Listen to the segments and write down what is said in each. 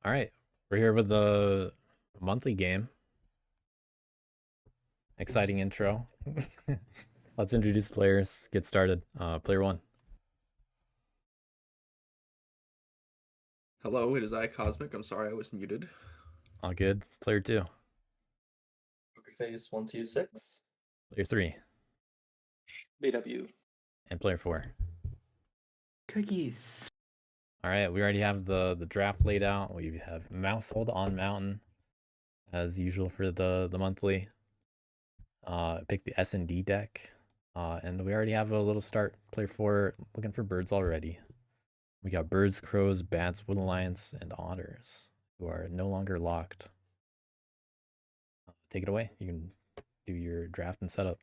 All right, we're here with the monthly game. Exciting intro. Let's introduce players. Get started. Player one. Hello, it is I, Cosmic. I'm sorry I was muted. All good. Player two. Face 126. Player three. BW. And player four. Cookies. All right, we already have the draft laid out. We have Mousehold on Mountain, as usual for the monthly. Pick the S&D deck. And we already have a little start. Player four looking for birds already. We got birds, crows, bats, wood lions, and otters, who are no longer locked. Take it away. You can do your draft and setup.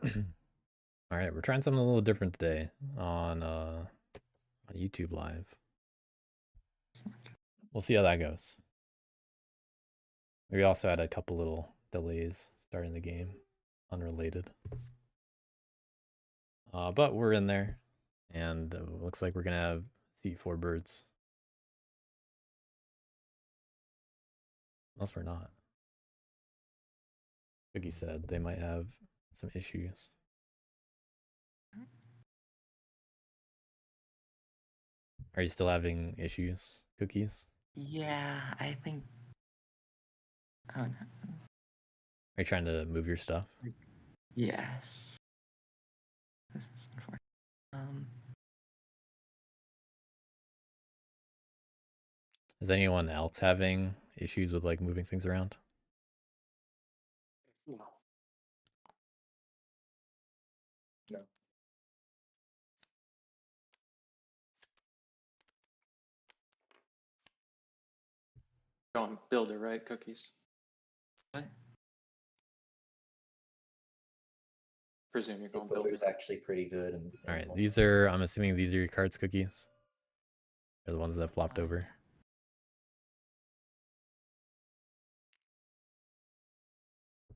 All right, we're trying something a little different today on YouTube Live. We'll see how that goes. We also had a couple little delays starting the game, unrelated. But we're in there, and looks like we're gonna have seat 4 birds. Unless we're not. Cookie said they might have some issues. Are you still having issues, Cookies? Yeah, I think. Oh no. Are you trying to move your stuff? Yes. This is unfortunate. Is anyone else having issues with like moving things around? No. No. Going builder, right? Cookies. What? Presume you're The going builder. builder's actually pretty good. All right, these are, I'm assuming these are your cards, Cookies? They're the ones that flopped over.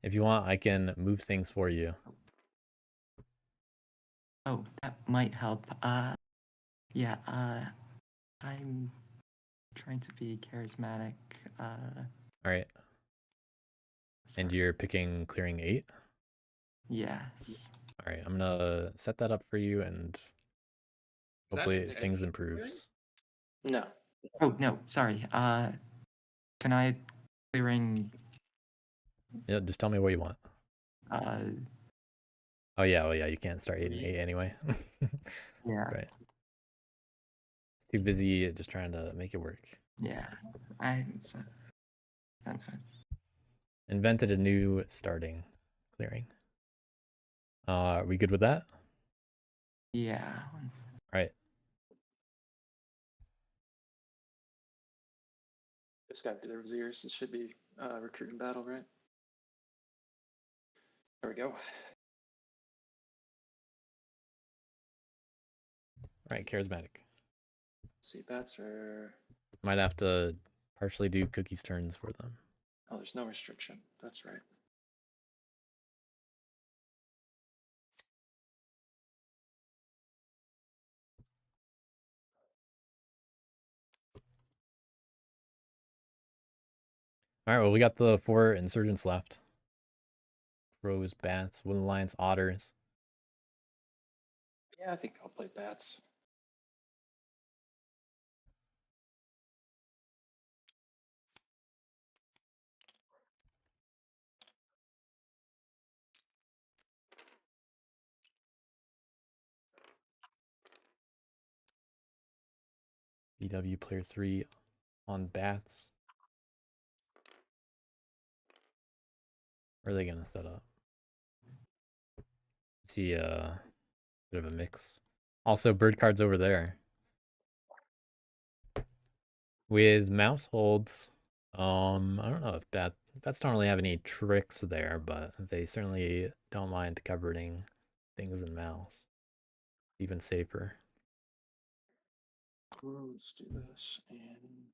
If you want, I can move things for you. Oh, that might help. Yeah, I'm trying to be charismatic. All right. And you're picking clearing 8? Yes. All right, I'm gonna set that up for you, and hopefully things improves. No. Oh no, sorry. Can I clearing? Yeah, just tell me what you want. Oh yeah, you can't start 8 and 8 anyway. Yeah. Right. Too busy just trying to make it work. Yeah. I don't know. Invented a new starting clearing. Are we good with that? Yeah. All right. Just got to do the Viziers. It should be recruiting battle, right? There we go. All right, charismatic. See, bats are. Might have to partially do Cookie's turns for them. Oh, there's no restriction. That's right. All right, well, we got the 4 insurgents left. Crows, bats, wood lions, otters. Yeah, I think I'll play bats. BW player 3 on bats. Where are they gonna set up? See a bit of a mix. Also, bird cards over there. With mouse holds, I don't know if bats don't really have any tricks there, but they certainly don't mind covering things in mouse. Even safer. Let's do this and.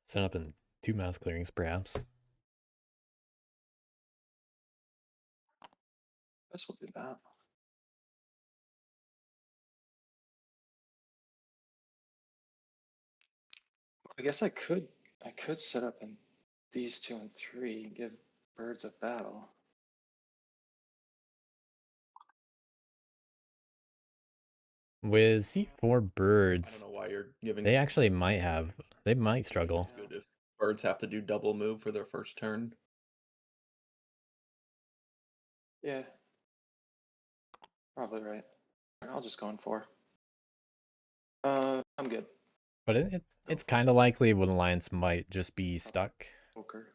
Set up in 2 mouse clearings, perhaps. Guess we'll do that. I guess I could set up in these 2 and 3 and give birds a battle. With C4 I birds, don't know why you're giving. they actually might have. They might struggle. It's good if birds have to do double move for their first turn. Yeah. Probably right. I'll just go in 4. I'm good. But it's kind of likely Wood Alliance might just be stuck. Poker.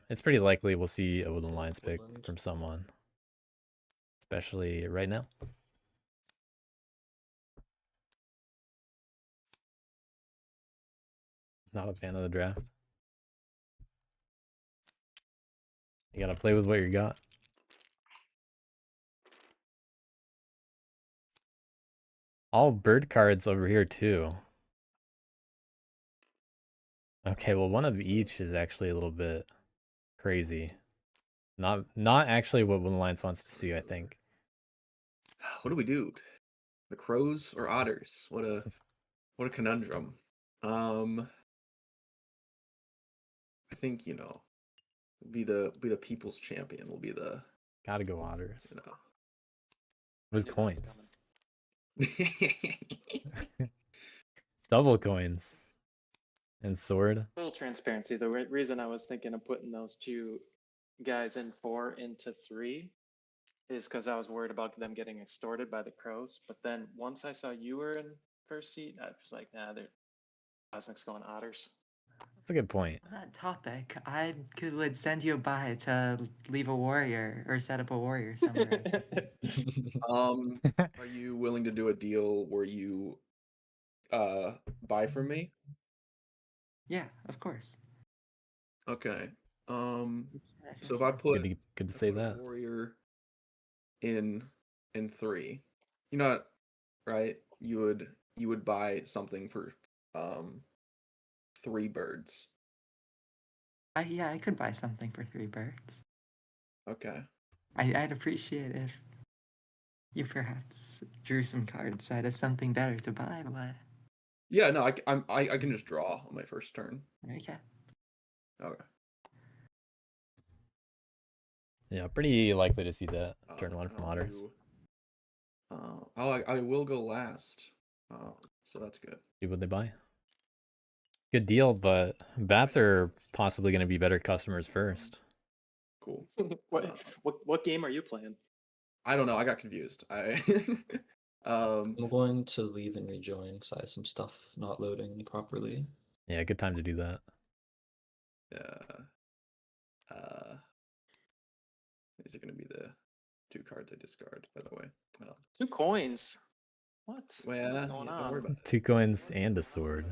It's pretty likely we'll see a Wood So, Alliance pick Woodland. from someone. Especially right now. Not a fan of the draft. You gotta play with what you got. All bird cards over here too. Okay, well one of each is actually a little bit crazy. Not actually what Wood Alliance wants to see, I think. What do we do? The crows or otters? What a conundrum. I think be the people's champion will be the Gotta go otters. you know. With Knew that was coins. coming. Double coins. And sword. Full transparency. The reason I was thinking of putting those 2 guys in 4 into 3 is because I was worried about them getting extorted by the crows. But then once I saw you were in first seat, I was like, nah, they're Cosmic's going otters. That's a good point. On that topic, would send you by to leave a warrior or set up a warrior somewhere. Are you willing to do a deal where you buy from me? Yeah, of course. Okay. So if I put Good to say that. warrior in 3, you know what, right? You would buy something for 3 birds. Yeah, I could buy something for 3 birds. Okay. I'd appreciate if you perhaps drew some cards out of something better to buy, but Yeah, no, I can just draw on my first turn. okay. Okay. Yeah, pretty likely to see that turn 1 and from I'll otters. do, I will go last. So that's good. See what they buy. Good deal, but bats are possibly going to be better customers first. Cool. what game are you playing? I don't know. I got confused. I'm going to leave and rejoin because I have some stuff not loading properly. Yeah, good time to do that. These are going to be the 2 cards I discard, by the way. 2 coins. What? Well, What's going don't on? worry about it. 2 coins and a sword.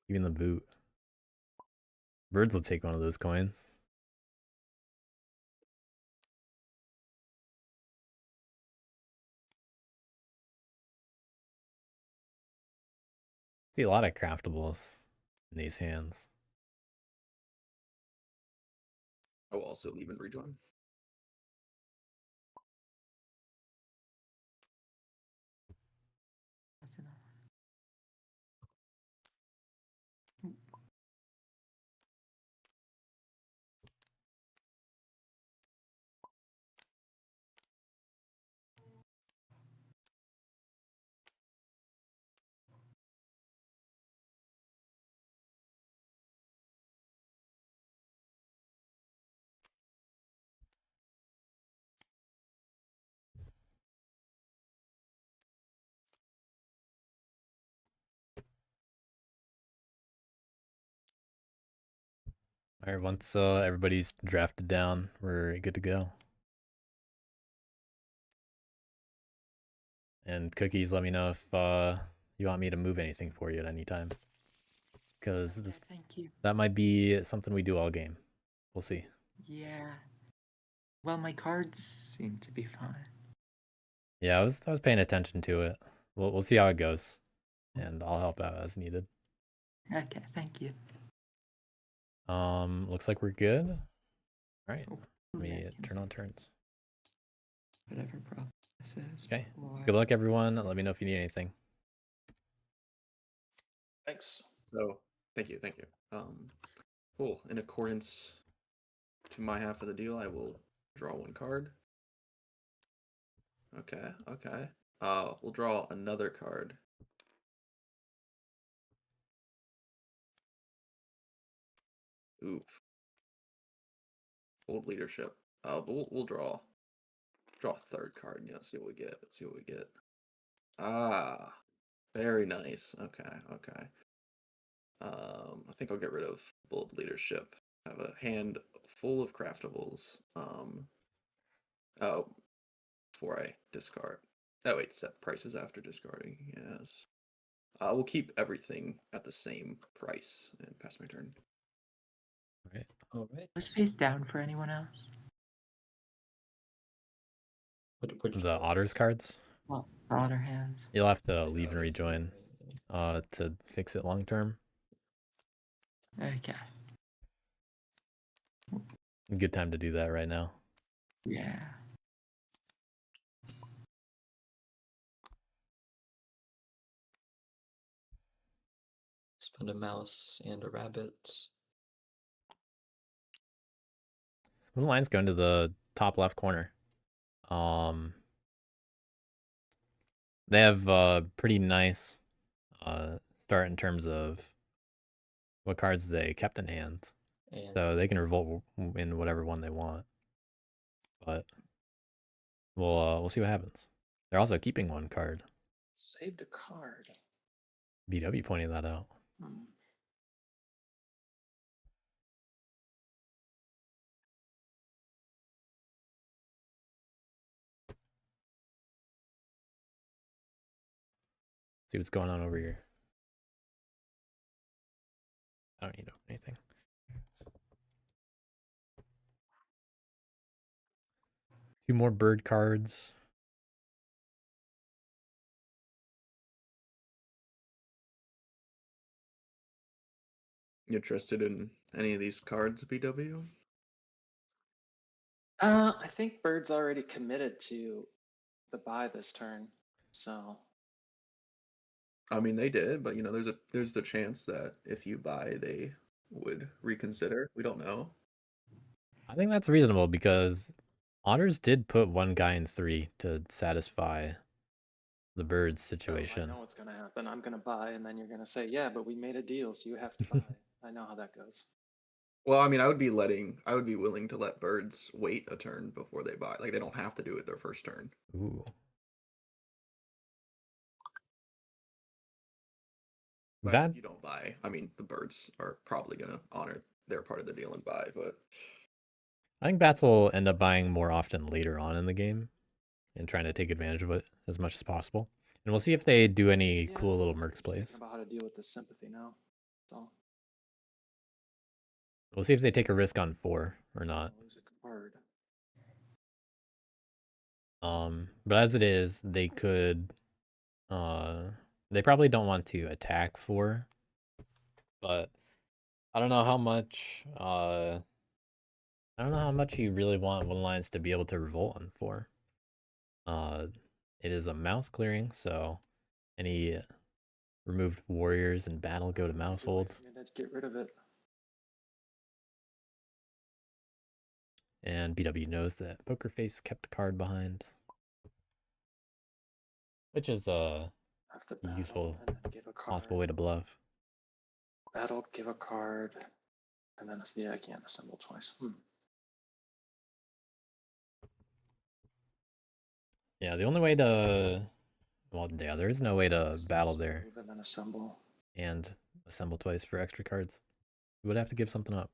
Even the boot. Birds will take one of those coins. See a lot of craftables in these hands. I will also leave and rejoin. All right, once everybody's drafted down, we're good to go. And Cookies, let me know if you want me to move anything for you at any time. Because Yeah, thank you. that might be something we do all game. We'll see. Yeah. Well, my cards seem to be fine. Yeah, I was paying attention to it. We'll see how it goes, and I'll help out as needed. Okay, thank you. Looks like we're good. All right, Oh, let me yeah, I can- turn on turns. Whatever process is. Okay. before- Good luck, everyone. Let me know if you need anything. Thanks. So thank you. Cool. In accordance to my half of the deal, I will draw one card. Okay. We'll draw another card. Oof. Old leadership. But we'll draw a third card. Yeah, see what we get. Let's see what we get. Ah, very nice. Okay. I think I'll get rid of bold leadership. I have a hand full of craftables. Oh, before I discard. Oh wait, set prices after discarding. Yes. We'll keep everything at the same price and pass my turn. All right. All right. Was face down for anyone else? Which The otters cards. Well, otter hands. You'll have to Face leave and out of rejoin the- to fix it long term. Okay. Good time to do that right now. Yeah. Spend a mouse and a rabbit. The line's going to the top left corner. They have pretty nice start in terms of what cards they kept in hand. And So they can revolt in whatever one they want. But we'll see what happens. They're also keeping one card. Saved a card. BW pointing that out. Hmm. See what's going on over here. I don't need to open anything. Two more bird cards. You interested in any of these cards, BW? I think Bird's already committed to the buy this turn, so I mean, they did, but there's the chance that if you buy, they would reconsider. We don't know. I think that's reasonable because Otters did put one guy in 3 to satisfy the birds I situation. know what's gonna happen. I'm gonna buy, and then you're gonna say, "Yeah, but we made a deal, so you have to buy." I know how that goes. Well, I mean, I would be willing to let birds wait a turn before they buy. Like they don't have to do it their first turn. Ooh. But That if you don't buy, I mean, the birds are probably gonna honor their part of the deal and buy. But I think bats will end up buying more often later on in the game and trying to take advantage of it as much as possible. And we'll see if they do any Yeah, cool little I'm mercs just thinking plays. about how to deal with this sympathy now. So We'll see if they take a risk on 4 or not. lose a card. But as it is, they could they probably don't want to attack 4. But I don't know how much you really want one lines to be able to revolt on 4. It is a mouse clearing, so any removed warriors in battle go to mouse hold. I'm gonna get rid of it. And BW knows that Poker Face kept a card behind, which is a Have to battle useful and then give a card. possible way to bluff. Battle, give a card, and then I can't assemble twice. Yeah, the only way to there is no way to Just battle move there and then assemble. and assemble twice for extra cards. You would have to give something up.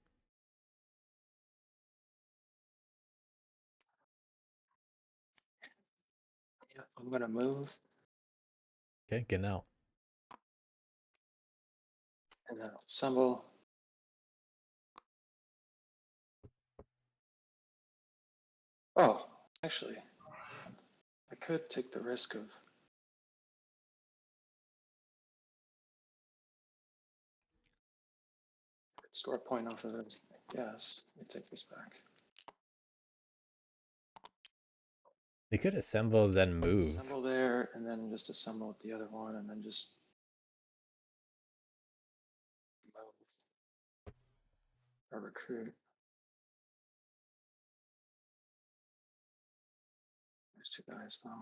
Yeah, I'm gonna move Okay, getting out. and then assemble. Oh, actually, I could take the risk of score a point off of this. Yes, let me take this back. They could assemble then move. Assemble there, and then just assemble with the other one, and then just move or recruit. There's two guys now.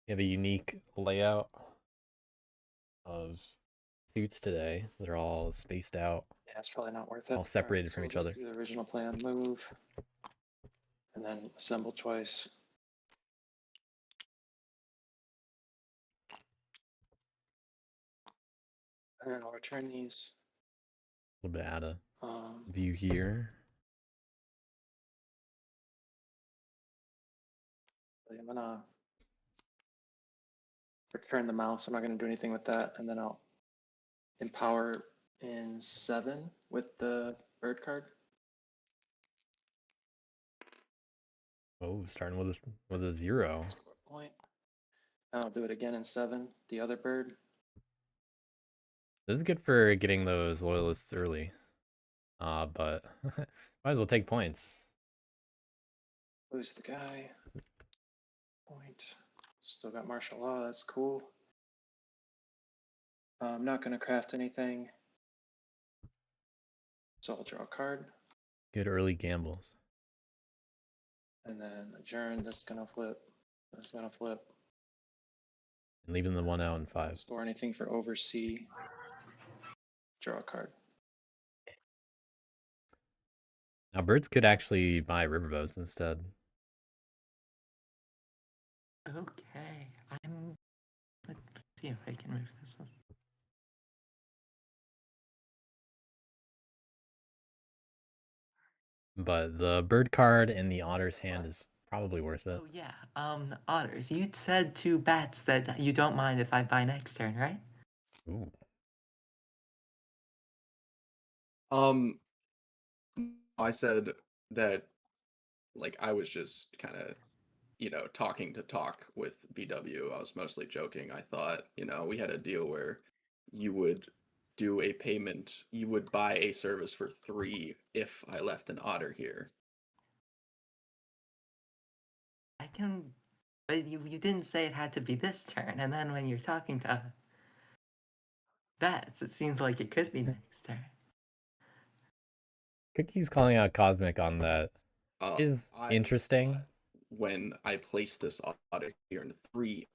You have a unique layout of suits today. They're all spaced out, Yeah, it's probably not worth it. all separated so from we'll each just other. do the original plan, move, and then assemble twice. And then I'll return these. A little bit out of Um, view here. I'm gonna return the mouse. I'm not gonna do anything with that, and then I'll empower in 7 with the bird card. Oh, starting with a 0. Point. And I'll do it again in 7. The other bird. This is good for getting those loyalists early. But might as well take points. Lose the guy. Point. Still got martial law. That's cool. I'm not gonna craft anything. So I'll draw a card. Good early gambles. And then adjourn. This is gonna flip. This is gonna flip. And leaving the 1 out in Don't 5. store anything for oversee. Draw a card. Now birds could actually buy riverboats instead. Okay, let's see if I can move this one. But the bird card in the otter's hand is probably worth it. Oh yeah, otters. You said to bats that you don't mind if I buy next turn, right? Ooh. I said that like I was just kind of talking to talk with BW. I was mostly joking. I thought, we had a deal where you would do a payment, you would buy a service for 3 if I left an otter here. I can, but you didn't say it had to be this turn, and then when you're talking to bats, it seems like it could be next turn. Cookie's calling out Cosmic on that is interesting. When I place this otter here in 3,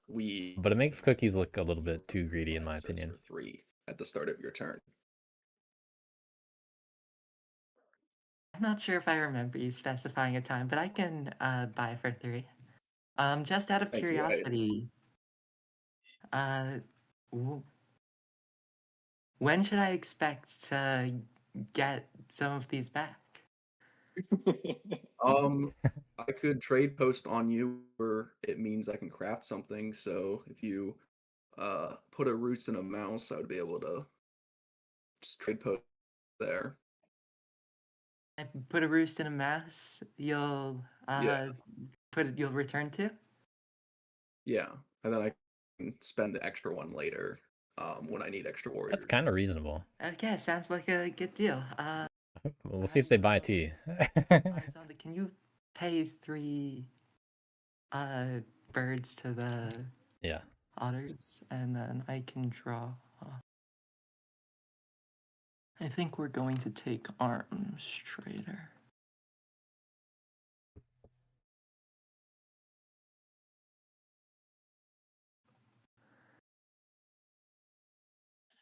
But it makes Cookies look a little bit too greedy in my says opinion. for 3 at the start of your turn. I'm not sure if I remember you specifying a time, but I can buy for 3. Just out of Thank you. curiosity, when should I expect to get some of these back? I could trade post on you, or it means I can craft something. So if you put a roots in a mouse, I would be able to just trade post there. I put a roost in a mouse. You'll Yeah. you'll return to. Yeah, and then I can spend the extra one later when I need extra warriors. That's kind of reasonable. Okay, sounds like a good deal. We'll see if they buy tea. Zonda, can you pay 3 birds to the Yeah. otters, and then I can draw. I think we're going to take arms trader.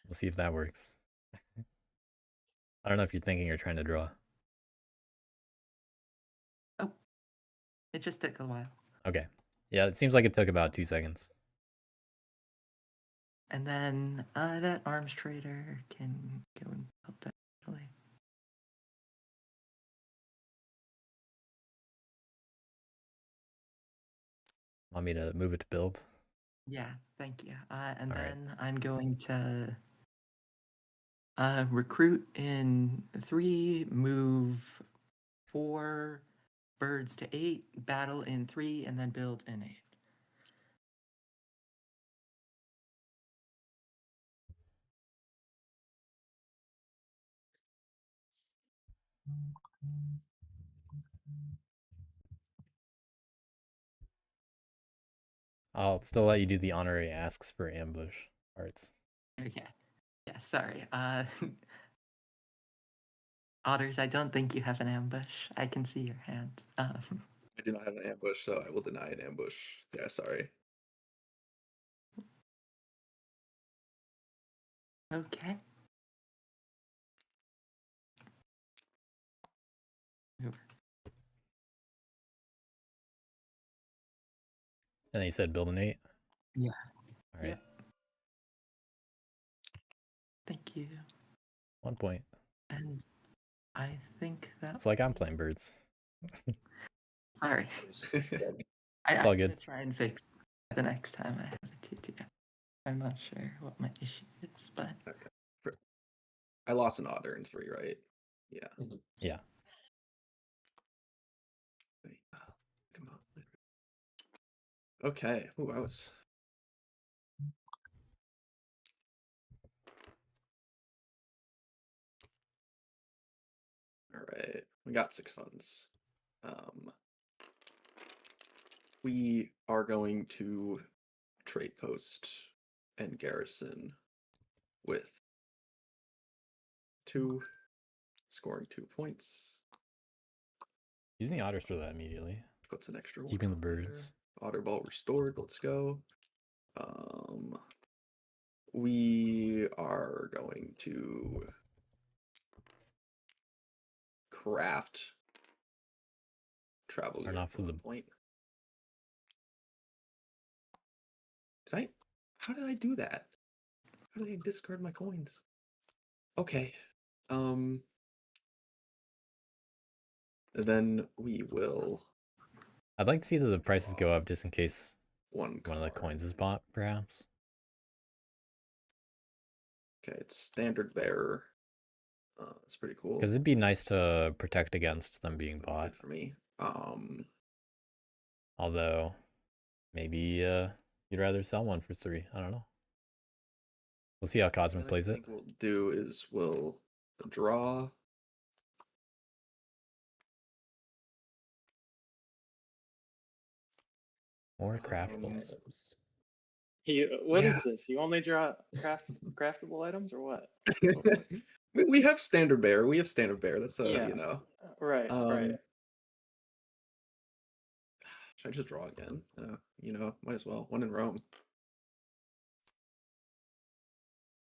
We'll see if that works. I don't know if you're thinking or trying to draw. Oh, it just took a while. Okay. Yeah, it seems like it took about 2 seconds. And then that arms trader can go and help that actually. Want me to move it to build? Yeah, thank you. And All right. then I'm going to recruit in 3, move 4 birds to 8, battle in 3, and then build in 8. I'll still let you do the honorary asks for ambush parts. Okay. Yeah, sorry. Otters, I don't think you have an ambush. I can see your hand. I do not have an ambush, so I will deny an ambush. Yeah, sorry. Okay. And then you said build an 8? Yeah. All right. Yeah. Thank you. 1 point. And I think that. It's like I'm playing birds. Sorry. Dead. I'm all gonna good. try and fix the next time I have a TT. I'm not sure what my issue is, but I lost an otter in 3, right? Yeah. Mhm. Yeah. Wait, come on. Okay. Ooh, I was. All right. We got 6 funds. We are going to trade post and garrison with 2, scoring 2 points. Using the otters for that immediately. Puts an extra one. Keeping the out there. birds. Otter ball restored. Let's go. We are going to craft travel Turn gear off for the- 1 point. How did I do that? How did I discard my coins? Okay. Then we will I'd like to see the prices go up just in case one one of the card. coins is bought, perhaps. Okay, it's standard bearer. It's pretty cool. Because it'd be nice to protect against them being Good bought. for me. Although, maybe you'd rather sell one for 3. I don't know. We'll see how Cosmic What I plays it. think we'll do is we'll draw. Or Um, craftable. Items. What is Yeah. this? You only draw craftable items or what? we have standard bearer. We have standard bearer. That's Yeah. you know. Right, right. Should I just draw again? You know, might as well. One in Rome.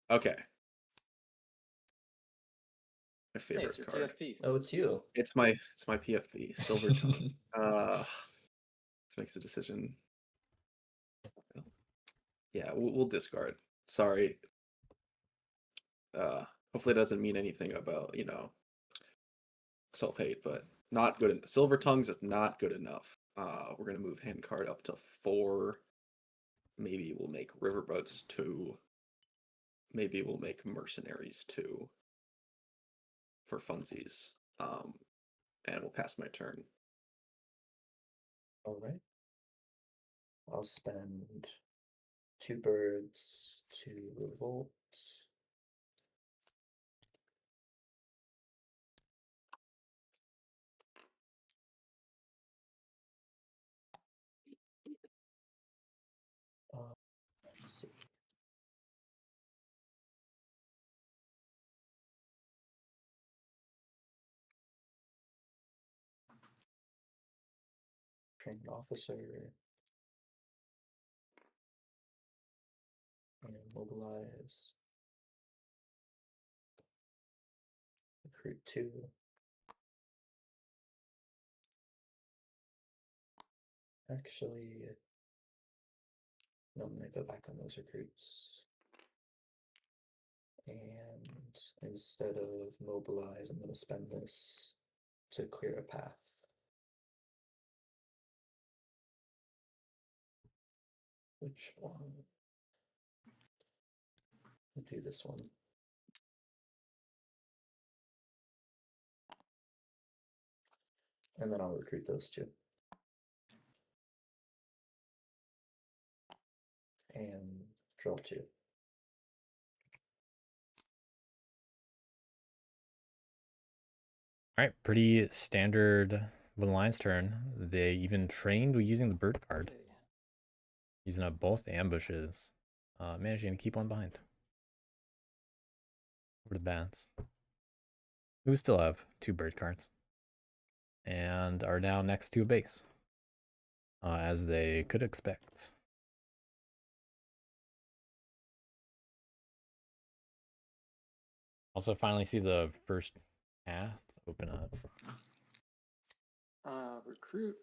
Okay. My Hey, favorite it's your card. PFP. Oh, it's you. It's my PFP, Silver Tongue. This makes a decision. Yeah, we'll discard. Sorry. Hopefully it doesn't mean anything about, you know, self-hate, but not good. Silver Tongues is not good enough. We're gonna move hand card up to 4. Maybe we'll make Riverboats 2. Maybe we'll make Mercenaries 2 for funsies. And we'll pass my turn. All right. I'll spend 2 birds to revolt. Let's see. Trained officer. And mobilize. Recruit 2. Actually, no, I'm gonna go back on those recruits. And instead of mobilize, I'm gonna spend this to clear a path. Which one? I'll do this one. And then I'll recruit those 2. And draw 2. All right, pretty standard with Lion's turn. They even trained with using the bird card, using up both ambushes, managing to keep one behind. Over the bats, who still have 2 bird cards, and are now next to a base, as they could expect. Also, finally see the first path open up. Recruit.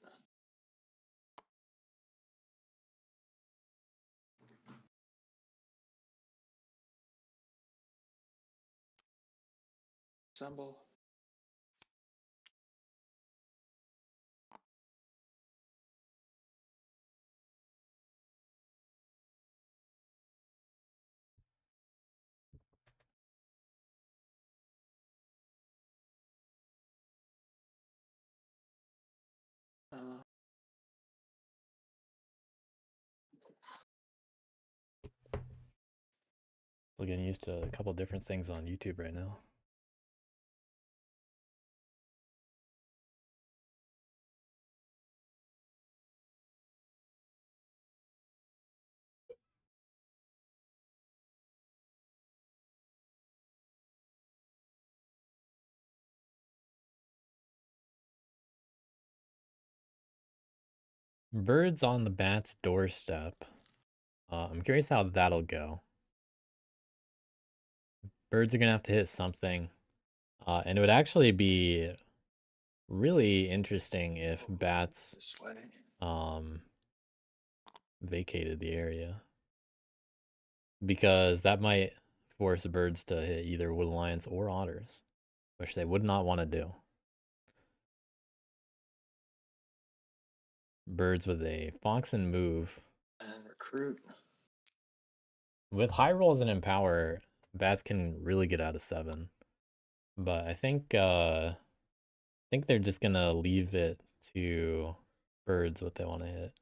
Assemble. Still getting used to a couple different things on YouTube right now. Birds on the bat's doorstep. I'm curious how that'll go. Birds are gonna have to hit something, and it would actually be really interesting if bats This way. vacated the area, because that might force birds to hit either wood lions or otters, which they would not want to do. Birds with a fox and move. And recruit. With high rolls and empower, bats can really get out of 7. But I think they're just gonna leave it to birds what they want to hit.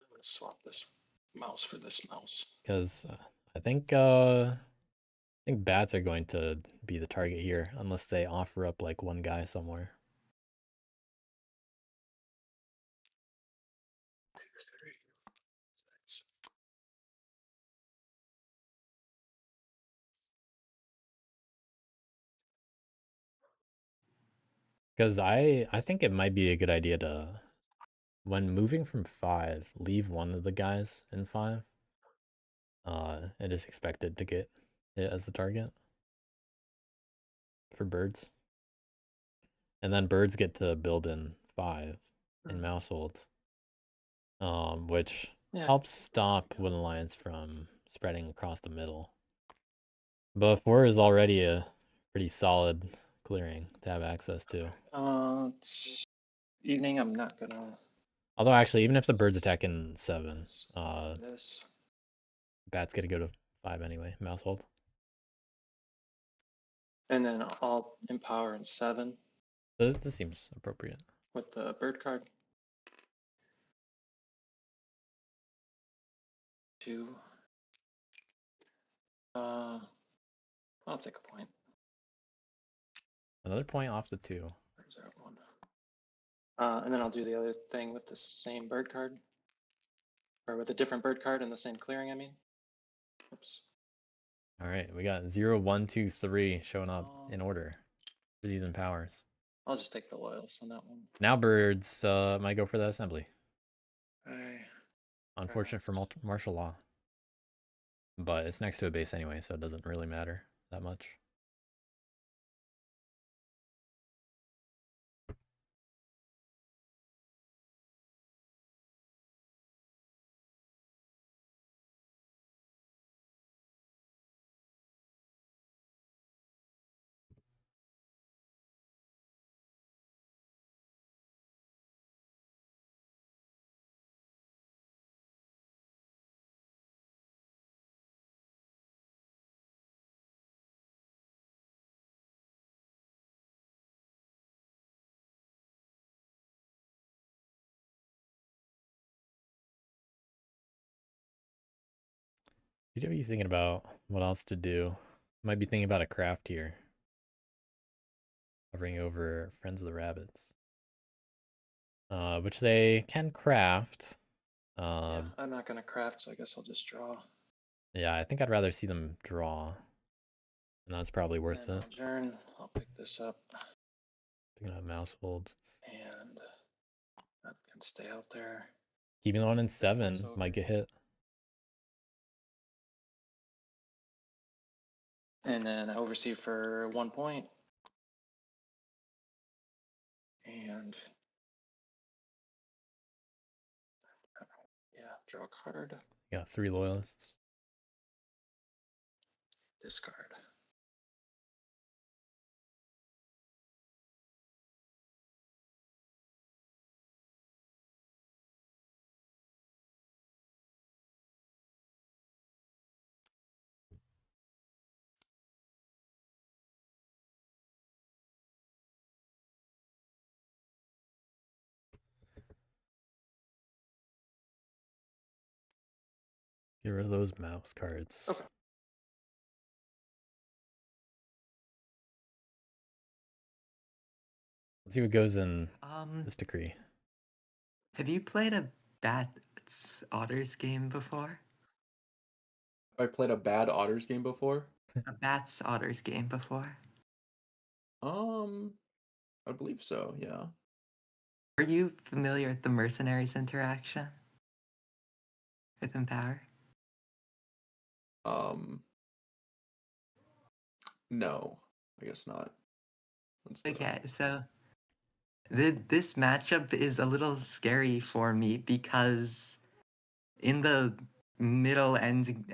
I'm gonna swap this mouse for this mouse. Because I think bats are going to be the target here unless they offer up like one guy somewhere. Because I think it might be a good idea to, when moving from 5, leave one of the guys in 5. And just expect it to get it as the target for birds. And then birds get to build in 5 in Mousehold, which helps stop Wood Alliance from spreading across the middle. But 4 is already a pretty solid clearing to have access to. It's evening. I'm not gonna. Although actually, even if the birds attack in 7, This. bats get to go to 5 anyway. Mousehold. And then I'll empower in 7 This seems appropriate. with the bird card. 2. I'll take a point. Another point off the 2. Where's that one? And then I'll do the other thing with the same bird card. Or with a different bird card in the same clearing, I mean. Oops. All right, we got 0, 1, 2, 3 showing up in order for these empowers. I'll just take the loyals on that one. Now birds might go for the assembly. Okay. Unfortunate for martial law. But it's next to a base anyway, so it doesn't really matter that much. What are you thinking about what else to do? Might be thinking about a craft here. Hovering over Friends of the Rabbits. Which they can craft. Yeah, I'm not gonna craft, so I guess I'll just draw. Yeah, I think I'd rather see them draw. And that's probably worth And it. I'll turn. I'll pick this up, Picking up mouse hold. and that can stay out there. Keeping the one in This 7 flips might over. get hit. And then I oversee for 1 point. And yeah, draw a card, Got 3 loyalists. discard. Get rid of those mouse cards. Okay. Let's see what goes in Um, this decree. have you played a Bats Otters game before? I played a bad Otters game before. A Bats Otters game before? I believe so. Yeah. Are you familiar with the Mercenaries interaction with Empower? No, I guess not. Okay, so this matchup is a little scary for me because in the middle end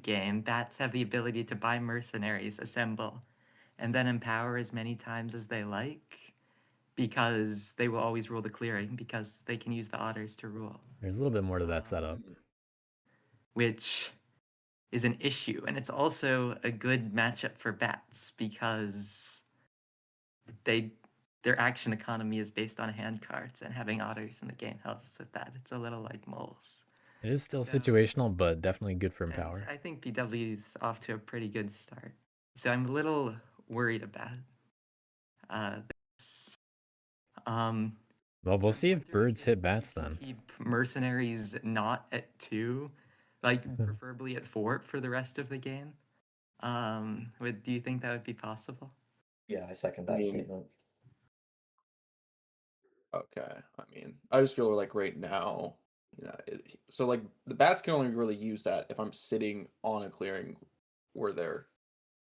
game, bats have the ability to buy mercenaries, assemble, and then empower as many times as they like because they will always rule the clearing because they can use the otters to rule. There's a little bit more to that setup. Which is an issue, and it's also a good matchup for bats because their action economy is based on hand cards, and having otters in the game helps with that. It's a little like moles. It is still So- situational, but definitely good for And Empower. I think BW is off to a pretty good start. So I'm a little worried about this. Well, So we'll I'm see if wondering birds hit if bats you can then. keep mercenaries not at 2, like preferably at 4 for the rest of the game. Do you think that would be possible? Yeah, I second that statement. Okay. I mean, I just feel like right now, so like the bats can only really use that if I'm sitting on a clearing where they're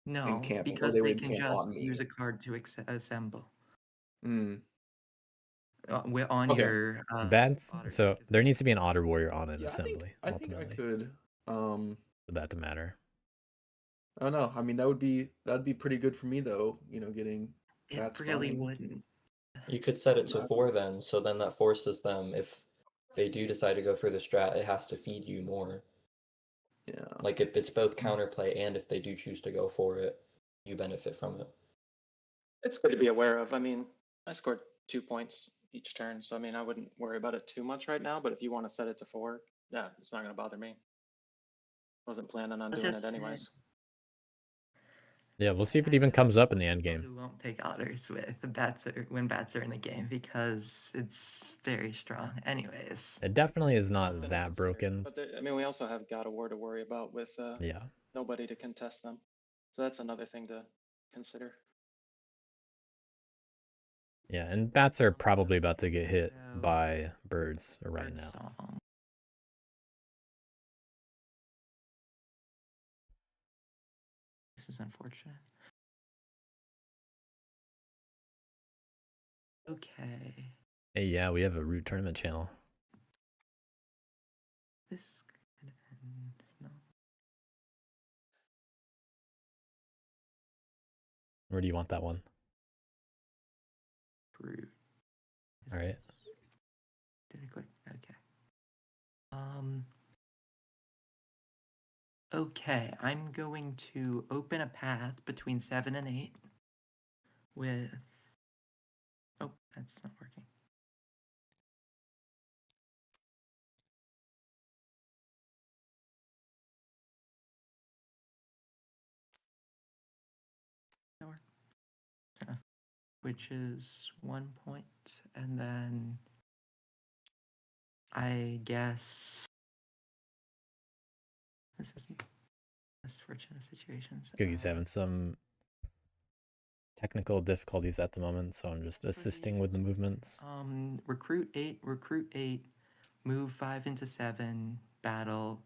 No, encamping, or because they they would can encamp just on me. use a card to assemble Mm. on Okay. your Bats. otters, So because there needs to be an otter warrior on an Yeah, assembly. I think I ultimately, could. for that to matter. I don't know. I mean, that'd be pretty good for me though. Getting it bats really buying. wouldn't. You could set it to Matter. 4 then, so then that forces them, if they do decide to go for the strat, it has to feed you more. Yeah. Like it's both counterplay, and if they do choose to go for it, you benefit from it. It's good to be aware of. I mean, I scored 2 points each turn, so I mean, I wouldn't worry about it too much right now. But if you want to set it to 4, yeah, it's not gonna bother me. Wasn't planning on I'll doing it just say- anyways. Yeah, we'll see if it I even know comes up in the people end game. Who won't pick otters when bats are in the game because it's very strong. Anyways, It definitely is not Something to that consider. broken. But I mean, we also have God of War to worry about with Yeah. nobody to contest them. So that's another thing to consider. Yeah, and bats are probably about to get hit So, by birds right bird now. song. This is unfortunate. Okay. Hey, yeah, we have a root tournament channel. This kind of ends. No. Where do you want that one? Root. Is All right. this- Did I click? Okay. Okay, I'm going to open a path between 7 and 8 with. Oh, that's not working. which is 1 point, and then I guess this isn't this fortunate situations. Cookie's having some technical difficulties at the moment, so I'm just assisting with the movements. Recruit 8, move 5 into 7, battle.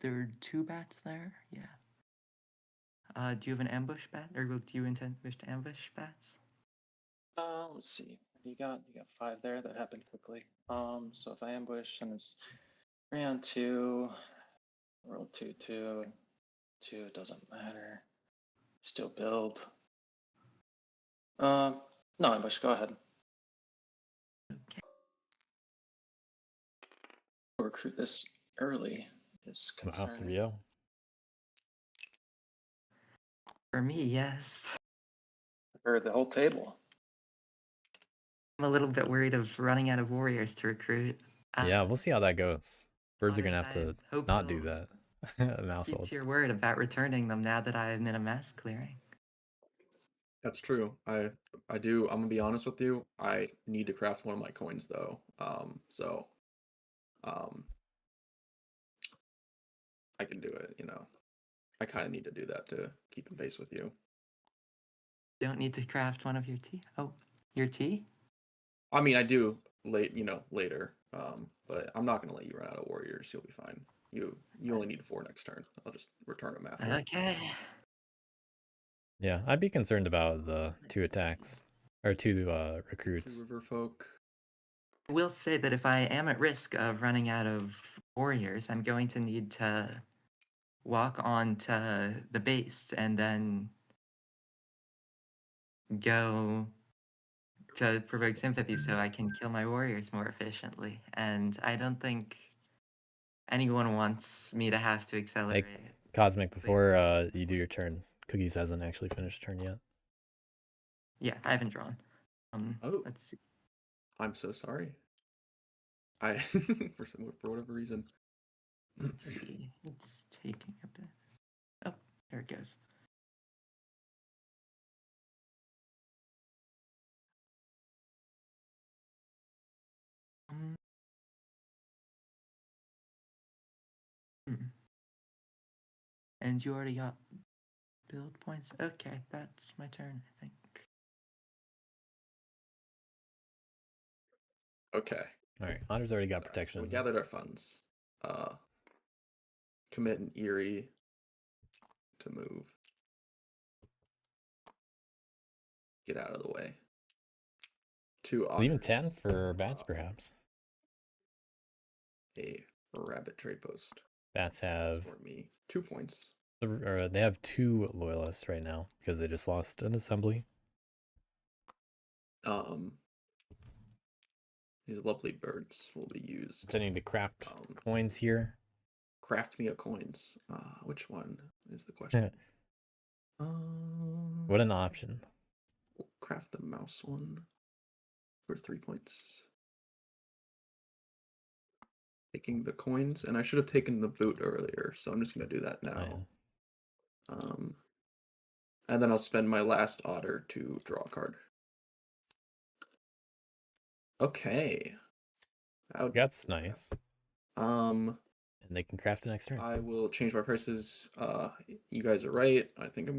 There are 2 bats there, yeah. Do you have an ambush bat, or do you wish to ambush bats? Let's see. You got 5 there that happened quickly. So if I ambush and it's 3 on 2, roll 2, 2, 2, it doesn't matter. Still build. No ambush. Go ahead. Okay. Recruit this early is Wow, concerning. 3-0. For me, yes. Or the whole table. I'm a little bit worried of running out of warriors to recruit. Yeah, we'll see how that goes. Birds are gonna Otters, have I to hope not do you'll that. Mouse keep hold. to your word about returning them now that I'm in a mass clearing. That's true. I do. I'm gonna be honest with you. I need to craft one of my coins though. I can do it. I kind of need to do that to keep in pace with you. Don't need to craft one of your tea. Oh, your tea? I mean, I do later. But I'm not gonna let you run out of warriors. You'll be fine. You only need 4 next turn. I'll just return them after. Okay. Yeah, I'd be concerned about the 2 attacks. Or 2 2 recruits. river folk. I will say that if I am at risk of running out of warriors, I'm going to need to walk on to the base and then go to provoke sympathy so I can kill my warriors more efficiently. And I don't think anyone wants me to have to accelerate. Cosmic, before you do your turn, Cookies hasn't actually finished turn yet. Yeah, I haven't drawn. Oh. Let's see. I'm so sorry. I for whatever reason. Let's see. It's taking a bit. Oh, there it goes. And you already got build points? Okay, that's my turn, I think. Okay. Alright, Otter's already got Sorry. So protection. we gathered our funds. Commit an Eerie to move. Get out of the way. 2 Leaving otters. 10 for bats, perhaps. A rabbit trade post. Bats have For me, 2 points. they have 2 loyalists right now because they just lost an assembly. These lovely birds will be used. Pretending to craft coins here. Craft me a coins. Which one is the question? What an option. We'll craft the mouse one for 3 points. Taking the coins, and I should have taken the boot earlier, so I'm just gonna do that now. Oh, yeah. And then I'll spend my last otter to draw a card. Okay. That's nice. And they can craft it next turn. I will change my prices. You guys are right. I think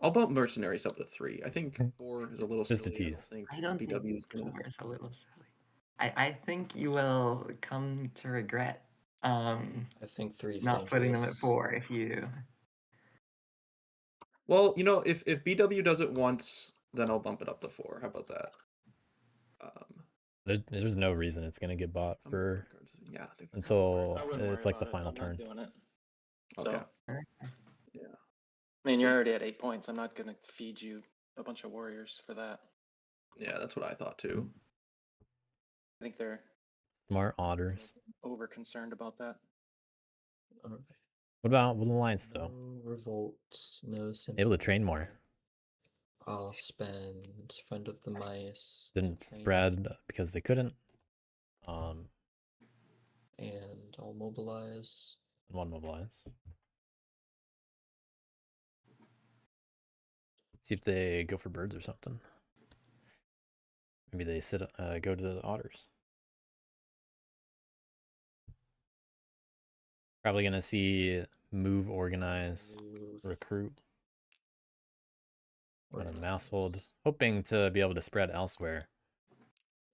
I'll bump mercenaries up to 3. I think 4 is a little Just a silly. tease. I don't think BW is gonna. 4 is a little silly. I think you will come to regret I think 3 is not putting them at dangerous. 4 if you. Well, if BW does it once, then I'll bump it up to 4. How about that? There's no reason it's gonna get bought for I think that's until I wouldn't worry it's like the about it. final I'm turn. not doing it. okay. So, Yeah. I mean, you're already at 8 points. I'm not gonna feed you a bunch of warriors for that. Yeah, that's what I thought too. I think they're Smart otters. over concerned about that. Alright. What about with Alliance though? No revolt, no sympathy. Able to train more. I'll spend Friend of the Mice. to Didn't train, spread because they couldn't. And I'll mobilize. One mobilize. See if they go for birds or something. Maybe they go to the otters. Probably gonna see move, organize, Move, recruit, and a mouse organize, hold, hoping to be able to spread elsewhere.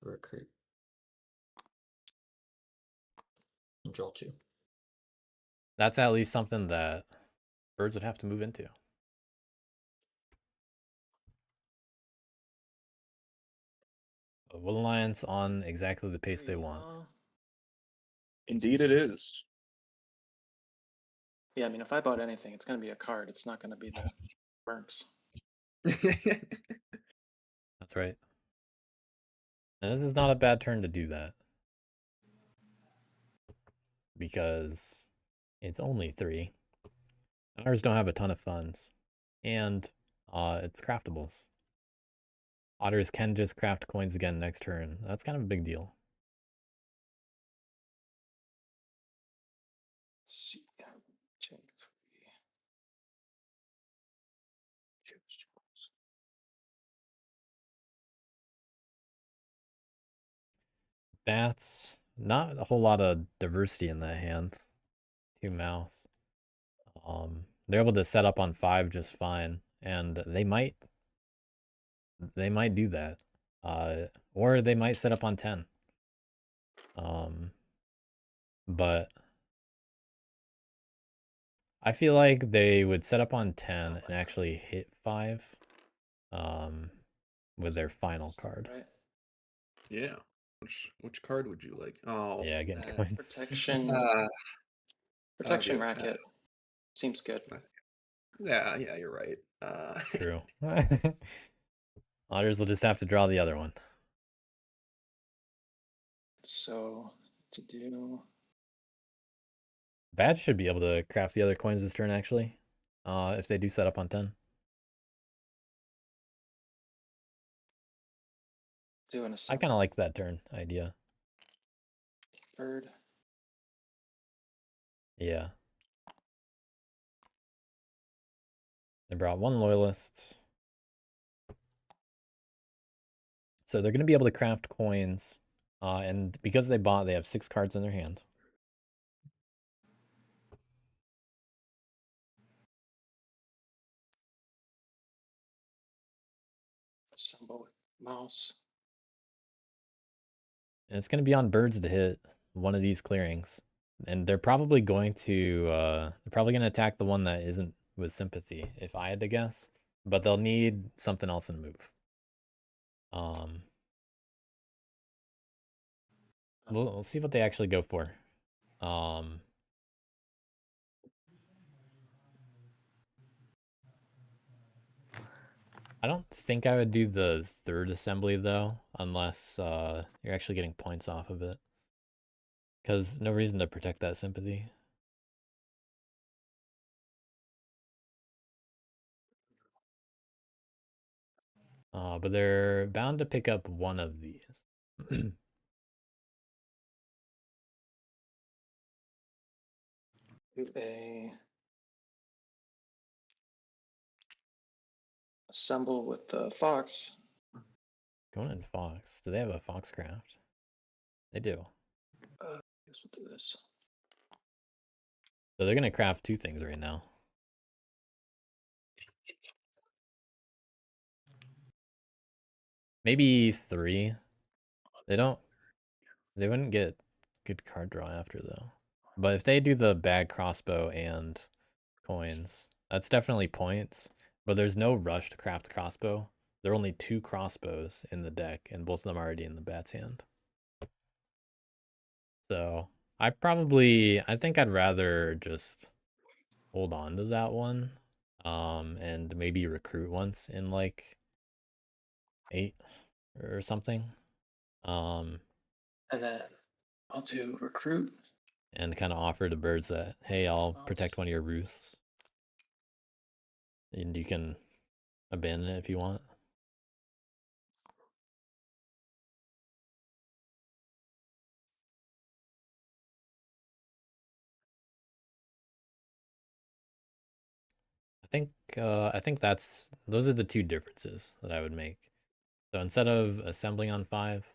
recruit. And draw 2. That's at least something that birds would have to move into. Will Alliance on exactly the pace they want. Indeed, it is. Yeah, I mean, if I bought anything, it's going to be a card. It's not going to be the Mercs. That's right. And this is not a bad turn to do that. Because it's only 3. Ours don't have a ton of funds. And it's craftables. Otters can just craft coins again next turn. That's kind of a big deal. See, chain free. Choose tools. Bats, not a whole lot of diversity in that hand. 2 mouse. They're able to set up on 5 just fine, and they might do that. Or they might set up on 10. But I feel like they would set up on 10 and actually hit 5 with their final card. Right. Yeah. Which card would you like? Oh, Yeah, getting that- coins. Protection. I'll Protection go with that. racket. Seems good. Yeah, you're right. True. Otters will just have to draw the other one. So to do. Bats should be able to craft the other coins this turn, actually. If they do set up on 10. Doing a I kind of like that turn idea. bird. Yeah. They brought 1 loyalist. So they're going to be able to craft coins. And because they have 6 cards in their hand. Symbol with mouse. And it's going to be on birds to hit one of these clearings. And they're probably going to attack the one that isn't with sympathy, if I had to guess. But they'll need something else in the move. We'll see what they actually go for. I don't think I would do the 3rd assembly though, unless you're actually getting points off of it. Because no reason to protect that sympathy. But they're bound to pick up one of these. Do a assemble with the fox. Going in Fox. Do they have a Foxcraft? They do. I guess we'll do this. So they're going to craft 2 things right now. Maybe 3. They wouldn't get good card draw after though. But if they do the bag crossbow and coins, that's definitely points. But there's no rush to craft the crossbow. There are only 2 crossbows in the deck, and both of them are already in the bat's hand. So I think I'd rather just hold on to that one. And maybe recruit once in like 8 or something. And then I'll do recruit. And kind of offer to birds that, hey, I'll protect one of your roosts. And you can abandon it if you want. I think I think those are the two differences that I would make. So instead of assembling on 5,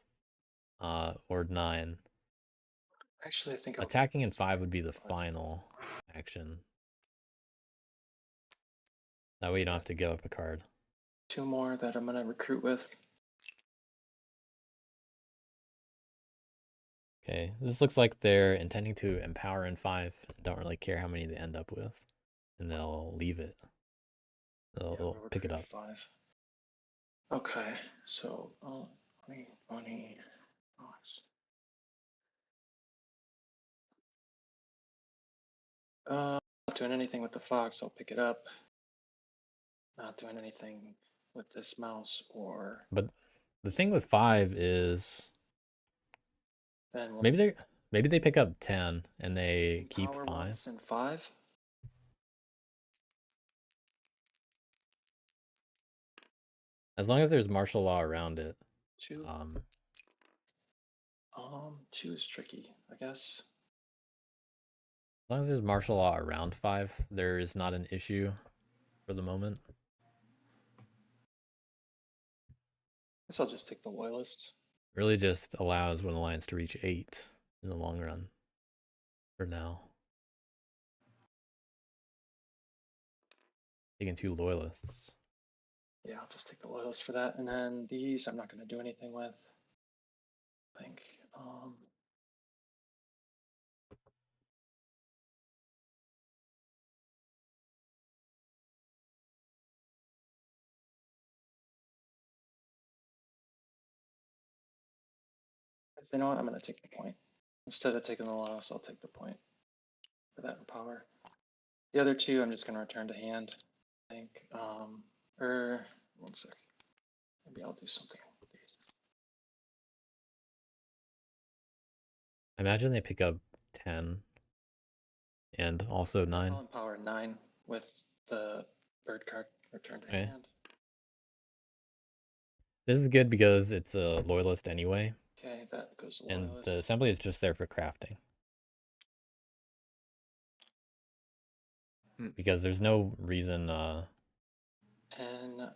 or 9, Actually, I think I'll attacking in use 5 would be the 5. final action. That way you don't have to give up a card. 2 more that I'm gonna recruit with. Okay, this looks like they're intending to empower in 5 and don't really care how many they end up with. And they'll leave it. They'll We'll pick it recruit up. 5. Okay, so money, nice. Not doing anything with the fox. I'll pick it up. Not doing anything with this mouse or. But the thing with 5 is Then we'll maybe they pick up 10 and they keep power 5. once and 5. As long as there's martial law around it. 2. 2 is tricky, I guess. As long as there's martial law around 5, there is not an issue for the moment. Guess I'll just take the loyalists. Really just allows one alliance to reach 8 in the long run. For now. Taking 2 loyalists. Yeah, I'll just take the loyalists for that. And then these I'm not going to do anything with. I think. You know what? I'm going to take the point. Instead of taking the loss, I'll take the point for that in power. The other 2, I'm just going to return to hand. I think. One sec. Maybe I'll do something with these. I imagine they pick up 10 and also 9. I'll empower 9 with the bird card return to Okay. hand. This is good because it's a loyalist anyway. Okay, that goes to And loyalist. the assembly is just there for crafting. Because there's no reason And no,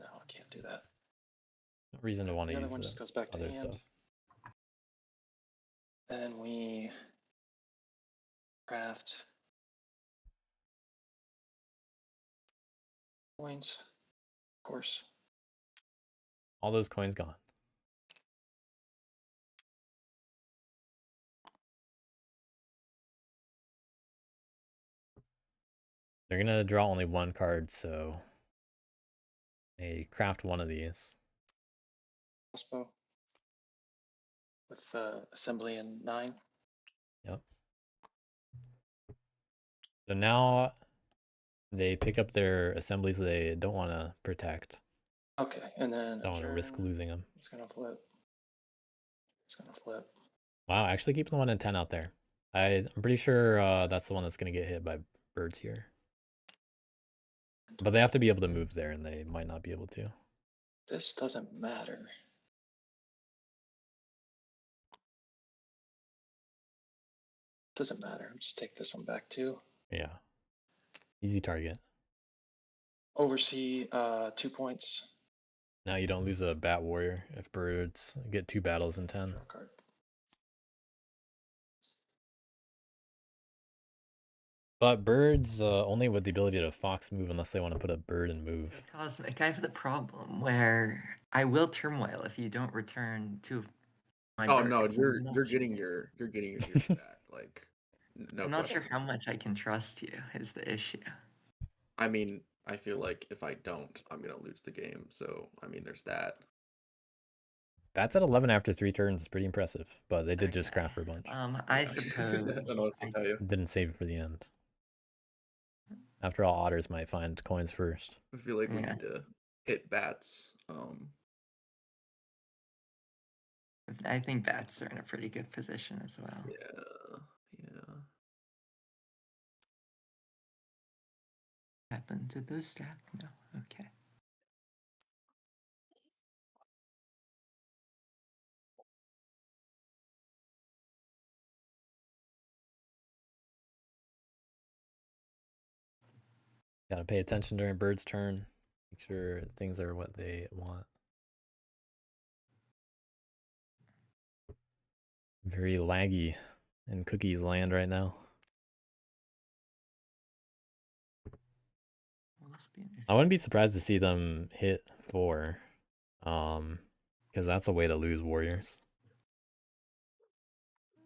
I can't do that. no reason to want to The other use one the just goes back to other hand. stuff. Then we craft coins, of course. All those coins gone. They're gonna draw only 1 card, so they craft one of these. Crossbow with assembly in 9. Yep. So now they pick up their assemblies they don't want to protect. Okay, and then Don't want to risk adjourn. losing them. It's gonna flip. It's gonna flip. Wow, actually keeping the 1 and 10 out there. I'm pretty sure that's the one that's going to get hit by birds here. But they have to be able to move there, and they might not be able to. This doesn't matter. Doesn't matter. I'll just take this one back too. Yeah. Easy target. Oversee 2 points. Now you don't lose a bat warrior if birds get 2 battles in 10. Draw a card. But birds only with the ability to fox move unless they want to put a bird and move. Cosmic, I have the problem where I will turmoil if you don't return 2 of my Oh no, birds. I'm you're not getting sure. your unit back. Like, no I'm not sure question. how much I can trust you is the issue. I mean, I feel like if I don't, I'm gonna lose the game. So I mean, there's that. Bats at 11 after 3 turns is pretty impressive, but they did just Okay. craft for a bunch. I Yeah. suppose I don't know what to tell you. Didn't save it for the end. After all, otters might find coins first. I feel like we Yeah. need to hit bats. I think bats are in a pretty good position as well. Yeah. Happened to bootstrap? No. Okay. Gotta pay attention during Bird's turn. Make sure things are what they want. Very laggy in Cookie's land right now. I wouldn't be surprised to see them hit 4. Because that's a way to lose warriors.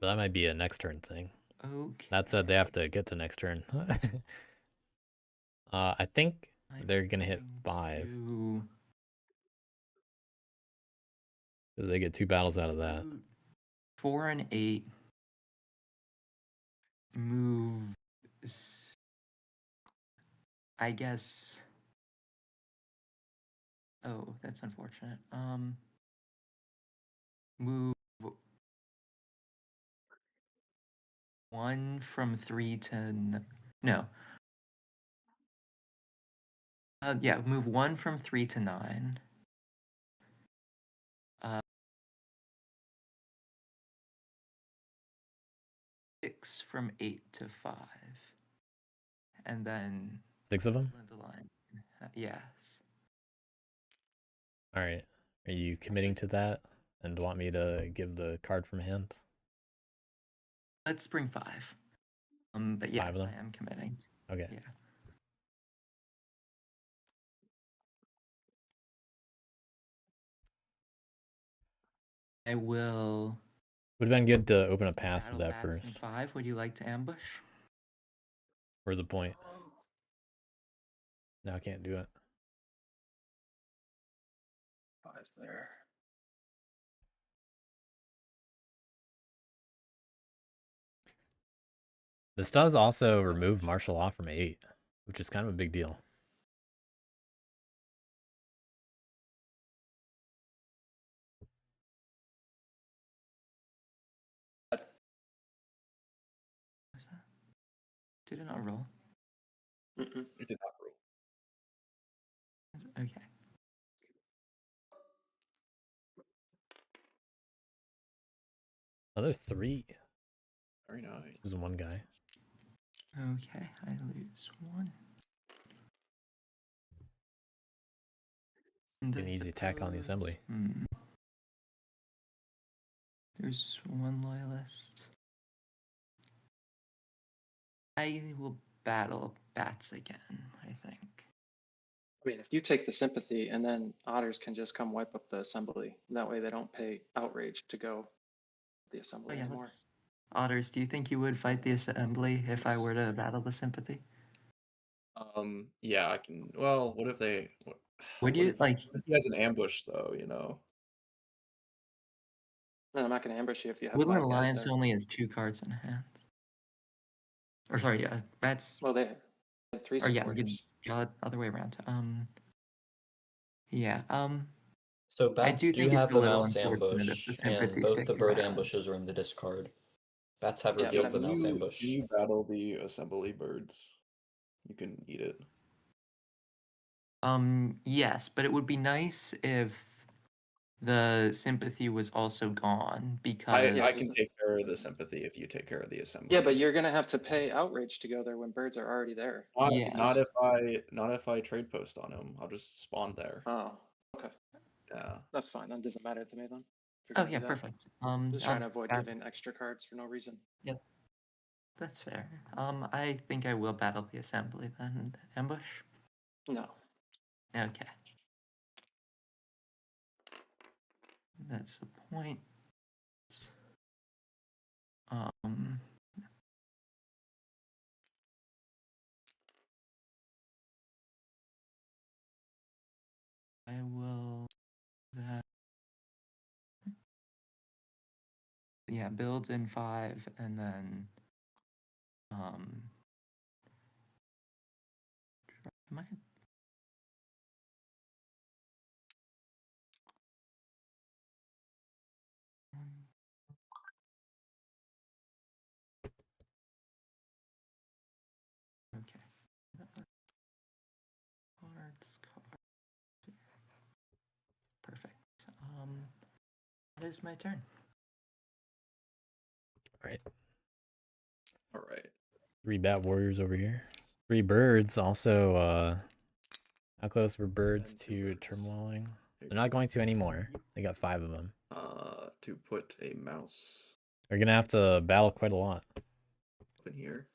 But that might be a next turn thing. Okay. That said, they have to get to next turn. I think they're gonna hit 5 because they get 2 battles out of that. 4 and 8. Move. I guess. Oh, that's unfortunate. Move 1 from 3 to no. Yeah, move 1 from 3 to 9. 6 from 8 to 5. And then 6 of them? the line. Yes. All right. Are you committing to that and want me to give the card from hand? Let's bring 5. But 5 yes, of them? I am committing. Okay. Yeah. I will. Would have been good to open a pass Battle with that bats in first. 5. Would you like to ambush? Where's the point? No, I can't do it. 5 there. This does also remove martial law from 8, which is kind of a big deal. What's that? Did it not roll? Mm-mm. It did not roll. Okay. Oh, there's 3. Very nice. Losing 1 guy. Okay, I lose 1. And An I easy attack on the suppose- assembly. There's 1 loyalist. I will battle bats again, I think. I mean, if you take the sympathy and then otters can just come wipe up the assembly. That way they don't pay outrage to go the Oh, assembly yeah, anymore. Otters, do you think you would fight the assembly if I Yes. were to battle the sympathy? Yeah, I can. Well, what if they? What Would you if, like? what if he has an ambush though? You know. No, I'm not going to ambush you if you have Woodland 5 guys Alliance there. only has 2 cards in hand. Or sorry, yeah, bats. Well, they had 3 Or yeah, supporters. other way around. Yeah. So I bats do do think it's have a the little mouse unfortunate if the ambush, and sympathy both the stick bird around. ambushes are in the discard. Bats have Yeah, but revealed the Can mouse you, ambush. can you battle the assembly birds? You can eat it. Yes, but it would be nice if the sympathy was also gone because I can take care of the sympathy if you take care of the assembly. Yeah, but you're going to have to pay outrage to go there when birds are already there. Not if I trade post on him. I'll just spawn there. Oh, okay. Yeah. That's fine. That doesn't matter to me then. If you're Oh gonna yeah, do that. perfect. Just trying to avoid that- giving extra cards for no reason. Yep, that's fair. I think I will battle the assembly then. Ambush. No. Okay. That's the point. I will that. Yeah, builds in 5 and then am I okay. Cards. Perfect. That is my turn. All right. All right. 3 bat warriors over here. 3 birds. Also, how close were birds Spend 2 to birds. turmoiling? Here They're not you going to anymore. They got 5 of them. go. To put a mouse They're gonna have to battle quite a lot. up in here.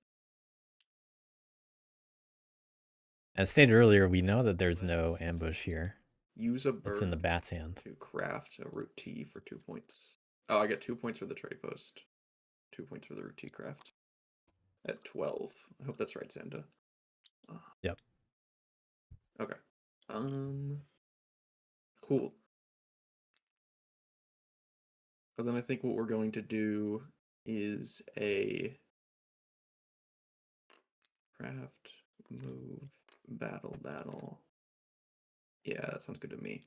As stated earlier, we know that there's no Let's ambush here. use a It's in the bird bat's hand. to craft a root tea for 2 points. Oh, I get 2 points for the trade post. 2 points for the root tea craft. At 12. I hope that's right, Santa. Yep. Okay. Cool. But then I think what we're going to do is a craft, move, battle. Yeah, that sounds good to me.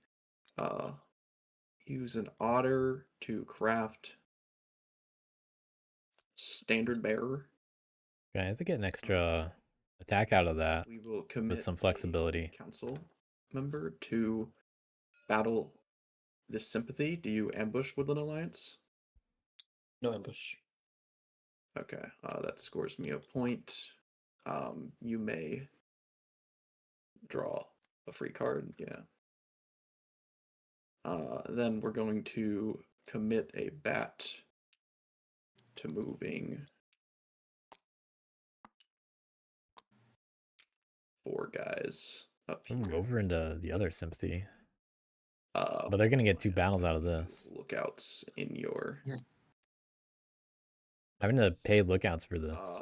Use an otter to craft standard bearer. Okay, I have to get an extra attack out of that We will commit with some a flexibility. council member to battle this sympathy. Do you ambush Woodland Alliance? No ambush. Okay, that scores me a point. You may draw a free card, yeah. Then we're going to commit a bat to moving 4 guys up Move here. over into the other sympathy. But But they're gonna get 2 battles out of this. Lookouts in your. Having to pay lookouts for this.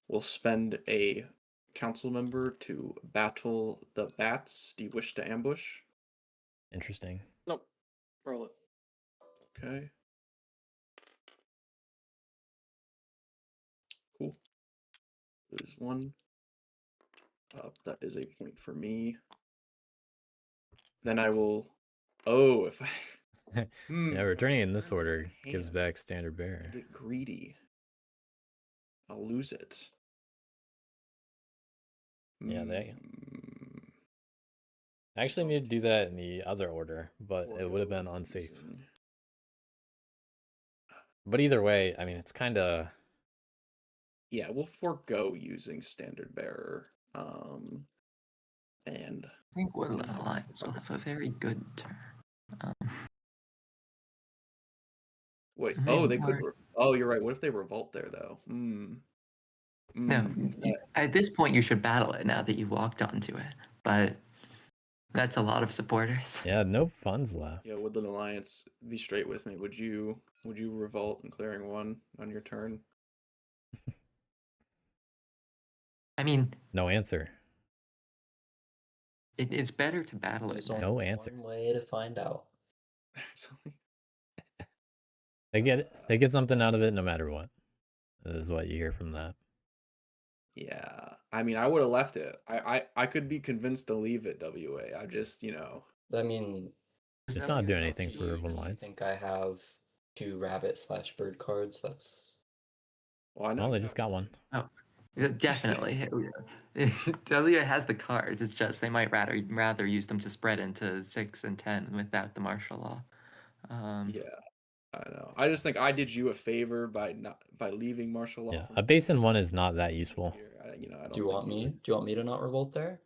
We'll spend a council member to battle the bats. Do you wish to ambush? Interesting. Nope. Roll it. Okay. Cool. Lose 1. That is a point for me. Then I will. Oh, if I. Yeah, returning in this Where's order my gives hand? back standard I bearer. get greedy. I'll lose it. Yeah, they Hmm. I actually need to do that in the other order, but it would have been Forego unsafe. using- But either way, I mean, it's kind of Yeah, we'll forego using standard bearer. And I think Woodland Alliance will have a very good turn. wait. They Oh, they could. might- Oh, you're right. What if they revolt there though? No, at this point you should battle it now that you walked onto it. But that's a lot of supporters. yeah, no funds left. Yeah, Woodland Alliance. Be straight with me. Would you revolt in clearing 1 on your turn? I mean, No answer. it's better to battle it There's now. only No answer. one way to find out. They get something out of it no matter what. Is what you hear from that. Yeah, I mean, I would have left it. I could be convinced to leave it. WA. I just I mean, It's not doing up anything to for you. Urban Do you Lights. think I have 2 rabbit/bird cards? That's Well, I know Well, they you just have got one. Oh, yeah, definitely. W has the cards. It's just they might rather use them to spread into 6 and 10 without the martial law. Yeah, I know. I just think I did you a favor by leaving martial law. Yeah, from a basin 1 is not that useful. here. I don't. Do you want me? Do you want me to not revolt there?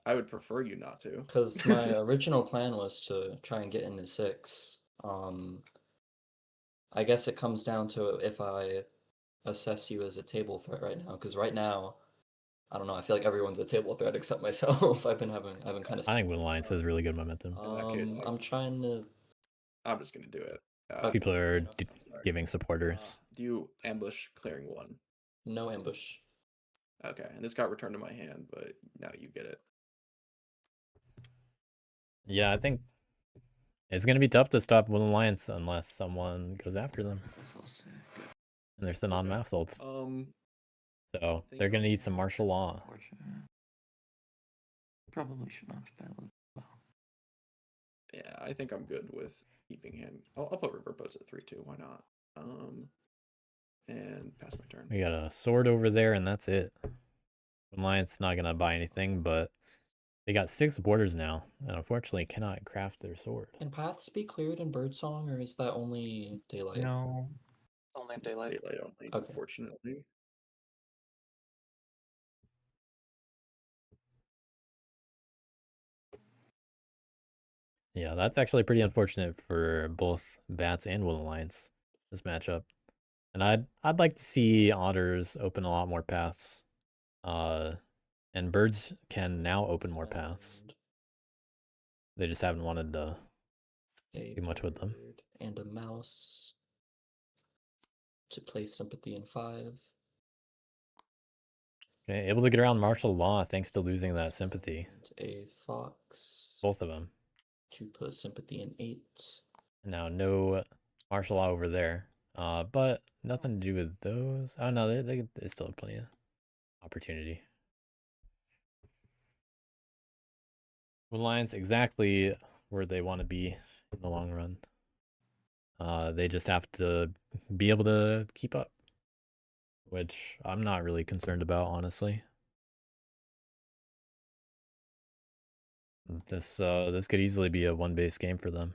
I would prefer you not to. Because my original plan was to try and get into 6. I guess it comes down to if I assess you as a table threat right now. Because right now, I don't know. I feel like everyone's a table threat except myself. I've been kind of. I think Woodland Alliance has really good momentum. In that case, I'm trying to. I'm just gonna do it. People are enough. giving supporters. Do you ambush clearing 1? No ambush. Okay, and this got returned to my hand, but now you get it. Yeah, I think it's gonna be tough to stop Woodland Alliance unless someone goes after them. And there's the non-mouse ult. So they're gonna need some martial law. Probably should not have battled well. Yeah, I think I'm good with keeping hand. I'll put river boats at 3-2. Why not? And pass my turn. We got a sword over there, and that's it. Alliance not gonna buy anything, but they got 6 borders now, and unfortunately cannot craft their sword. Can paths be cleared in Birdsong, or is that only daylight? No. Only daylight. Daylight only, Okay. unfortunately. Yeah, that's actually pretty unfortunate for both Bats and Wood Alliance, this matchup. And I'd like to see Otters open a lot more paths. And Birds can now open more paths. Spend They just haven't wanted to a do much with them. bird and a mouse to play Sympathy in 5. Okay, able to get around martial law thanks to losing that sympathy. Spend a fox Both of them. to put Sympathy in 8. Now, no martial law over there. But nothing to do with those. Oh, no, they still have plenty of opportunity. Wood Alliance exactly where they want to be in the long run. They just have to be able to keep up, which I'm not really concerned about, honestly. This could easily be a one-base game for them.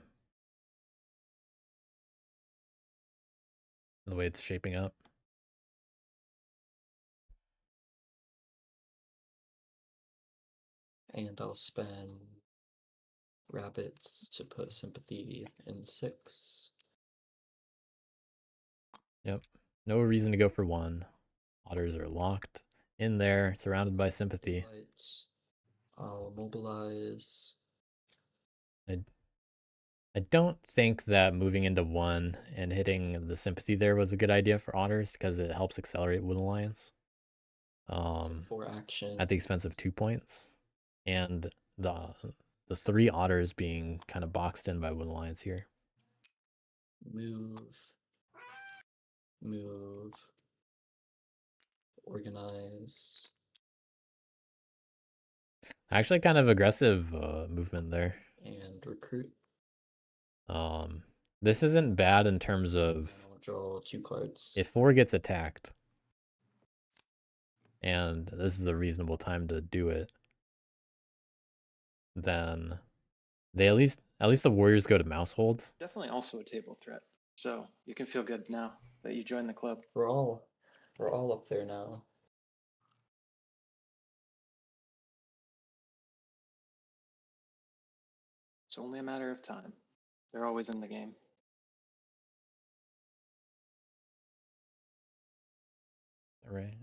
The way it's shaping up. And I'll spend rabbits to put Sympathy in 6. Yep. No reason to go for 1. Otters are locked in there, surrounded by sympathy. Daylights. I'll mobilize. I don't think that moving into 1 and hitting the sympathy there was a good idea for Otters because it helps accelerate Wood Alliance. Take 4 actions. At the expense of 2 points. And the 3 Otters being kind of boxed in by Wood Alliance here. Move. Organize. Actually kind of aggressive movement there. And recruit. This isn't bad in terms of I'll draw 2 cards. if 4 gets attacked, and this is a reasonable time to do it, then they at least the Warriors go to Mousehold. Definitely also a table threat. So you can feel good now that you joined the club. We're all up there now. It's only a matter of time. They're always in the game. Right.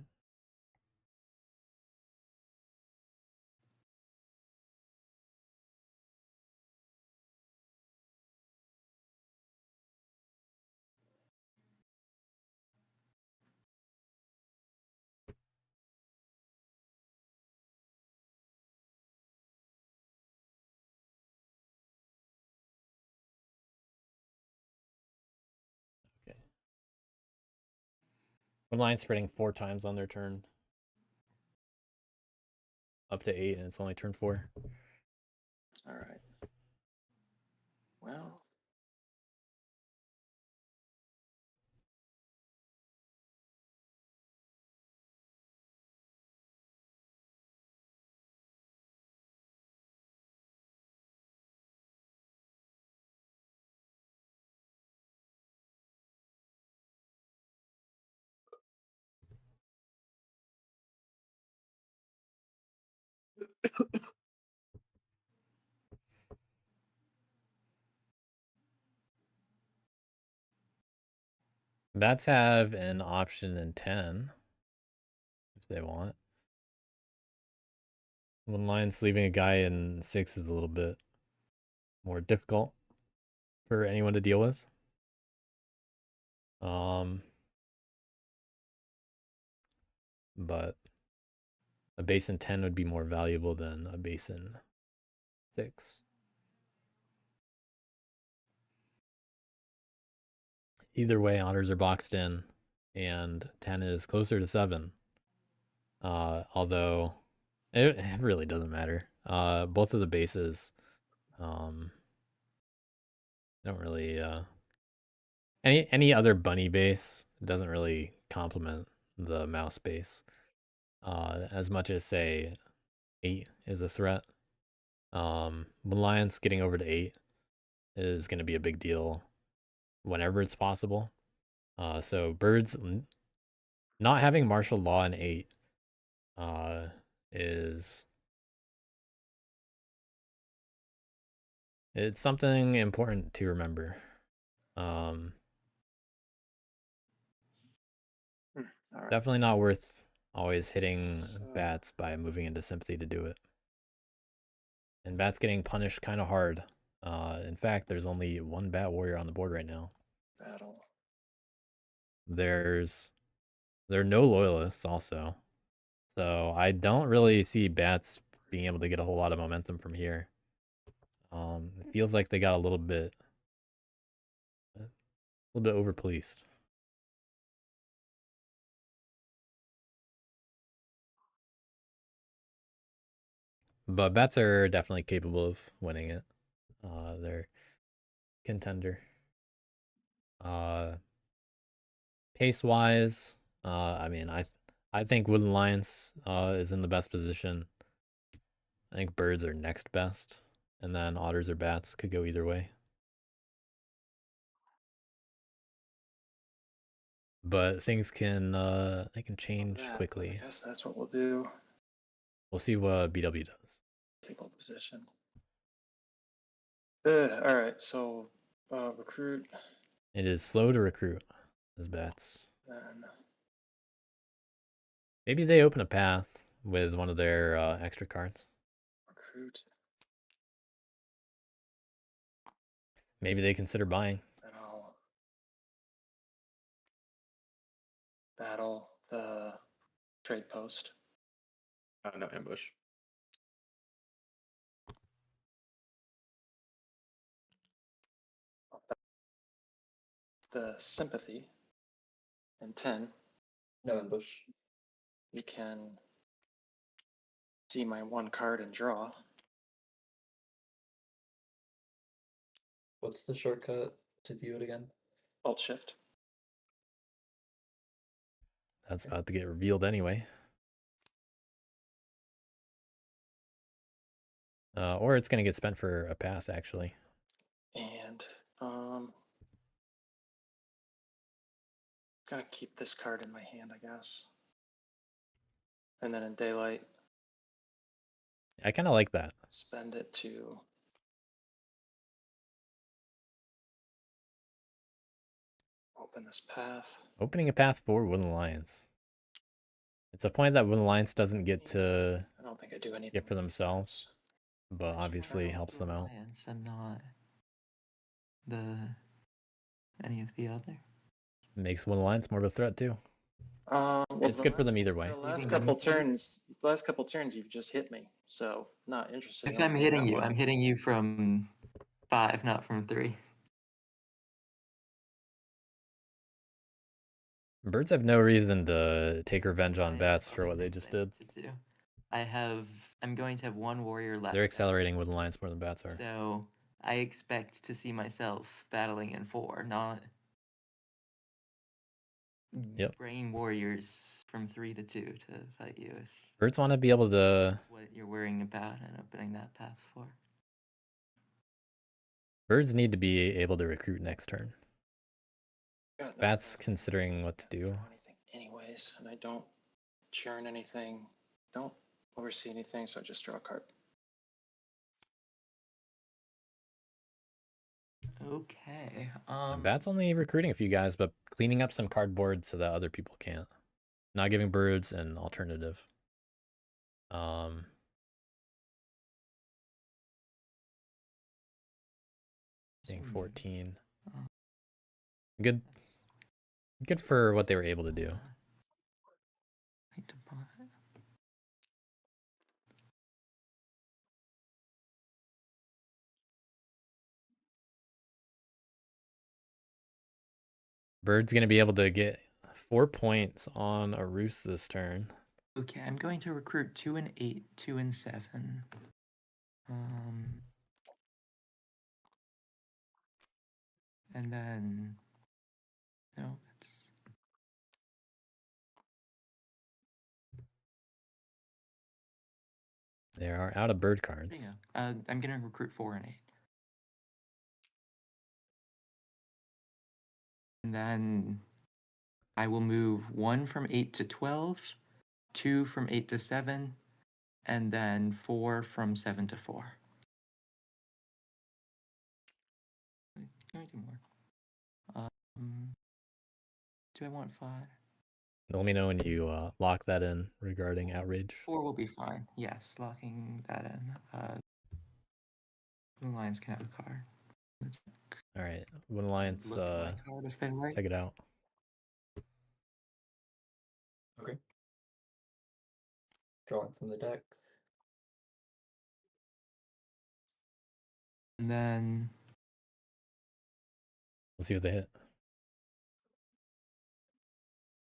Okay. Wood Alliance spreading 4 times on their turn. Up to 8, and it's only turn 4. All right. Well, Bats have an option in 10 if they want. Wood Alliance leaving a guy in 6 is a little bit more difficult for anyone to deal with. But a base in 10 would be more valuable than a base in 6. Either way, Otters are boxed in, and 10 is closer to 7. Although it really doesn't matter. Both of the bases don't really any other bunny base doesn't really complement the mouse base as much as say 8 is a threat. Alliance getting over to 8 is going to be a big deal whenever it's possible. So Birds not having martial law in 8 is It's something important to remember. All right. Definitely not worth always hitting So- bats by moving into sympathy to do it. And bats getting punished kind of hard. In fact, there's only one bat warrior on the board right now. Battle. There are no loyalists also. So I don't really see bats being able to get a whole lot of momentum from here. It feels like they got a little bit overpoliced. But bats are definitely capable of winning it. They're contender. Pace wise, I mean, I think Wood Alliance is in the best position. I think birds are next best, and then otters or bats could go either way. But things can they can change That, but quickly. I guess that's what we'll do. We'll see what BW does. Table position. All right, so recruit. It is slow to recruit as bats. Then Maybe they open a path with one of their extra cards. recruit. Maybe they consider buying. And I'll battle the trade post. No ambush. The sympathy. And 10. No ambush. You can see my one card and draw. What's the shortcut to view it again? Alt shift. That's about to get revealed anyway. Or it's going to get spent for a path, actually. And gonna keep this card in my hand, I guess. And then in daylight, I kind of like that. spend it to open this path. Opening a path for Wood Alliance. It's a point that Wood Alliance doesn't get to I don't think I do anything get for themselves, but obviously Why helps the them out. Alliance and not any of the other. Makes Wood Alliance more of a threat too. Well, It's the good for last- them either way. The last Leaving couple them- turns, you've just hit me. So not interested. If in I'm doing hitting that you, one. I'm hitting you from 5, not from 3. Birds have no reason to take revenge So I on have bats for other what they things just I need did. to do. I'm going to have one warrior left. They're accelerating Wood Alliance more than bats are. So I expect to see myself battling in 4, not Yep. bringing warriors from 3 to 2 to fight you if Birds want to be able to. that's what you're worrying about and opening that path for. Birds need to be able to recruit next turn. Got no Bats plans. considering what to I don't do. draw anything anyways, and I don't churn anything, don't oversee anything, so I just draw a card. Okay. Bats only recruiting a few guys, but cleaning up some cardboard so that other people can't. Not giving birds an alternative. Being 14. Good. Good for what they were able to do. Need to buy it. Bird's gonna be able to get 4 points on a roost this turn. Okay, I'm going to recruit 2 and 8, 2 and 7. And then no, that's They are out of bird there cards. you go. I'm gonna recruit 4 and 8. And then I will move 1 from 8 to 12, 2 from 8 to 7, and then 4 from 7 to 4. Can we do more? Do I want 5? Let me know when you lock that in regarding outrage. 4 will be fine. Yes, locking that in. The Lions can have a card. All right, Wooden Alliance, Look at my card if they like. check it out. Okay. Drawing from the deck. And then We'll see what they hit.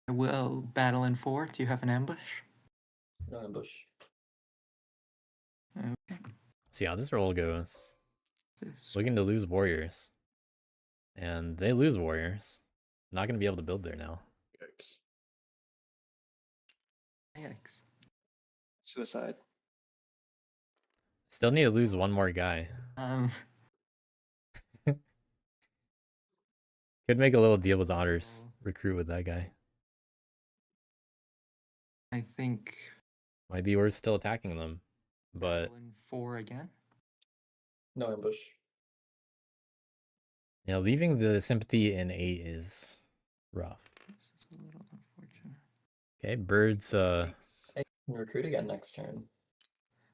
I will battle in 4. Do you have an ambush? No ambush. Okay. See how this roll goes. This Looking to lose warriors. And they lose warriors. Not going to be able to build there now. Yikes. Yikes. Suicide. Still need to lose one more guy. Could make a little deal with Otters. Recruit with that guy. I think Might be worth still attacking them. But battle in 4 again. No ambush. yeah, leaving the sympathy in 8 is rough. This is a little unfortunate. Okay, birds Yikes. Hey, you can recruit again next turn.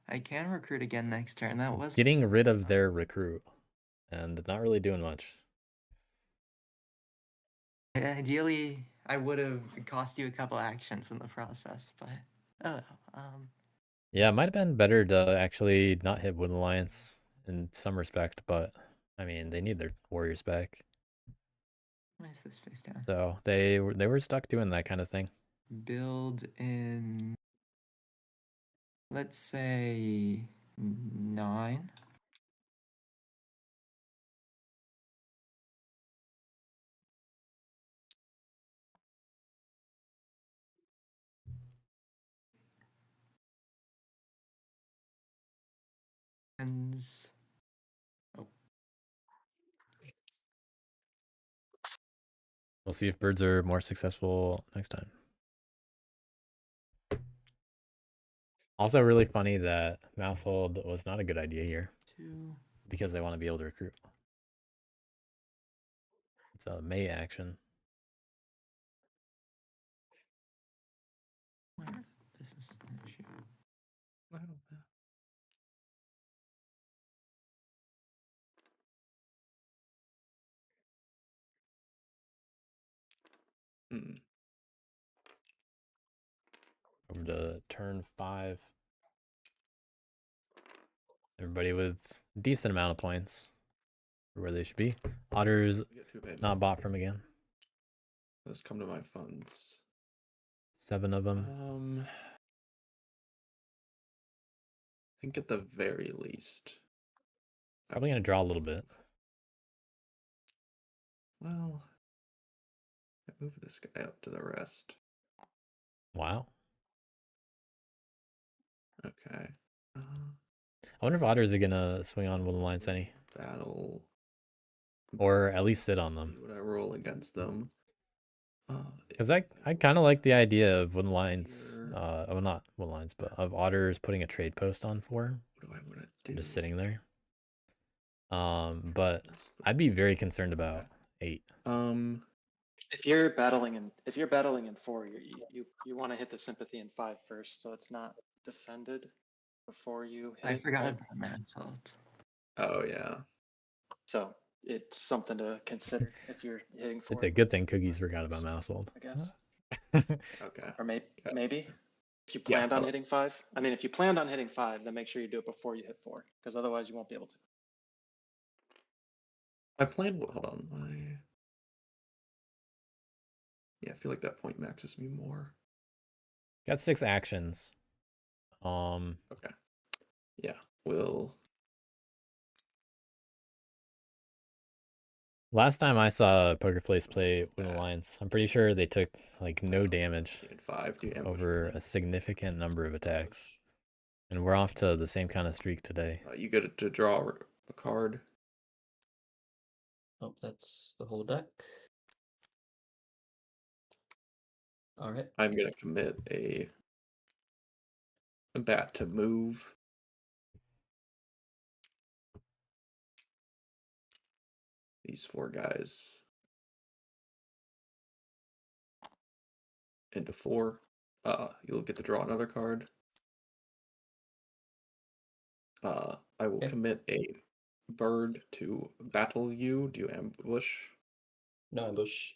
I can recruit again next turn. That was getting rid of their recruit. And not really doing much. ideally I would have cost you a couple actions in the process, but oh well. Yeah, it might have been better to actually not hit Wooden Alliance in some respect, but I mean they need their warriors back. Why is this face down? So they were stuck doing that kind of thing. Build in, let's say 9. And oh, We'll see if birds are more successful next time. Also really funny that Mousehold was not a good idea here 2. because they want to be able to recruit. It's a May action. Where this is an issue. I don't know. Hmm. Over to turn 5. Everybody with decent amount of points for where they should be. Otters We get 2 payments. not bought from again. Let's come to my funds. 7 of them. I think at the very least. Probably gonna draw a little bit. Well, I move this guy up to the rest. Wow. Okay. I wonder if Otters are gonna swing on Wooden Alliance any. Battle. Or at least sit on See them. what I roll against them. Because I kind of like the idea of Wooden Alliance, Here. well not Wooden Alliance, but of Otters putting a trade post on 4. What do I want to do? Just sitting there. But I'd be very concerned about 8. If you're battling in 4, you want to hit the sympathy in 5 first, so it's not defended before you hit. I forgot right? about Manassault. Oh yeah. So it's something to consider if you're hitting 4. It's a good thing Cookies forgot about Mousehold. I guess. Okay. Or Yeah. maybe if you Yeah, planned on hold on. hitting 5. I mean, if you planned on hitting 5, then make sure you do it before you hit 4, because otherwise you won't be able to. I planned. Hold on. Yeah, I feel like that point maxes me more. Got 6 actions. Okay. Yeah. We'll. Last time I saw PokerPlace play Wooden Yeah. Alliance, I'm pretty sure they took like no damage In 5. Do you ambush over with a them? significant number of attacks. Ambush. And we're off to the same kind of streak today. You get to draw a card. Oh, that's the whole deck. All right. I'm gonna commit a bat to move. these 4 guys into 4. You'll get to draw another card. I will Okay. commit a bird to battle you. Do you ambush? No ambush.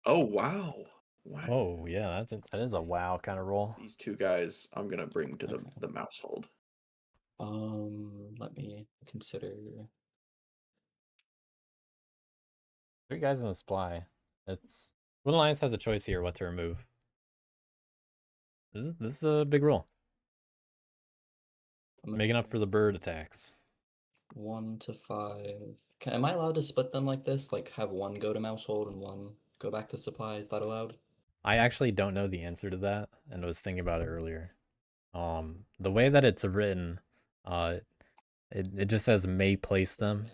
Oh wow! Wow. Oh yeah, that is a wow kind of roll. These 2 guys I'm gonna bring to Okay. the mouse hold. Let me consider. 3 guys in the supply. It's Wood Alliance has a choice here what to remove. This is a big roll. I'm Making up for the bird attacks. 1 to 5. Am I allowed to split them like this? Like have one go to mousehold and one go back to supply? Is that allowed? I actually don't know the answer to that, and was thinking about it earlier. The way that it's written, it just says may place them.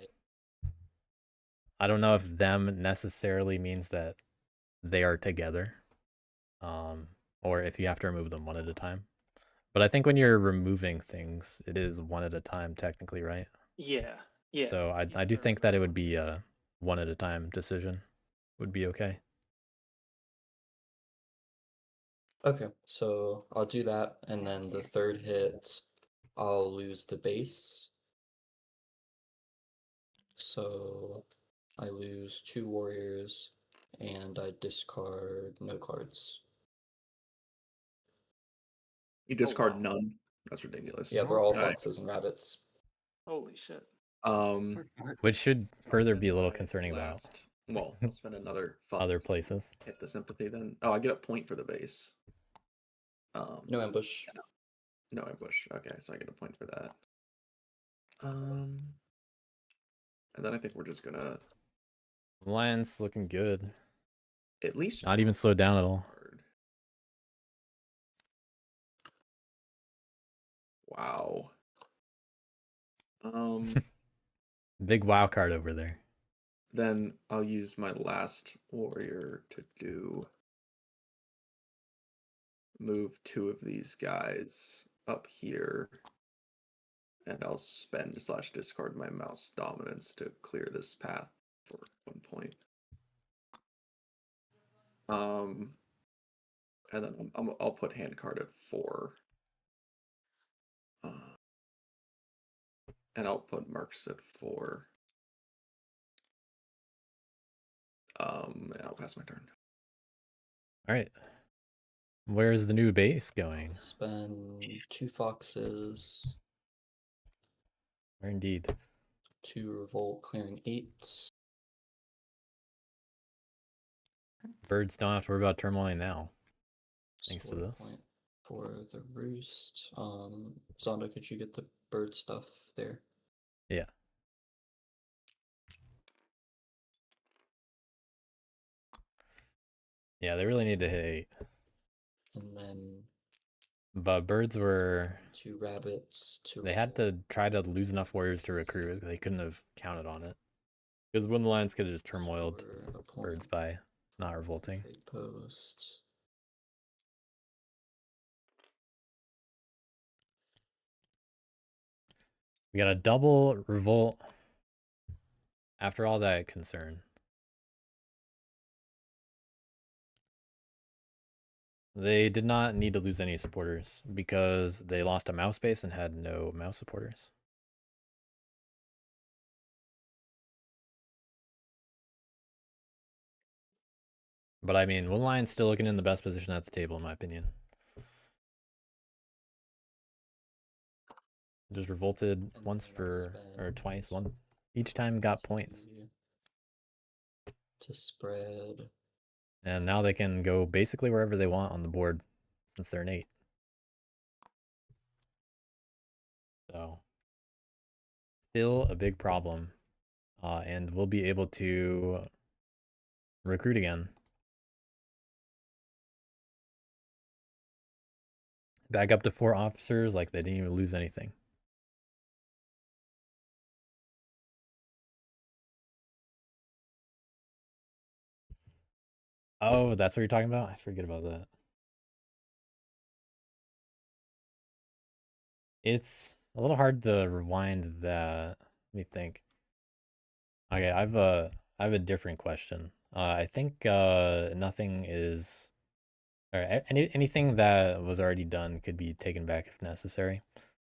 I don't know if them necessarily means that they are together, or if you have to remove them one at a time. But I think when you're removing things, it is one at a time technically, right? Yeah. Yeah. So I you do can think that it remove would be a one at a time decision. Would be okay. Okay, so I'll do that, and then the third hit, I'll lose the base. So I lose 2 warriors, and I discard no cards. You discard wow. none. That's ridiculous. Yeah, they're all Alright. foxes and rabbits. Holy shit. Which should further spend be a little my concerning about Well, I'll spend another fun other places. hit the sympathy then. Oh, I get a point for the base. No ambush. No ambush. Okay, so I get a point for that. And then I think we're just gonna Alliance looking good. at least Not even slowed down at all. card. Wow. Big wow card over there. Then I'll use my last warrior to do move 2 of these guys up here. And I'll spend / discard my mouse dominance to clear this path for 1 point. And then I'll put hand card at 4. And I'll put Mercs at 4. And I'll pass my turn. All right. Where's the new base going? Spend 2 foxes, Where indeed? 2 revolt, clearing 8. Birds don't have to worry about turmoil now. Thanks to Sword this. point for the roost. Zonda, could you get the bird stuff there? Yeah. Yeah, they really need to hit 8. And then But birds were 2 rabbits, 2 they had to try to lose enough warriors to recruit. They couldn't have counted on it. Because when the Lions could have just turmoiled birds by not revolting. Trade post. We got a double revolt after all that concern. They did not need to lose any supporters because they lost a mouse base and had no mouse supporters. But I mean, Wood Lion's still looking in the best position at the table, in my opinion. Just revolted And once then for, or spend twice, each time got points. To spread. And now they can go basically wherever they want on the board since they're an 8. So, still a big problem. And we'll be able to recruit again. Back up to 4 officers, like they didn't even lose anything. Oh, that's what you're talking about? I forget about that. It's a little hard to rewind that. Let me think. Okay, I have a different question. I think nothing is, or anything that was already done could be taken back if necessary.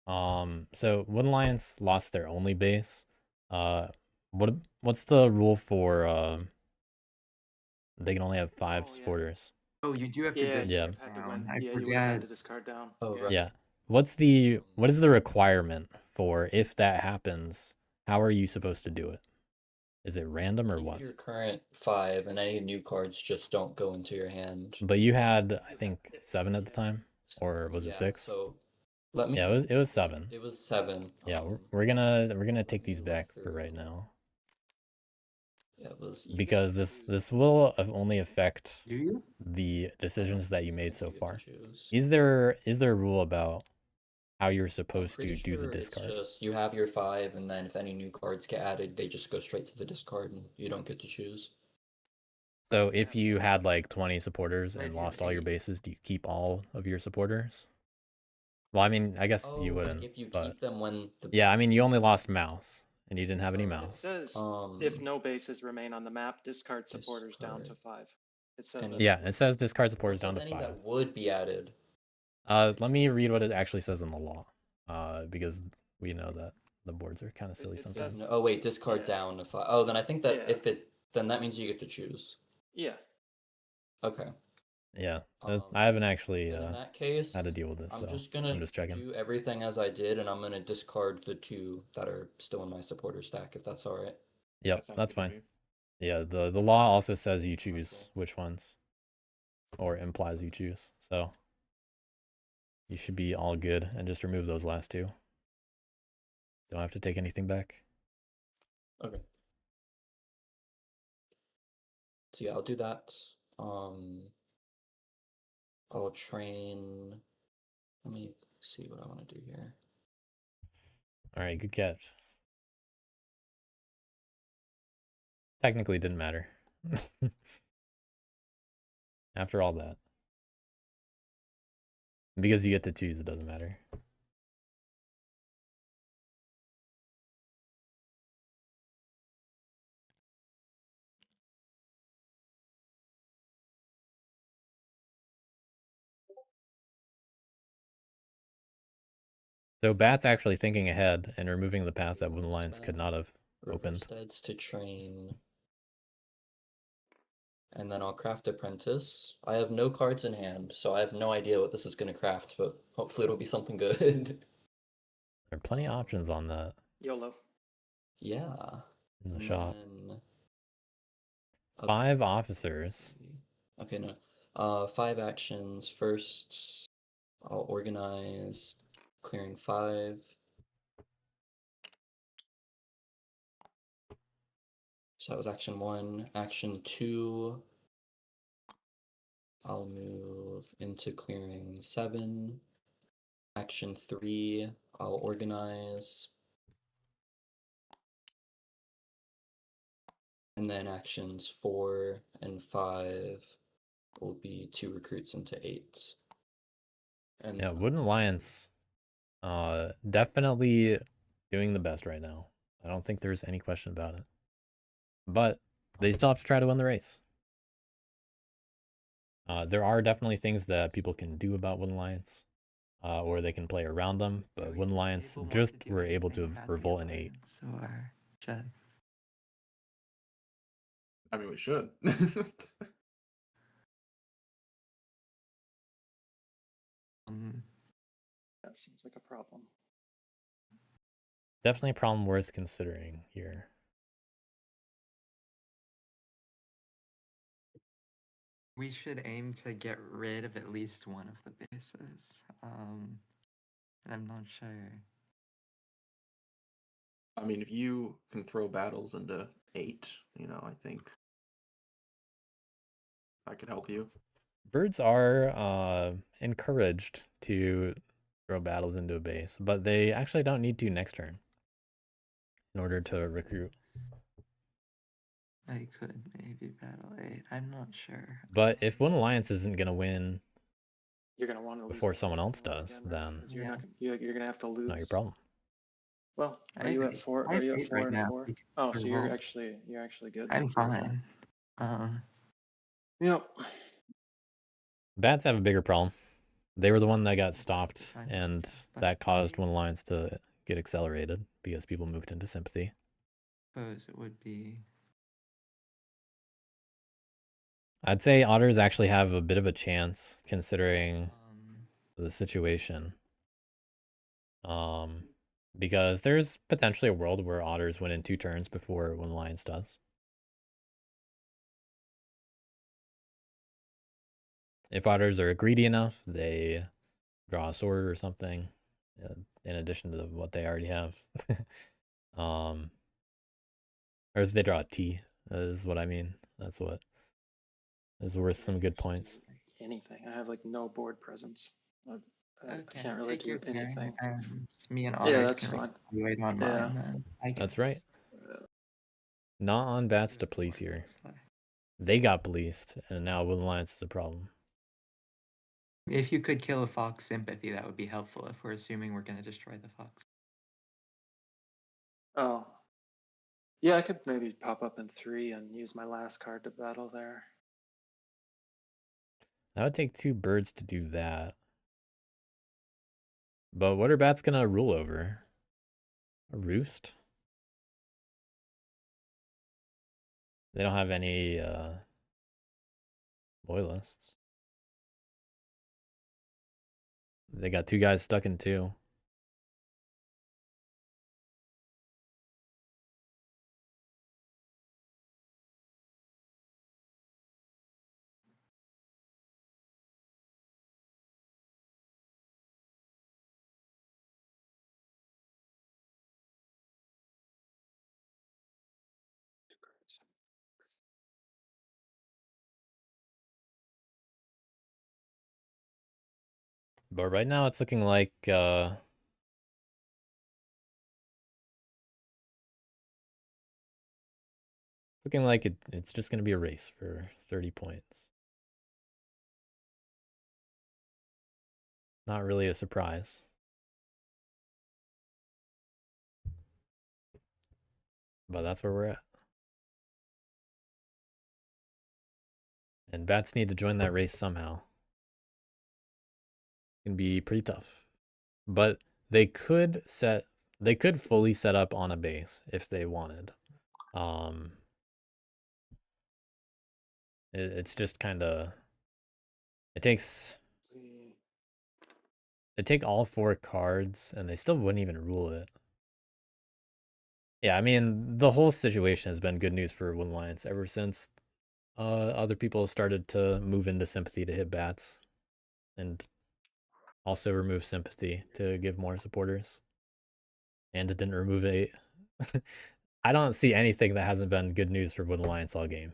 So Wooden Lions lost their only base. What's the rule for they can only have 5 Oh, yeah. supporters? Oh, you do have to Yeah, discard Yeah. you would have had to down. win. I Yeah, forget. you would have had to discard down. Oh, yeah. right. Yeah. What is the requirement for if that happens? How are you supposed to do it? Is it random or Keep what? your current 5, and any new cards just don't go into your hand. But you had, I think, 7 at the time, or was it Yeah, 6? so let me. Yeah, it was 7. It was 7. Yeah, we're gonna take me these look back for right through. now Yeah, it was. you get because to this choose. will only affect Do you? the decisions that you I made think so you get to far. choose. Is there a rule about how you're I'm supposed pretty to do the sure it's discard? just you have your 5, and then if any new cards get added, they just go straight to the discard, and you don't get to choose. So if you had like 20 supporters What if and you have lost all your 8? bases, do you keep all of your supporters? Well, I mean, I guess Oh, you like wouldn't, if you but keep them when the. yeah, I mean, you only lost Mouse and you didn't have any So, It Mouse. says Um. if no bases remain on the map, discard supporters down to discard 5. It says any- that. Yeah, it says discard Well, supporters it down says to any 5. that would be added. Let me read what it actually says in the law, because we know that the boards are kind of silly It If sometimes. no, oh wait, discard yeah. down to 5. Oh, then I think that Yeah. then that means you get to choose. Yeah. Okay. Yeah, Um, I haven't actually Then in that case, had to deal with this, I'm so just gonna I'm just checking. do everything as I did, and I'm gonna discard the 2 that are still in my supporter stack, if that's all right. Yep, That sounds that's good to fine. me. Yeah, the law also says you Saves choose console. which ones, or implies you choose. So you should be all good, and just remove those last 2. Don't have to take anything back. Okay. So yeah, I'll do that. I'll train. Let me see what I want to do here. All right, good catch. Technically, it didn't matter. After all that. Because you get to choose, it doesn't matter. So Bat's actually thinking ahead and removing the path that Wooden Lions could not have Reverse opened. deads to train. And then I'll craft Apprentice. I have no cards in hand, so I have no idea what this is going to craft, but hopefully it'll be something good. There are plenty of options on that YOLO. Yeah. in the And shop. then 5 officers. Okay, no. 5 actions. First, I'll organize clearing 5. So that was action 1. Action 2, I'll move into clearing 7. Action 3, I'll organize. And then actions 4 and 5 will be 2 recruits into 8. And Yeah, Wooden Alliance definitely doing the best right now. I don't think there's any question about it. But they still have to try to win the race. There are definitely things that people can do about Wooden Alliance, or they can play around them, but Joey, Wooden does the Alliance table want just to do were able to anything about the revolt in 8. alliance, or just I mean, we should. That seems like a problem. Definitely a problem worth considering here. we should aim to get rid of at least one of the bases. And I'm not sure. I mean, if you can throw battles into 8, I think I could help you. Birds are encouraged to throw battles into a base, but they actually don't need to next turn in order to recruit. I could maybe battle 8. I'm not sure. But if Wooden Alliance isn't going to win You're gonna want to lose before that someone first else one does, again, right? then 'Cause you're Yeah. not. You're gonna have to lose. it's not your problem. Well, I are you have at eight. four? I Are have you at 8 4 right and now. 4? We can Oh, so you're roll. actually good. I'm then. fine. Yep. Bats have a bigger problem. They were the one that got stopped, Fine, and yeah, but that caused I One Alliance to get accelerated because people moved into sympathy. suppose it would be. I'd say otters actually have a bit of a chance considering the situation. Because there's potentially a world where otters win in 2 turns before One Alliance does. If otters are greedy enough, they draw a sword or something, in addition to what they already have. Or if they draw a T, is what I mean. That's what is worth some good points. Anything. I have like no board presence. I Okay, can't really take your do turn, anything. and me and Yeah, Otters that's can fine. evaluate on Yeah. mine then. I guess. That's right. Not on bats to police Four here. dice left. They got policed, and now Wood Alliance is a problem. If you could kill a fox sympathy, that would be helpful if we're assuming we're going to destroy the fox. Oh. Yeah, I could maybe pop up in 3 and use my last card to battle there. That would take 2 birds to do that. But what are bats gonna rule over? A roost? They don't have any loyalists. They got 2 guys stuck in 2. But right now it's looking like it's just gonna be a race for 30 points. Not really a surprise. But that's where we're at. And bats need to join that race somehow. It can be pretty tough. But they could fully set up on a base if they wanted. It's just kind of it take all 4 cards and they still wouldn't even rule it. Yeah, I mean, the whole situation has been good news for Wood Alliance ever since other people started to move into sympathy to hit bats and also remove sympathy to give more supporters. And it didn't remove a I don't see anything that hasn't been good news for Wood Alliance all game.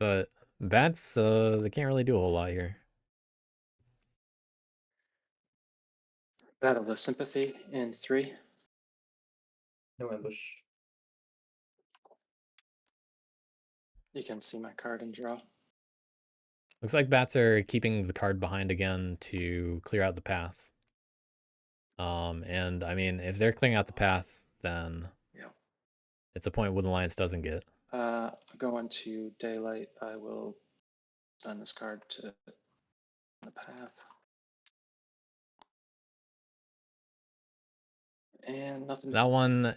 But bats, they can't really do a whole lot here. Battle the sympathy in 3. No ambush. You can see my card and draw. Looks like bats are keeping the card behind again to clear out the path. And I mean, if they're clearing out the path, then Yeah. it's a point Wood Alliance doesn't get. Going to daylight, I will send this card to the path. And nothing. That one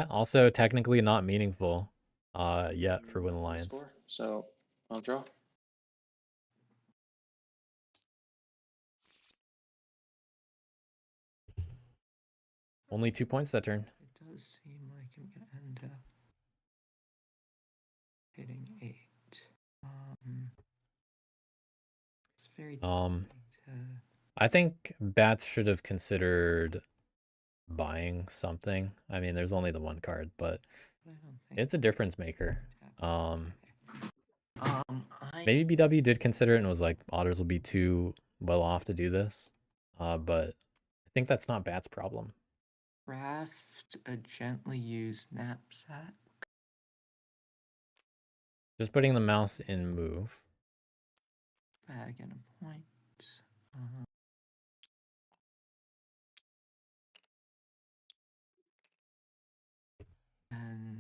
also technically not meaningful yet for Wood Alliance. Score. So I'll draw. Only 2 points that turn. It does seem like I'm going to end up hitting 8. It's very tempting to... I think bats should have considered buying something. I mean, there's only the 1 card, but I don't think it's a difference maker. I Maybe BW did consider it and was like, otters will be too well off to do this. But I think that's not bats' problem. craft a gently used knapsack. Just putting the mouse in move bag and a point. Uh, and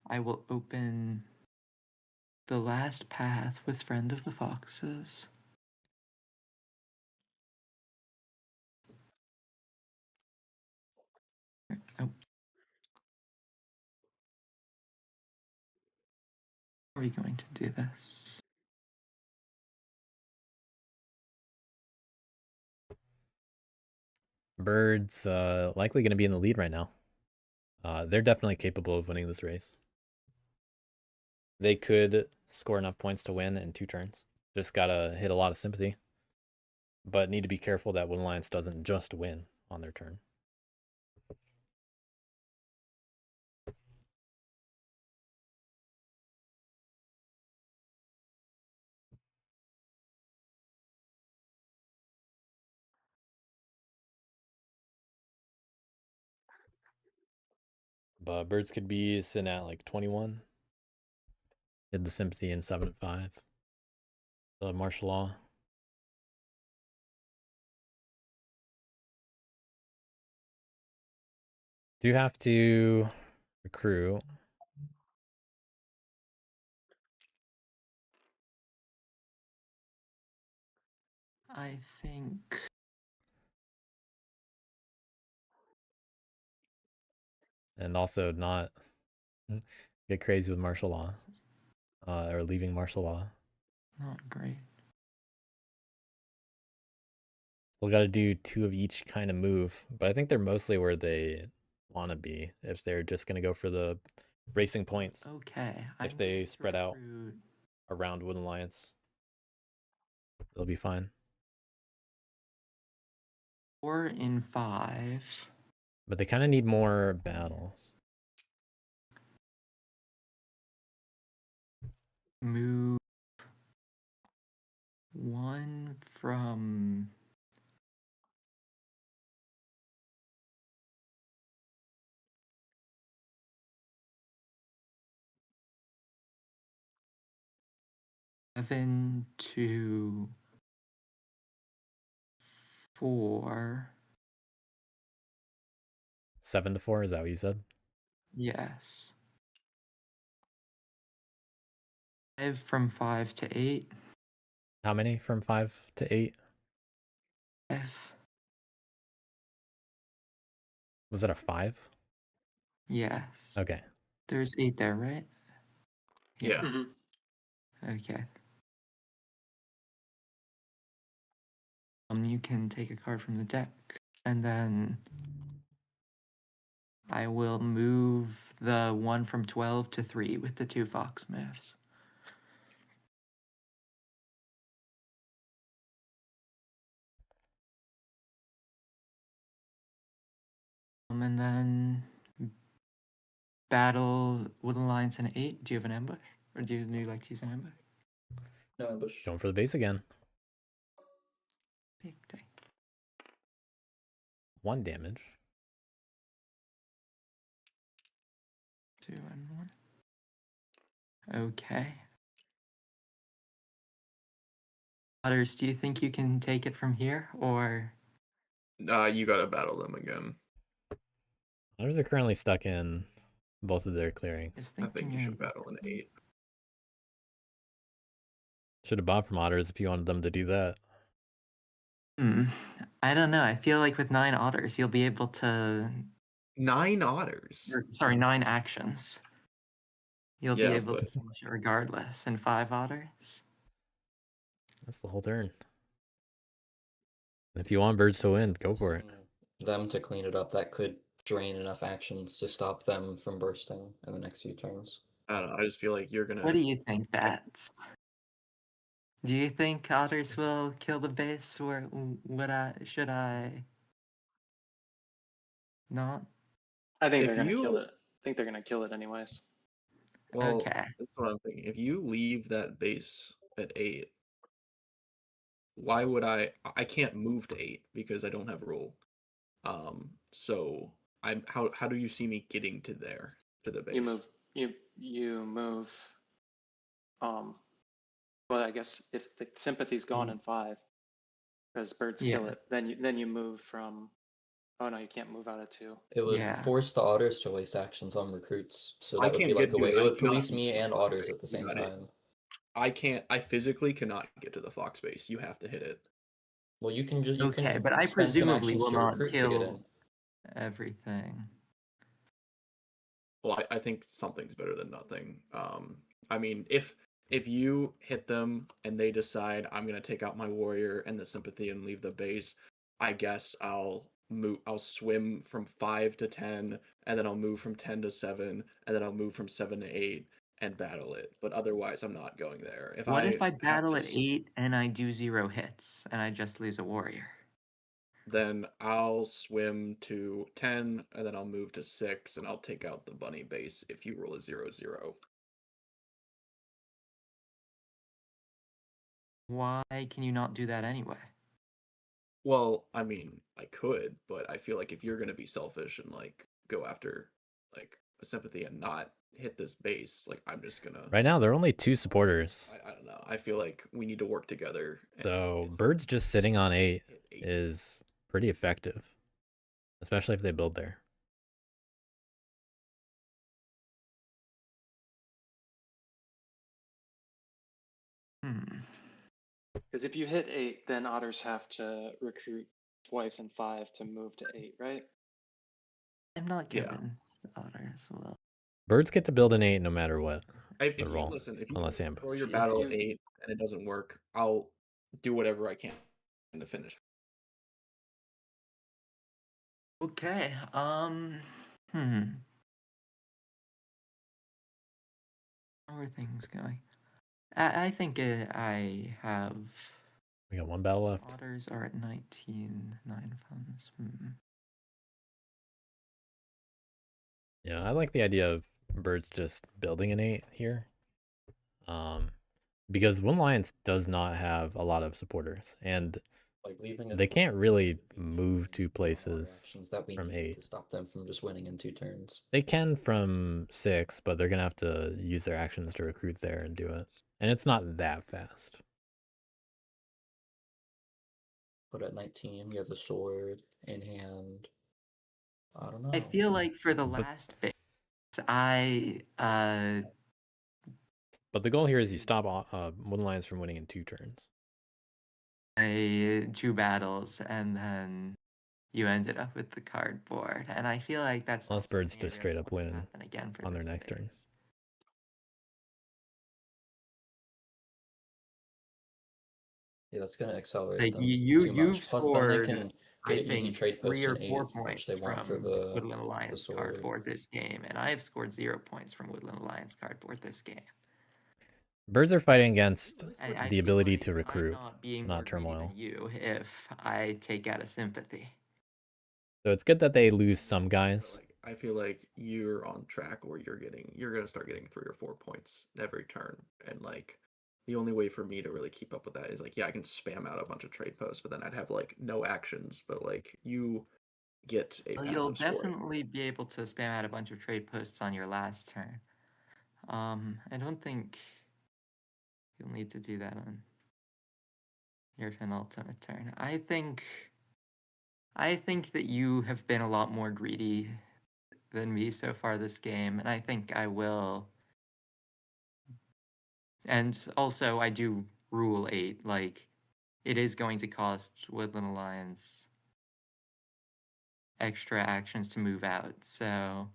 I will open the last path with Friend of the Foxes. Oh. How are we going to do this? Birds likely going to be in the lead right now. They're definitely capable of winning this race. They could score enough points to win in 2 turns. Just gotta hit a lot of sympathy. But need to be careful that Wooden Alliance doesn't just win on their turn. But birds could be sitting at like 21. Hit the sympathy in 7 at 5. The martial law. Do have to recruit. I think And also not get crazy with martial law. Or leaving martial law. not great. Still got to do 2 of each kind of move, but I think they're mostly where they want to be if they're just going to go for the racing points. Okay. If they spread out around Wooden Alliance, they'll be fine. 4 in 5. But they kind of need more battles. Move 1 from seven to 4. 7 to 4, is that what you said? Yes. 5 from 5 to 8. How many from 5 to 8? 5. Was that a 5? Yes. Okay. There's 8 there, right? Yeah. Okay. You can take a card from the deck, and then I will move the 1 from 12 to 3 with the 2 fox moves. And then battle Wooden Alliance in 8. Do you have an ambush? Or do you like to use an ambush? No ambush. Going for the base again. Big day. 1 damage. 2 and 1. Okay. Otters, do you think you can take it from here, or? You gotta battle them again. Others are currently stuck in both of their I clearings. was I think thinking you of- should battle an 8. Should have bought from Otters if you wanted them to do that. I don't know. I feel like with 9 otters, you'll be able to. 9 otters. Sorry, 9 actions. You'll be Yeah, able to but finish it regardless. And 5 otters. That's the whole turn. If you want birds to win, go for it. Them to clean it up, that could drain enough actions to stop them from bursting in the next few turns. I don't know. I just feel like you're gonna. What do you think, Bats? Do you think otters will kill the base, or should I not? I think If they're gonna kill you- it. I think they're gonna kill it anyways. Well, Okay. that's what I'm thinking. If you leave that base at 8, why would I can't move to 8 because I don't have a rule. So how do you see me getting to there, to the base? You move you move. Well, I guess if the sympathy's gone in 5, because birds kill Yeah. it, then you move from. Oh no, you can't move out of 2. It would Yeah. force the otters to waste actions on recruits, so I that would be can't like get a to way. it. It I would cannot police get me to the and fox otters base. at the You same got it. time. I physically cannot get to the fox base. You have to hit it. Well, you can Okay, but I spend some presumably actions will to not recruit to get kill in. everything. Well, I think something's better than nothing. I mean, if you hit them and they decide I'm gonna take out my warrior and the sympathy and leave the base, I guess I'll swim from 5 to 10, and then I'll move from 10 to 7, and then I'll move from 7 to 8 and battle it. But otherwise, I'm not going there. What if I have battle to at 8 and I do 0 hits and I just lose a warrior? Then I'll swim to 10, and then I'll move to 6, and I'll take out the bunny base if you roll a 0-0. Why can you not do that anyway? Well, I mean, I could, but I feel like if you're gonna be selfish and like go after like a sympathy and not hit this base, like I'm just gonna. Right now, there are only 2 supporters. I don't know. I feel like we need to work together. and So it's birds just sitting on 8 hit 8. is pretty effective, especially if they build there. Because if you hit 8, then otters have to recruit twice in 5 to move to 8, right? I'm not Yeah. convinced otters will. Birds get to build an 8 no matter what. If The you roll, listen, if you unless throw ambush. your If battle at you- 8 and it doesn't work, I'll do whatever I can to finish. Okay. How are things going? I think I have. We got 1 battle left. Otters are at 19, 9 funds. Yeah, I like the idea of birds just building an 8 here. Because One Alliance does not have a lot of supporters, and Like leaving they can't really it move to on our places actions that we from need 8. to stop them from just winning in 2 turns. They can from 6, but they're gonna have to use their actions to recruit there and do it. And it's not that fast. But at 19, you have a sword in hand. I don't know. I feel like for the But- last base, I But the goal here is you stop One Alliance from winning in 2 turns. 2 battles and then you ended up with the cardboard, and I feel like that's not Unless birds something I just really straight up want to win happen again for on their this next turn. base. Yeah, that's gonna accelerate Like them you've too much. Plus, then they scored, can I get an easy think, trade post 3 or in 4 8, points which they want for from the Woodland Alliance sword. cardboard this game, and I have scored 0 points from Woodland Alliance cardboard this game. Birds are fighting against I the feel ability like to recruit, I'm not being not more greedy turmoil. than you if I take out a sympathy. So it's good that they lose some guys. I feel like you're on track where you're gonna start getting 3 or 4 points every turn, and like the only way for me to really keep up with that is like, yeah, I can spam out a bunch of trade posts, but then I'd have like no actions. But like you get a Well, passive you'll score. definitely be able to spam out a bunch of trade posts on your last turn. I don't think you'll need to do that on your penultimate turn. I think that you have been a lot more greedy than me so far this game, and I think I will. And also, I do rule 8. Like, it is going to cost Woodland Alliance extra actions to move out, so.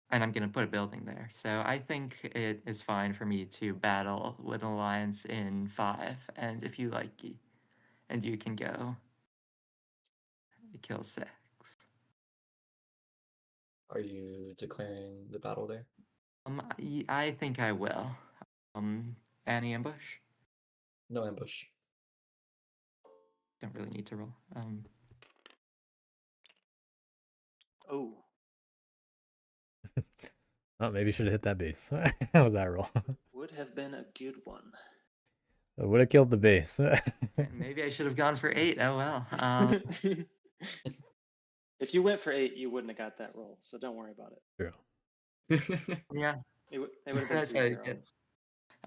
And I'm going to put a building there. So I think it is fine for me to battle with an alliance in 5. And if you like, and you can go kill 6. Are you declaring the battle there? I think I will. Any ambush? No ambush. Don't really need to roll. Oh, Oh, maybe you should have hit that base. How was that roll? would have been a good one. It would have killed the base. Maybe I should have gone for 8. Oh well. If you went for 8, you wouldn't have got that roll, so don't worry about it. True. Yeah, It would have been that's how it 3-0. gets.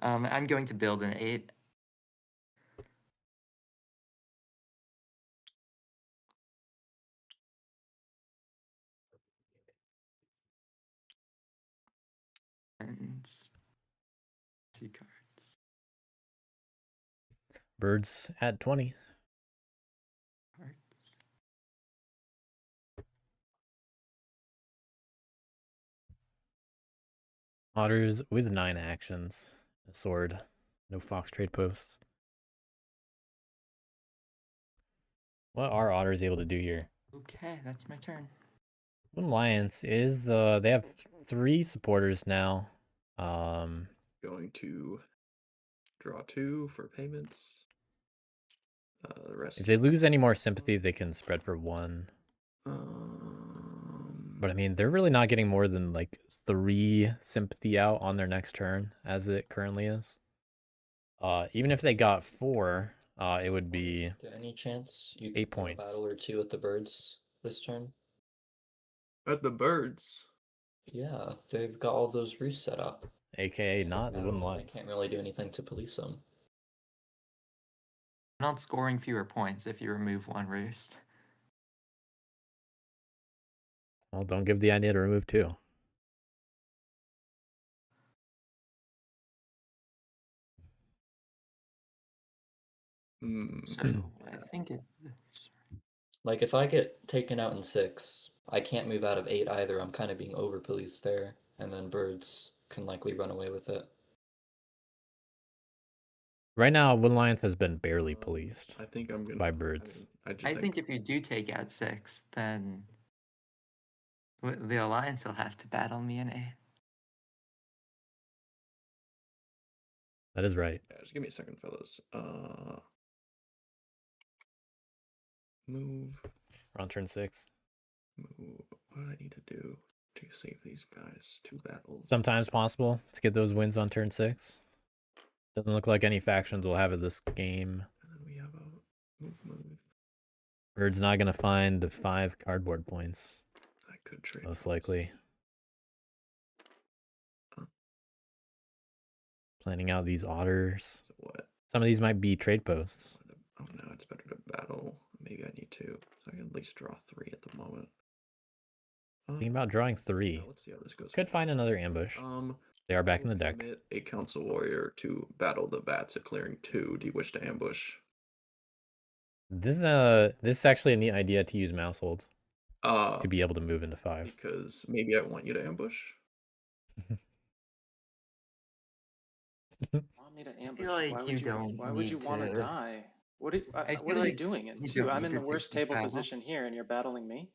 I'm going to build an 8. And 2 cards. Birds at 20. Cards. Otters with 9 actions. A sword. No fox trade posts. What are otters able to do here? Okay, that's my turn. One Alliance is they have 3 supporters now. Going to draw 2 for payments. The rest. If they lose any more sympathy, they can spread for 1. Um, But I mean, they're really not getting more than like 3 sympathy out on their next turn, as it currently is. Even if they got 4, it would be Is there any chance you 8 could do a points. battle or 2 at the birds this turn? at the birds. Yeah, they've got all those roosts set up. AKA not the So Wooden I Lions. can't really do anything to police them. Not scoring fewer points if you remove 1 roost. Well, don't give the idea to remove 2. So I think it's Like, if I get taken out in 6, I can't move out of 8 either. I'm kind of being over-policed there, and then birds can likely run away with it. Right now, Wooden Lions has been barely policed I think I'm gonna by birds. I I think if you do take out 6, then the Alliance will have to battle me in 8. That is right. Yeah, just give me a second, fellas. Move. We're on turn 6. Move. What do I need to do to save these guys? 2 battles. Sometimes possible to get those wins on turn 6. Doesn't look like any factions will have it this game. And then we have a move. Bird's not gonna find 5 cardboard points, I could trade. most posts. likely. Planning out these otters. So what? Some of these might be trade posts. Oh no, it's better to battle. Maybe I need 2. So I can at least draw 3 at the moment. Thinking about drawing 3. Yeah, let's see how this goes. Could find another ambush. They are back in the I'll deck. commit a council warrior to battle the bats at clearing 2. Do you wish to ambush? This is actually a neat idea to use Mousehold to be able to move into 5. Because maybe I want you to ambush. Want me to ambush? like why you would you? don't Why would you need want to to- die? What are, I what feel are you like doing? you And 2, don't I'm need in the to worst take this table battle. position here, and you're battling me.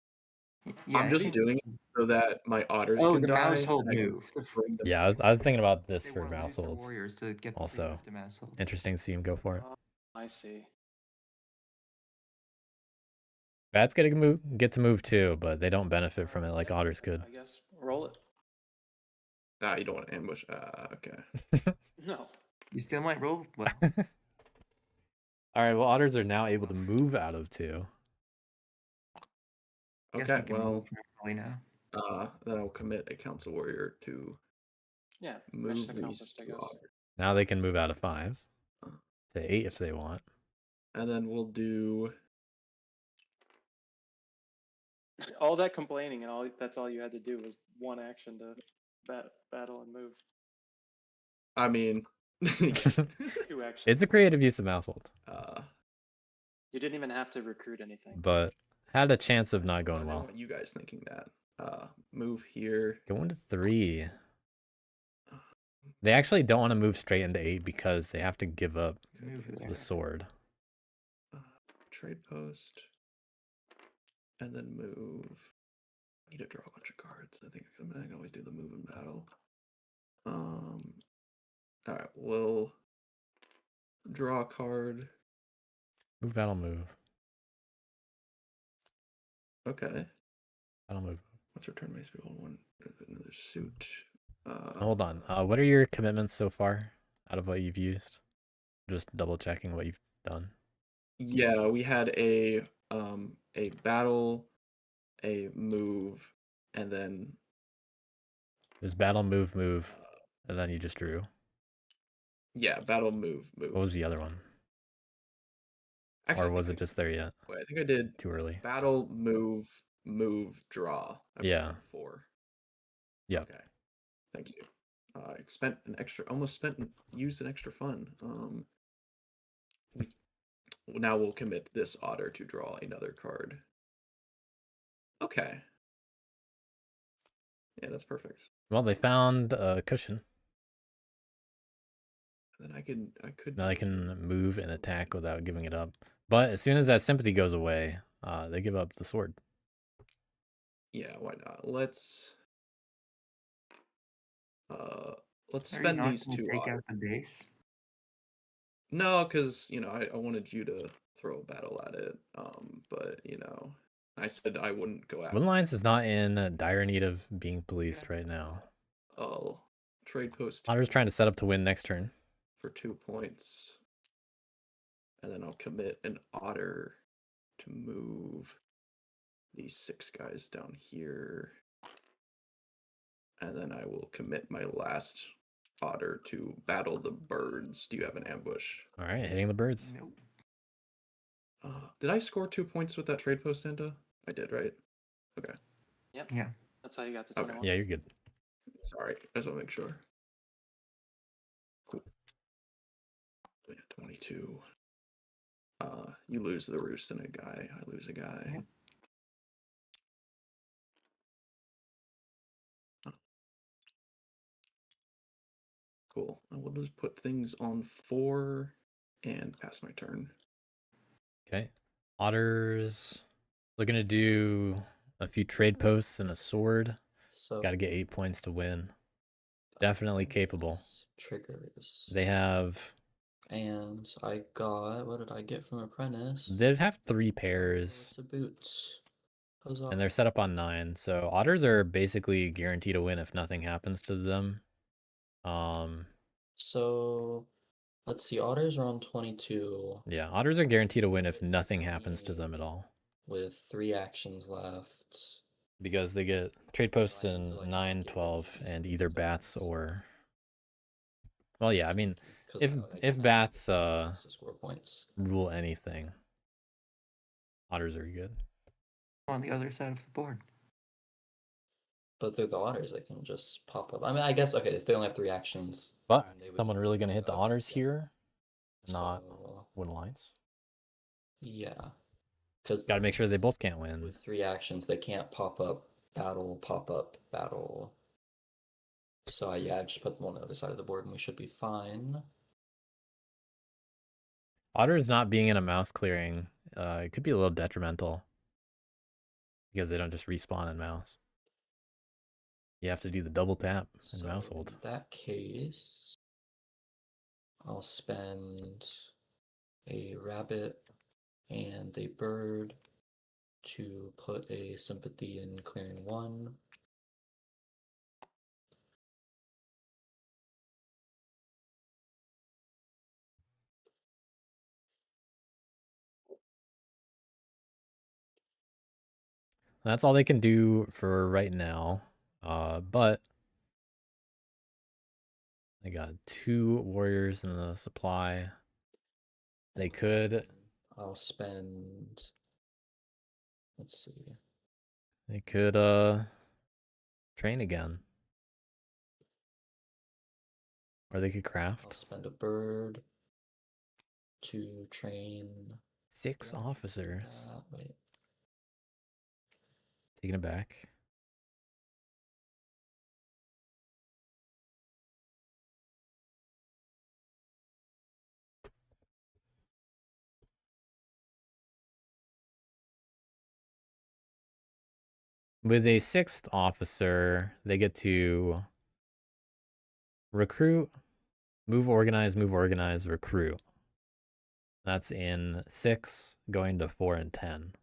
Yeah, I'm just doing it so that my otters Oh, can the die. Mousehold and I can move. bring them. Yeah, I was thinking about this They for want to use their Mouseholds. warriors to get the Also, free move to Mousehold. Interesting to see him go for it. Oh, I see. Bats get to move too, but they don't benefit from it like Yeah, otters could. I guess roll it. Ah, you don't want to ambush. Okay. No. You still might roll well. All right, well, otters are now able to move out of 2. Guess Okay, you can well, move normally now. then I'll commit a council warrior to Yeah. move Mission these accomplished, I 2 guess. otters. Now they can move out of 5 Uh, to 8 if they want. And then we'll do. All that complaining and that's all you had to do was 1 action to battle and move. I mean, 2 actions. It's a creative use of Mousehold, You didn't even have to recruit anything. but had a chance of not I going don't well. want you guys thinking that. Move here. Going to 3. They actually don't want to move straight into 8 because they have to give up Move the there. sword. Trade post. And then move. I need to draw a bunch of cards. I think I can always do the move in battle. Alright, we'll draw a card. Move, battle, move. Okay. Battle, move. What's return base hold 1? Another suit. Hold on. What are your commitments so far out of what you've used? Just double checking what you've done. Yeah, we had a battle, a move, and then There's battle, move, move, and then you just drew. yeah, battle, move, move. What was the other one? Actually, Or was it just there yet? wait, I think I did Too early. battle, move, move, draw. I put Yeah. on 4. Yep. Okay. Thank you. I spent an extra, used an extra fun. Now we'll commit this otter to draw another card. Okay. Yeah, that's perfect. Well, they found a cushion. Then I could. Now they can move and attack without giving it up. But as soon as that sympathy goes away, they give up the sword. Yeah, why not? Let's Are you spend not these gonna 2 take otter. out the base? No, because I wanted you to throw a battle at it. But I said I wouldn't go after. Wood Alliance is not in dire need of being policed right now. I'll trade post Otter's trying to set up to win next turn. for 2 points, and then I'll commit an otter to move these 6 guys down here, and then I will commit my last otter to battle the birds. Do you have an ambush? All right, hitting the birds. Nope. Did I score 2 points with that trade post, Santa? I did, right? Okay. Yep. Yeah. That's how you got to Okay. 21. Yeah, you're good. Sorry, I just want to make sure. Cool. Yeah, 22. You lose the roost and a guy. I lose a guy. Yep. Cool. I will just put things on 4 and pass my turn. Okay. Otters looking to do a few trade posts and a sword. So Got to get 8 points to win. Definitely capable. triggers. They have. And I got, what did I get from Apprentice? They'd have 3 pairs, Lots of boots. Huzzah. and they're set up on 9. So otters are basically guaranteed to win if nothing happens to them. So let's see, otters are on 22 Yeah, otters are guaranteed to win if nothing happens to them at all, with 3 actions left. because they get trade posts So I need in to, like, 9, not get 12, these and things either on bats this. or. Well, yeah, I mean, 'Cause if I if don't have bats to score points. rule anything, otters are good. On the other side of the board. But they're the otters, they can just pop up. I mean, I guess, okay, if they only have 3 actions. But then they would someone really gonna hit the okay, otters yeah. here, not So, Wood Alliance. yeah. Because Got to make sure they both can't win. with 3 actions, they can't pop up, battle. So yeah, I just put them on the other side of the board and we should be fine. Otters not being in a mouse clearing, it could be a little detrimental, because they don't just respawn in mouse. You have to do the double tap in So mouse hold. in that case, I'll spend a rabbit and a bird to put a sympathy in clearing 1. That's all they can do for right now. But they got 2 warriors in the supply. They could. I'll spend. Let's see. They could train again. Or they could I'll craft. spend a bird to train 6 that, officers. Wait. Taking it back. With a 6th officer, they get to recruit, move, organize, recruit. That's in 6, going to 4 and 10.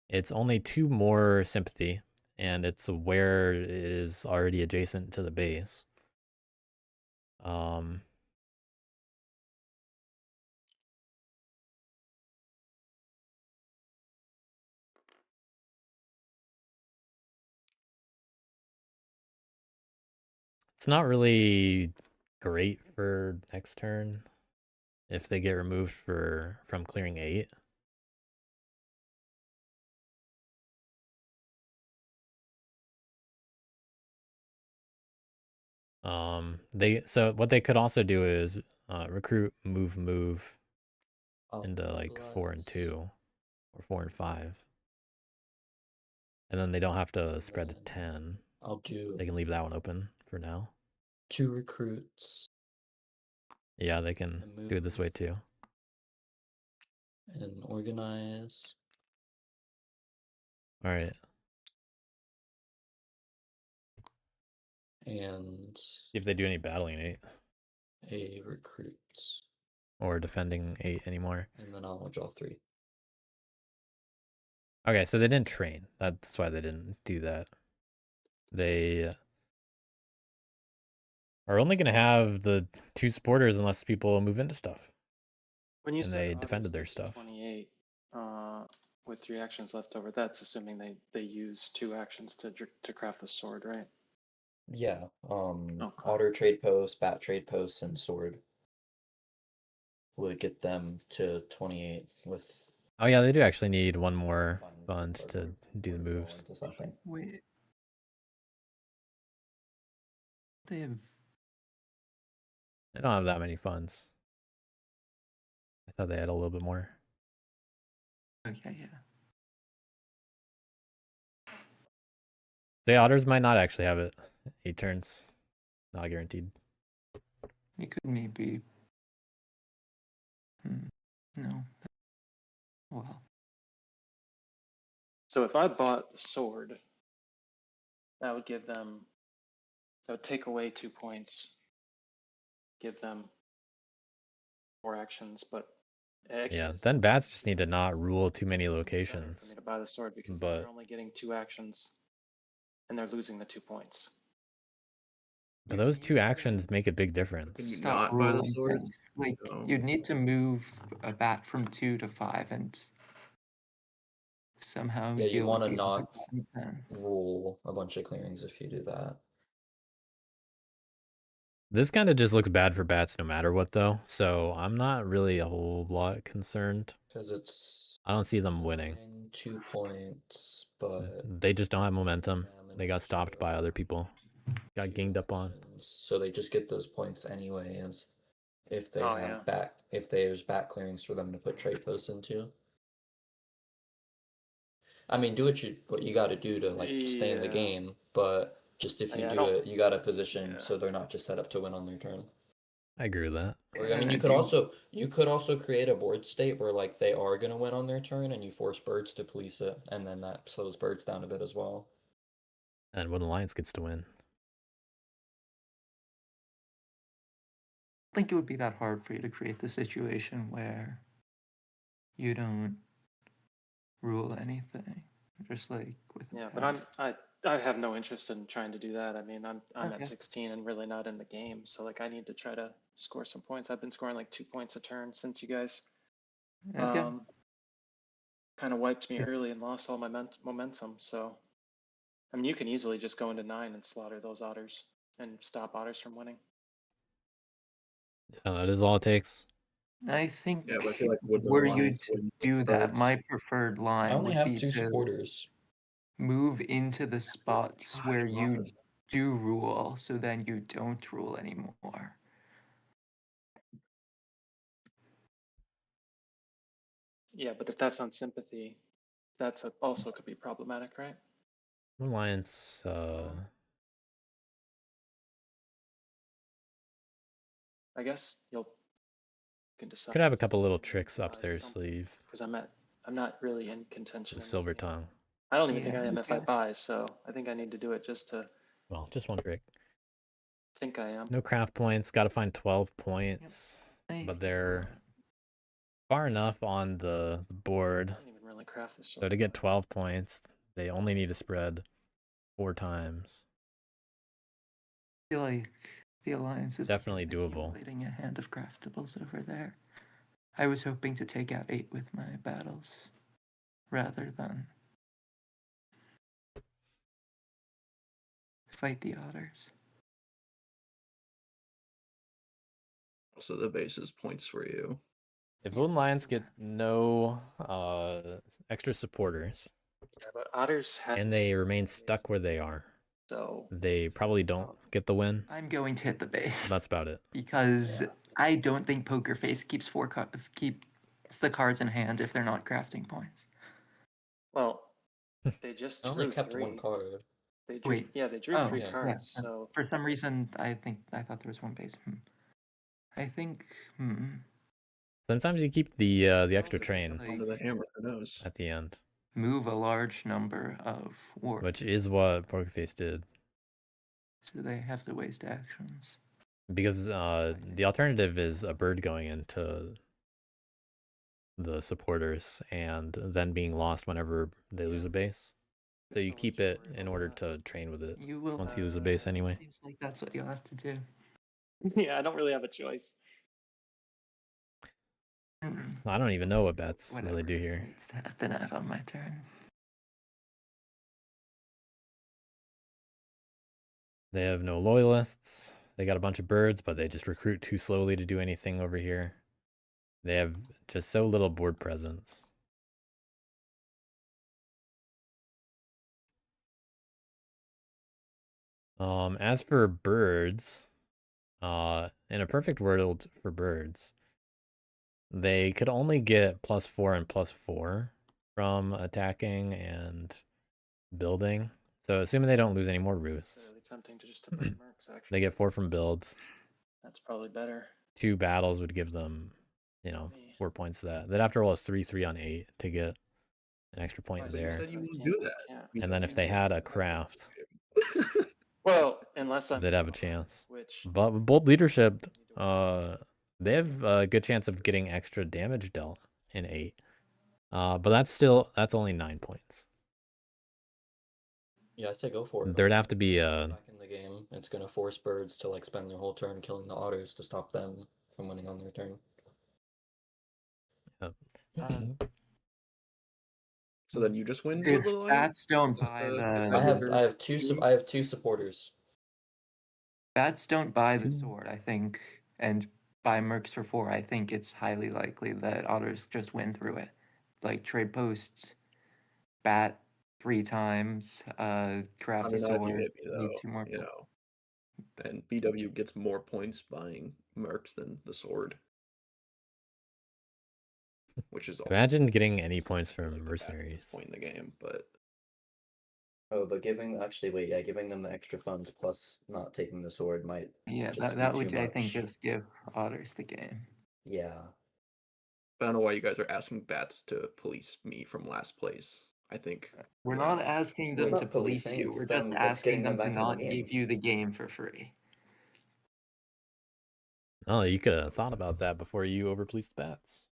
It's only 2 more sympathy, and it's where it is already adjacent to the base. It's not really great for next turn if they get removed from clearing 8. So what they could also do is recruit move into like 4 and 2 or 4 and 5. And then they don't have to spread to then 10. I'll do They can leave that one open for now. 2 recruits Yeah, they can and do it this way move too. and organize. All right. And See if they do any battling 8 a recruit. or defending 8 anymore. And then I'll draw 3. Okay, so they didn't train. That's why they didn't do that. They are only going to have the 2 supporters unless people move into stuff. When you And said they otters defended their get to stuff. 28 with 3 actions left over, that's assuming they use 2 actions to craft the sword, right? Yeah. Okay. Otter trade post, bat trade post, and sword would get them to 28 with. Oh yeah, they do actually need one more find 2 fund to cardboard do or the to draw moves. into something. Wait. They have. They don't have that many funds. I thought they had a little bit more. Okay, yeah. The otters might not actually have it 8 turns. Not guaranteed. We could maybe. No. Well. So if I bought the sword, that would give them, that would take away 2 points, give them 4 actions, but actually Yeah, it's then not bats just need to super not rule too many better for locations. me to buy the sword because then But they're only getting 2 actions and they're losing the 2 points. but You those 2 need to actions make a big Can difference. you stop not buy the ruling sword? things. Like, Oh. you'd need to move a bat from 2 to 5 and somehow Yeah, you deal want with to the other not bottom 10. rule a bunch of clearings if you do that. This kind of just looks bad for bats no matter what though. So I'm not really a whole lot concerned. Because it's. I don't see them winning. denying 2 points, but. They just don't have momentum. damage They got stopped by other people. Got 2 ganged up on. actions, so they just get those points anyways. If they Oh, have yeah. back, if there's back clearings for them to put trade posts into. I mean, do what you got to do to like stay in the Yeah. game, but just if you Yeah, I do don't- it, you got to position yeah. so they're not just set up to win on their turn. I agree with that. Or I mean, I you could do- also create a board state where like they are gonna win on their turn, and you force birds to police it, and then that slows birds down a bit as well. And when Alliance gets to win. think it would be that hard for you to create the situation where you don't rule anything. Just like with a Yeah, but bat. I have no interest in trying to do that. I mean, I'm Okay. at 16 and really not in the game, so like I need to try to score some points. I've been scoring like 2 points a turn since you guys Okay. kind of wiped me Yeah. early and lost all my momentum. So I mean, you can easily just go into 9 and slaughter those otters and stop otters from winning. Yeah, that is all it takes. I think Yeah, but I feel like Woodland were you Alliance to wouldn't do that, birds. my preferred I line only would have be 2 to supporters. move into the spots God, where I love you this. do rule, so then you don't rule anymore. Yeah, but if that's on sympathy, that's also could be problematic, right? Alliance, I guess you can decide. could have a couple little tricks up their Something. sleeve. Because I'm not really in contention. The in this silver game. tongue. I don't even think Yeah, I am if I okay. buy, so I think I need to do it just to Well, just one trick. think I am. No craft points. Got to find 12 points. But they're far enough on the board. I don't even really craft this. So to get 12 points, they only need to spread 4 times. I feel like the Alliance is Definitely doable. accumulating a hand of craftables over there. I was hoping to take out 8 with my battles, rather than fight the otters. So the base is points for you. If Yes, Golden Lions it's get no extra supporters Yeah, but otters have. and they remain stuck where they are, So they probably don't get the win. I'm going to hit the base. That's about it. Because Yeah. I don't think Poker Face keeps the cards in hand if they're not crafting points. well, they just I drew only kept 3. one card. They drew. Wait. Yeah, they drew Oh, 3 yeah. cards. Yeah. So For some reason, I thought there was one base. I think. Sometimes you keep the extra Also, train like, Under the hammer, who knows? at the end, Move a large number of warp. which is what Pokerface did. So they have to waste actions. Because the alternative is a bird going into the supporters and then being lost whenever they lose a base. So you so keep would you it worry in about order that? to train with it You will. once you lose a base anyway. Seems like that's what you'll have to do. Yeah, I don't really have a choice. I don't even know what bats Whatever really do here. needs to happen out on my turn. They have no loyalists. They got a bunch of birds, but they just recruit too slowly to do anything over here. They have just so little board presence. As for birds, in a perfect world for birds, they could only get +4 and +4 from attacking and building. So assuming they don't lose any more It's roosts, really tempting to just to buy mercs. Actually, they get 4 from builds. that's probably better. 2 battles would give them, you know, Me. 4 points to that. They'd have to roll a 3/3 on 8 to get an extra point Right, But you there. said you I wouldn't can't- do that. can't. You And then said if you they wouldn't had do a that. craft, Well, unless I'm they'd have a Pokemon, chance. which But with bold leadership, need to worry they have a good chance of getting extra damage dealt in 8. But that's only 9 points. Yeah, I say go for it. There'd have to be back in the game. It's gonna force birds to like spend their whole turn killing the otters to stop them from winning on their turn. So then you just win If with the lions? bats don't Is that buy is the- that I what have you're I have two doing? I have 2 supporters. Bats don't buy the Two. sword, I think, and buy mercs for 4. I think it's highly likely that otters just win through it. Like trade posts, bat 3 times, craft I mean, a not if you sword, hit me need though, 2 more. you know. And BW gets more points buying mercs than the sword. Which is imagine getting any points like from the bats at this mercenaries. point in the game, but Oh, but giving them the extra funds plus not taking the sword might Yeah, just that be would, too I think, much. just give otters the game. Yeah. I don't know why you guys are asking bats to police me from last place. I think We're you not know, asking It's them not to police policing, you. it's We're just them- it's getting asking them them to back into the not game. give you the game for free. Oh, you could have thought about that before you overpoliced the bats.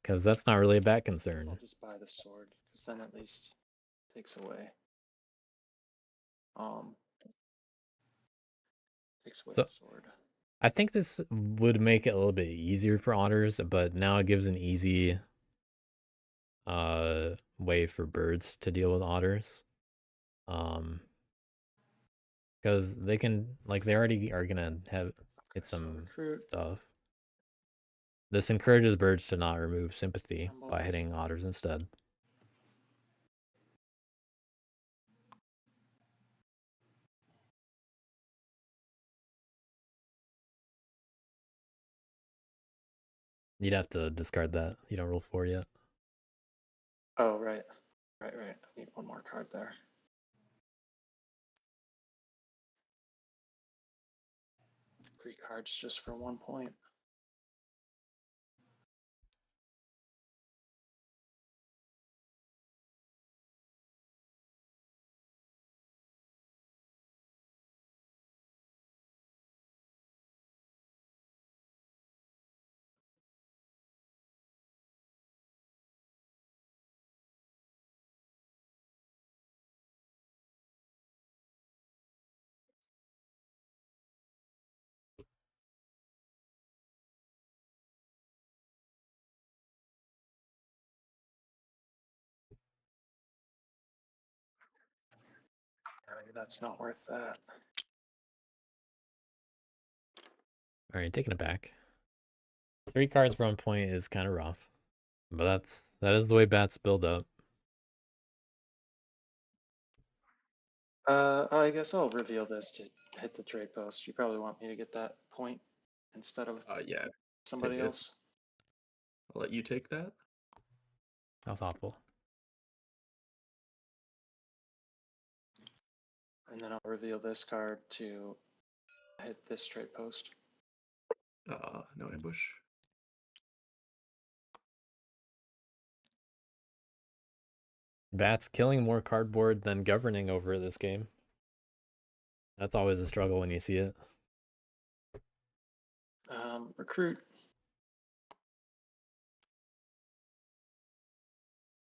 Because that's not really a bat I'll concern. just buy the sword because then at least takes away. Takes away So- the sword. I think this would make it a little bit easier for otters, but now it gives an easy way for birds to deal with otters. Because they can, like, they already are gonna have hit So some recruit. stuff. This encourages birds to not remove sympathy by Assemble. hitting otters instead. You'd have to discard that. You don't roll 4 yet. Oh, right. Right. I need one more card there. Three cards just for 1 point. That's not worth that. All right, taking it back. 3 cards for 1 point is kind of rough, but that is the way bats build up. I guess I'll reveal this to hit the trade post. You probably want me to get that point instead of Yeah. somebody it. else. I'll let you take that. How thoughtful. And then I'll reveal this card to hit this trade post. No ambush. Bats killing more cardboard than governing over this game. That's always a struggle when you see it. Recruit.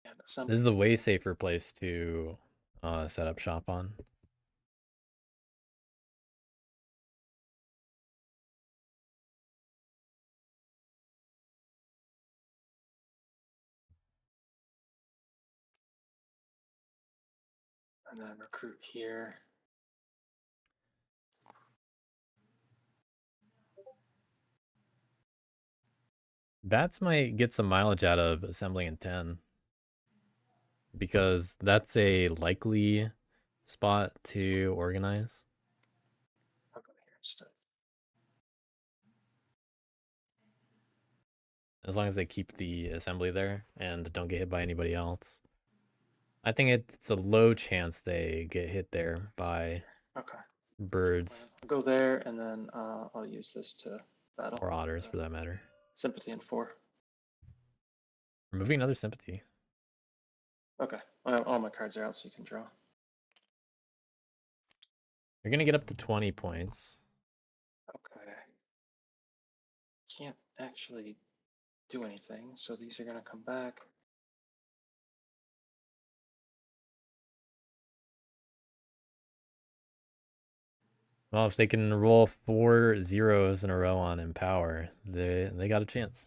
And This is the way safer place to set up shop on. And then recruit here. Bats might get some mileage out of assembling in 10. Because that's a likely spot to organize. I'll go here instead. As long as they keep the assembly there and don't get hit by anybody else. I think it's a low chance they get hit there by Okay. birds I'll go there, and then I'll use this to battle. or otters for that matter. Sympathy in 4. Removing another sympathy. Okay. Well, all my cards are out, so you can draw. You're going to get up to 20 points. Okay. Can't actually do anything, so these are going to come back. Well, if they can roll 4 zeros in a row on Empower, they got a chance.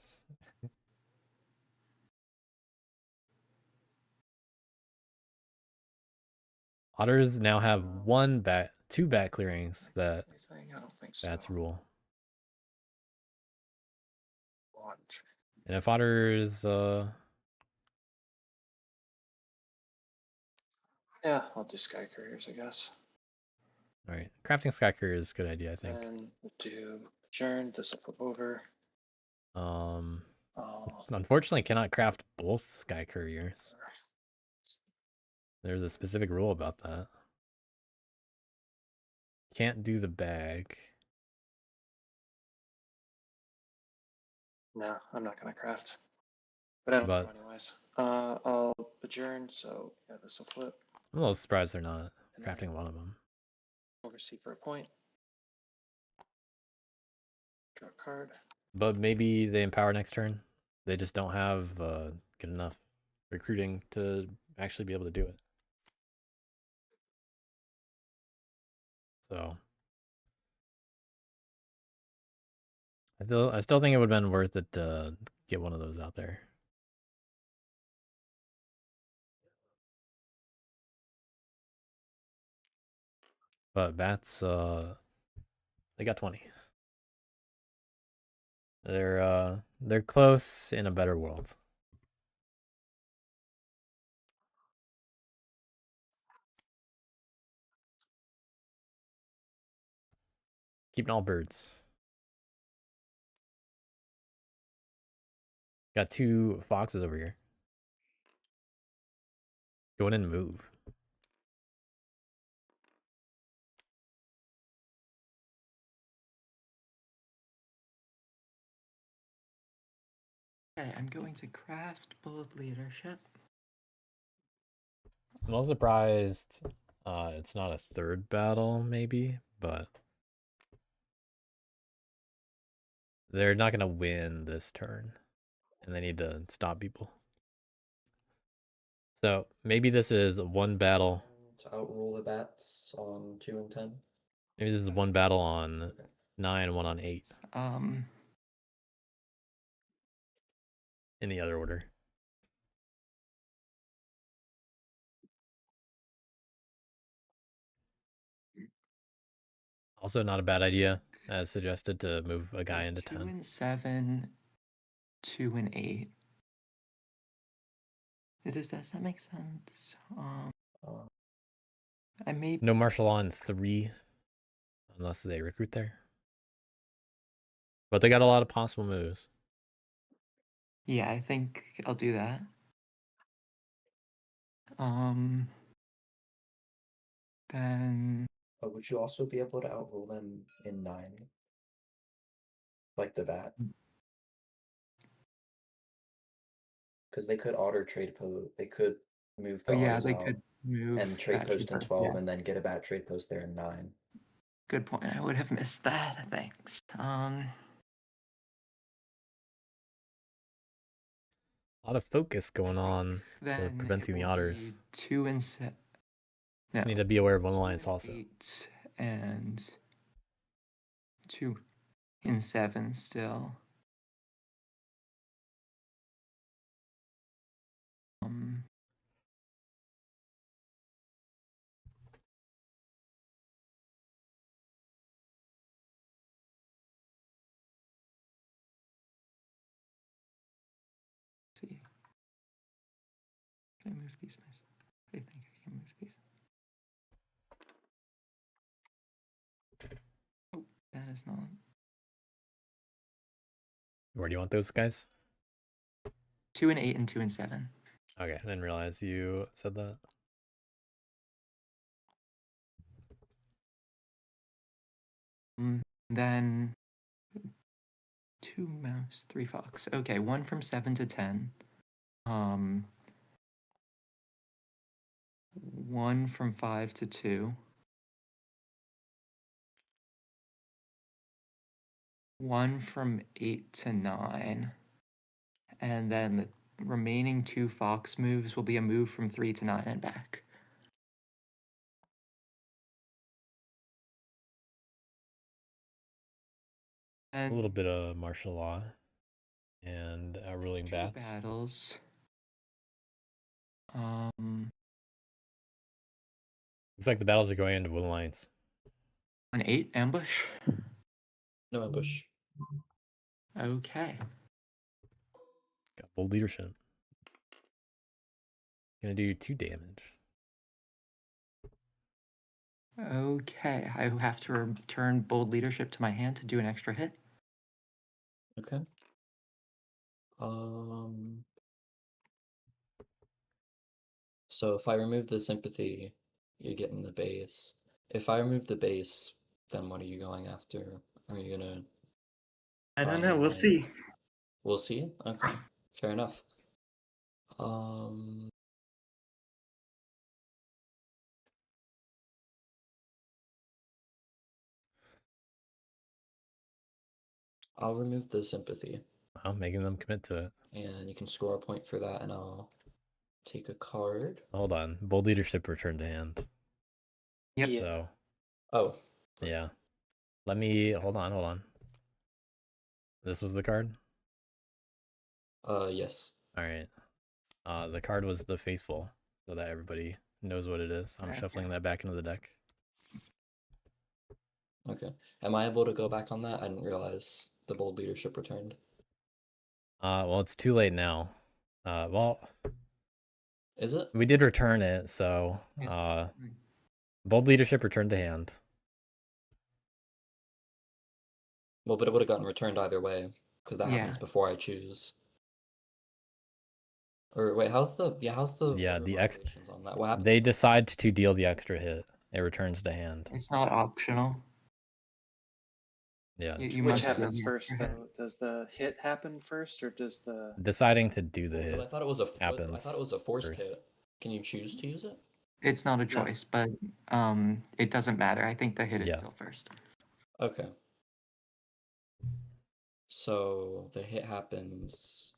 Otters now have two bat clearings that Anything? I don't think so. bats rule. Launch. And if otters Yeah, I'll do Sky Couriers, I guess. all right, crafting Sky Courier is a good idea, I think. And we'll do Adjourn. This will flip over. Unfortunately, cannot craft both Sky Couriers. There's a specific rule about that. Can't do the bag. No, I'm not going to craft. But I don't But- know anyways. I'll Adjourn, so yeah, this will flip. I'm a little surprised they're not And crafting then one of them. Oversee for a point. Draw a card. But maybe they empower next turn. They just don't have good enough recruiting to actually be able to do it. So I still think it would have been worth it to get one of those out there. But bats they got 20. They're close in a better world. Keeping all birds. Got 2 foxes over here. Go in and move. Okay, I'm going to craft bold leadership. I'm a little surprised it's not a third battle, maybe, but they're not going to win this turn, and they need to stop people. So maybe this is one battle. To outrule the bats on 2 and 10. Maybe this is one battle on 9, one on 8 in the other order. Also not a bad idea. as suggested to move a guy into 2 10. and 7, 2 and 8. Does that make sense? Uh, I may. No martial law in 3, unless they recruit there. But they got a lot of possible moves. Yeah, I think I'll do that. Then would you also be able to outrule them in 9? Like the bat? Because they could auto trade post. They could move the yeah, autos they out could move and trade that post in post, 12 yeah. and then get a bat trade post there in 9. Good point. I would have missed that. Thanks. A lot of focus going on for Then preventing it the will otters. be 2 and 7. No, Just need to be aware of one 2 alliance and also. 8 and 2 and 7 still. See. Can I move these myself? I think I can move these. Oh, that is not. Where do you want those guys? 2 and 8 and 2 and 7. Okay, I didn't realize you said that. Then 2 mouse, 3 fox. Okay, 1 from 7 to 10. 1 from 5 to 2. 1 from 8 to 9. And then the remaining 2 fox moves will be a move from 3 to 9 and back. And A little bit of martial law and ruling 2 bats. battles. Looks like the battles are going into Wood Alliance. An 8 ambush. No ambush. Okay. Got bold leadership. Gonna do 2 damage. Okay, I have to return bold leadership to my hand to do an extra hit. Okay. So if I remove the sympathy, you get in the base. If I remove the base, then what are you going after? Are you gonna? I don't know. We'll see. We'll see. Okay, fair enough. I'll remove the sympathy. Wow, making them commit to it. And you can score a point for that, and I'll take a card. Hold on. Bold leadership returned to hand. Yep. Yeah. So, oh. Yeah. Let me, hold on. This was the card? Yes. Alright. The card was the Faithful, so that everybody knows what it is. I'm shuffling that back into the deck. Okay. Am I able to go back on that? I didn't realize the bold leadership returned. Well, it's too late now. Well... Is it? We did return it, so... Bold leadership returned to hand. Well, but it would have gotten returned either way, because that happens before I choose. Or wait, how's the order of operations on that? What happens? They decide to deal the extra hit. It returns to hand. It's not optional. Yeah. Which happens first, though? Does the hit happen first, or does the deciding to do the hit? I thought it was a happens. I thought it was a forced first. hit. Can you choose to use it? It's not a choice, but it doesn't matter. I think the hit is still first. Okay. So the hit happens,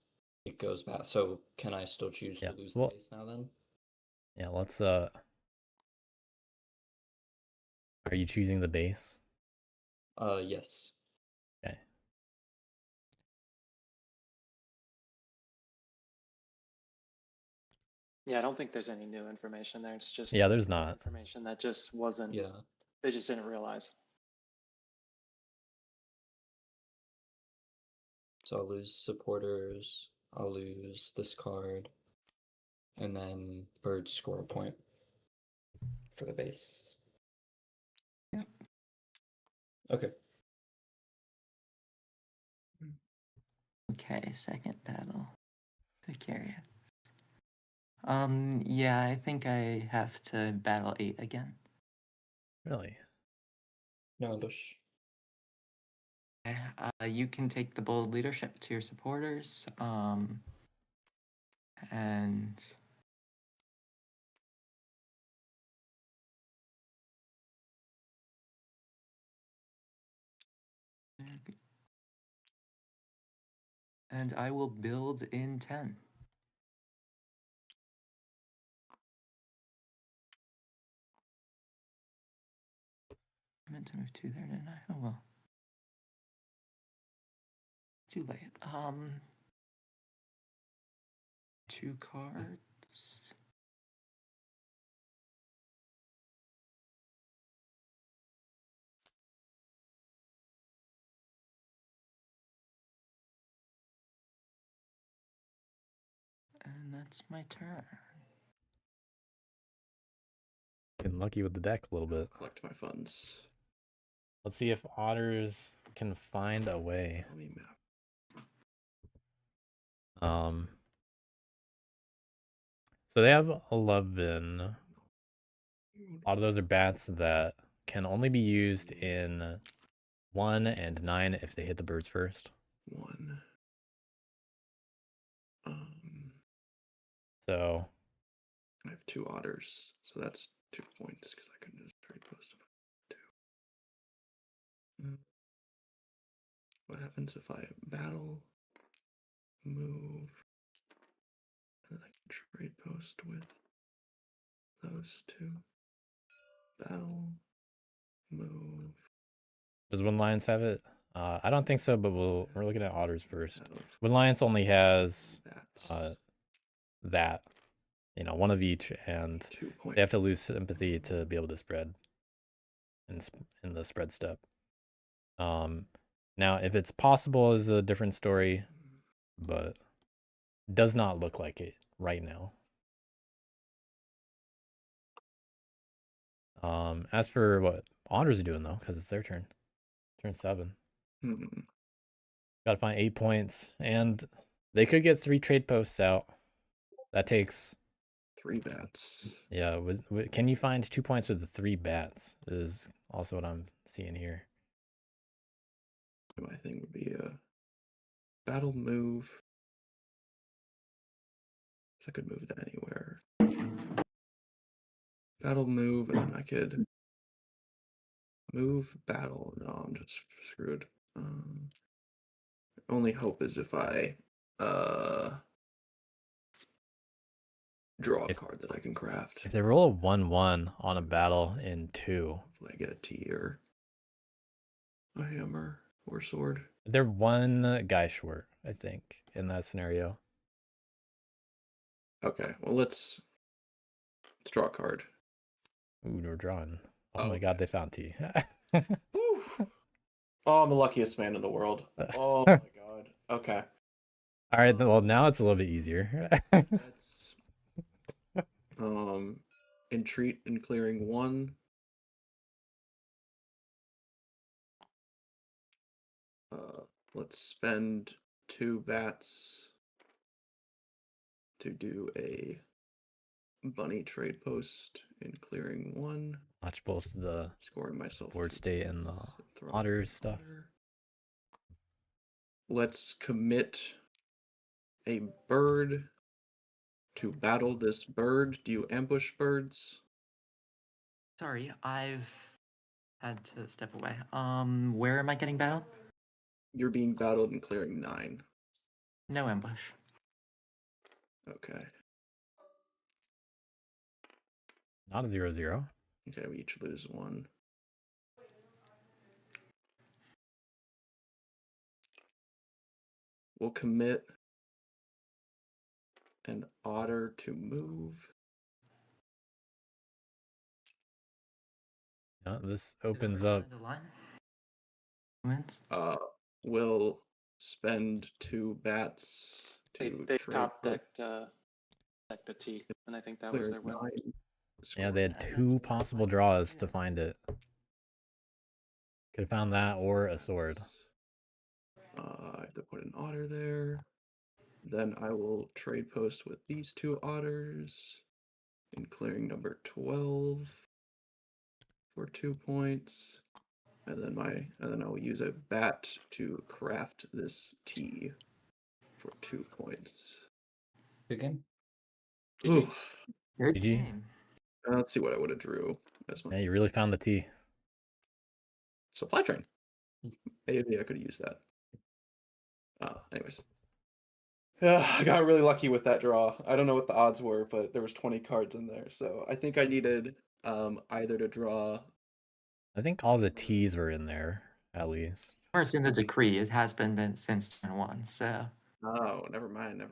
it goes back. So can I still choose to lose the base now then? Yeah, let's Are you choosing the base? Yes. Okay. Yeah, I don't think there's any new information there. It's just there's not information that just wasn't. Yeah. They just didn't realize. So I'll lose supporters, I'll lose this card, and then birds score a point for the base. Yep. Okay. Okay, second battle. To carry it. Yeah, I think I have to battle 8 again. Really? No ambush. You can take the bold leadership to your supporters. And I will build in 10. I meant to move 2 there, didn't I? Oh well. Too late. 2 cards. And that's my turn. Getting lucky with the deck a little bit. Collect my funds. Let's see if otters can find a way. Let me map. So they have 11. All of those are bats that can only be used in 1 and 9 if they hit the birds first. 1. So I have 2 otters, so that's 2 points because I can just trade post them. 2. What happens if I battle, move, and then I can trade post with those 2? Battle, move. does Wind Lions have it? I don't think so, but we're looking at otters first. Battle, Wind Lions only has bats. that, one of each, and 2 points. they have to lose sympathy to be able to spread in the spread step. Now, if it's possible is a different story, but does not look like it right now. As for what otters are doing though, because it's their turn. Turn 7. Gotta find 8 points, and they could get 3 trade posts out. That takes 3 bats. Yeah, can you find 2 points with the 3 bats is also what I'm seeing here. My thing would be a battle move. So I could move it anywhere. Battle move, and then I could move battle. No, I'm just screwed. Only hope is if I draw a card that I can craft. If they roll a 1/1 on a battle in 2, Hopefully I get a T or a hammer or sword. they're 1 guy short, I think, in that scenario. Okay, well let's draw a card. Ooh, we're drawing. Oh my god, they found T. Woo. Oh, I'm the luckiest man in the world. Oh my god. Okay. All right, well now it's a little bit easier. Let's entreat and clearing 1. Let's spend 2 bats to do a bunny trade post in clearing 1. Watch both the Scoring myself board 2 state and the points, throw otter stuff. otter. Let's commit a bird to battle this bird. Do you ambush birds? Sorry, I've had to step away. Where am I getting battled? You're being battled in clearing 9. No ambush. Okay. Not a 0/0. Okay, we each lose 1. We'll commit an otter to move. Yeah, this opens up. The line. Moments. We'll spend 2 bats to They trade top for decked a T, and I think that was clear their win. 9. Yeah, they had score 2 possible draws to find it. Could have found that or a sword. I have to put an otter there. Then I will trade post with these 2 otters in clearing number 12 for 2 points. And then I will use a bat to craft this tea for 2 points. Good game. GG. Ooh, Good GG. game. let's see what I would have drew. Yeah, you really found the T. Supply train. Maybe I could use that. Anyways. Yeah, I got really lucky with that draw. I don't know what the odds were, but there was 20 cards in there. So I think I needed either to draw. I think all the T's were in there, at least. First in the decree, it has been since turn 1, so Oh, never mind.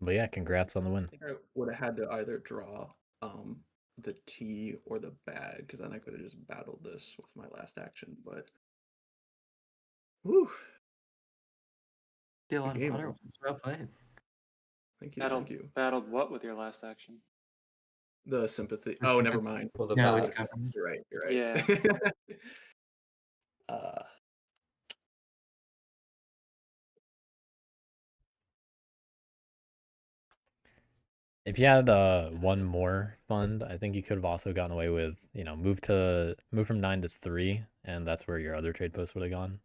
But yeah, congrats on the win. I think I would have had to either draw the T or the bag, because then I could have just battled this with my last action. But whew, still Good on game, water man. ones. Well played. thank you. Battled what with your last action? The sympathy. That's Oh, good. never mind. Well, the No, it's bat. government. You're right. Yeah. If you had one more fund, I think you could have also gotten away with, move from 9 to 3, and that's where your other trade post would have gone.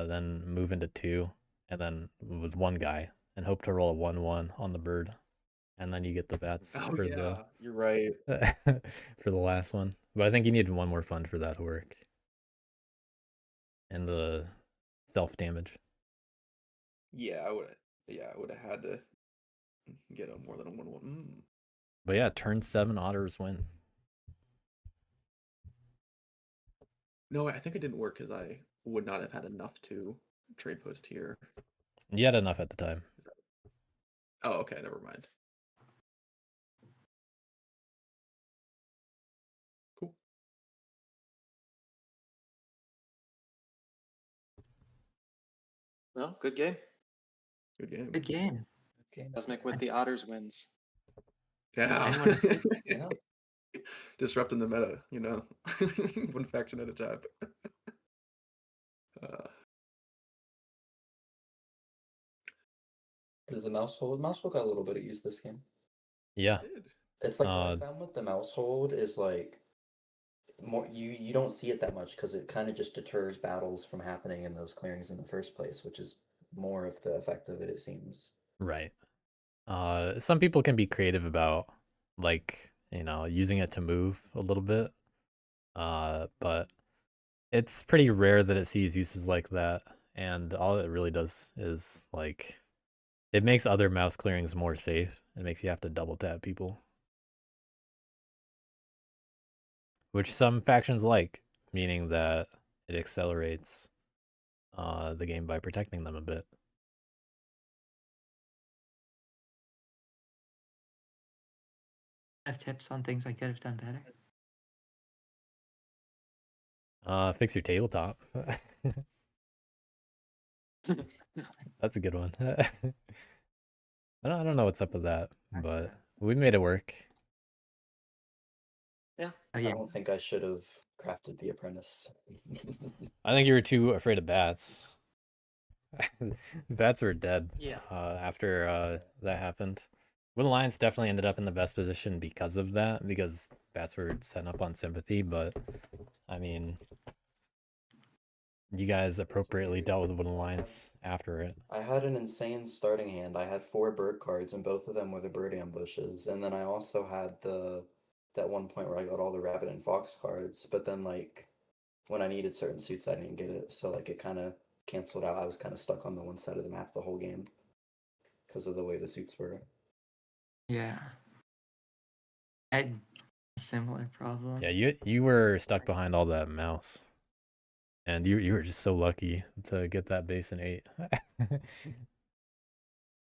Then move into 2, and then with one guy, and hope to roll a 1/1 on the bird, and then you get the bats Oh for yeah, you're right. for the last one. But I think you needed one more fund for that to work, and the self damage. Yeah, I would. Yeah, I would have had to get a more than a 1/1. But yeah, turn 7 otters win. No, I think it didn't work because I would not have had enough to trade post here. You had enough at the time. Oh, okay, never mind. Cool. Well, good game. Good game. Good game. Okay. Cosmic with the Otters wins. Yeah. Anyone Yeah. Disrupting the meta, one faction at a time. Does the mouse hold? Mouse hold got a little bit of use this game. Yeah. It's like what I found with the mouse hold is like more you don't see it that much because it kind of just deters battles from happening in those clearings in the first place, which is more of the effect of it, it seems. Right. Some people can be creative about, like, using it to move a little bit. But it's pretty rare that it sees uses like that. And all it really does is, like, it makes other mouse clearings more safe. It makes you have to double tap people, which some factions like, meaning that it accelerates the game by protecting them a bit. Have tips on things I could have done better. Fix your tabletop. That's a good one. I don't know what's up with that, but we made it work. Yeah. Oh I yeah. don't think I should have crafted the apprentice. I think you were too afraid of bats. Bats were dead. Yeah. After that happened. Wooden Lions definitely ended up in the best position because of that, because bats were setting up on sympathy, but I mean, you guys appropriately dealt with Wooden Lions after it. I had an insane starting hand. I had 4 bird cards, and both of them were the bird ambushes. And then I also had that one point where I got all the rabbit and fox cards. But then, like, when I needed certain suits, I didn't get it. So, like, it kind of canceled out. I was kind of stuck on the one side of the map the whole game because of the way the suits were. Yeah. I had a similar problem. Yeah, you were stuck behind all that mouse. And you were just so lucky to get that base in 8.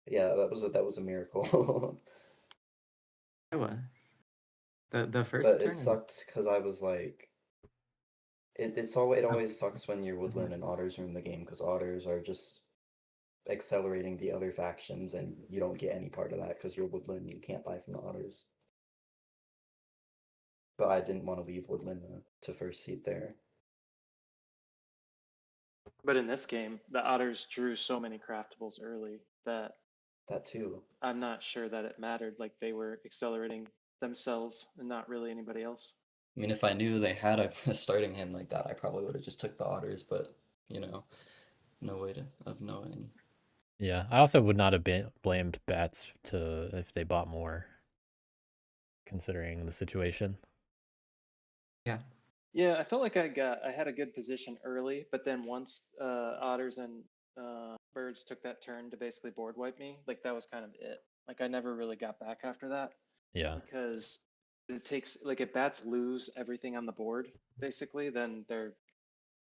Yeah, that was a miracle. It was. The first But turn. it sucked because I was like, It always sucks when your woodland and otters are in the game because otters are just accelerating the other factions, and you don't get any part of that because you're woodland. You can't buy from the otters. But I didn't want to leave woodland to first seed there. But in this game, the otters drew so many craftables early that That too. I'm not sure that it mattered. Like they were accelerating themselves and not really anybody else. I mean, if I knew they had a starting hand like that, I probably would have just took the otters. But you know, no way of knowing. Yeah, I also would not have blamed bats if they bought more, considering the situation. Yeah. Yeah, I felt like I had a good position early, but then once otters and birds took that turn to basically board wipe me, like that was kind of it. Like I never really got back after that Yeah. because it takes like if bats lose everything on the board basically, then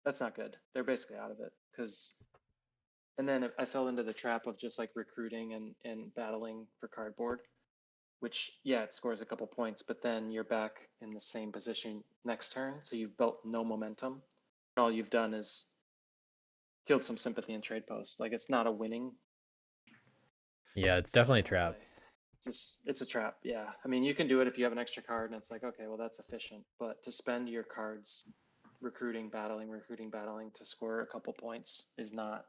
that's not good. They're basically out of it because. And then I fell into the trap of just like recruiting and battling for cardboard, which yeah, it scores a couple points, but then you're back in the same position next turn, so you've built no momentum. All you've done is killed some sympathy and trade posts. Like it's not a winning. Yeah, it's not a definitely a fun trap. play. Just it's a trap. Yeah, I mean you can do it if you have an extra card, and it's like okay, well that's efficient. But to spend your cards recruiting, battling to score a couple points is not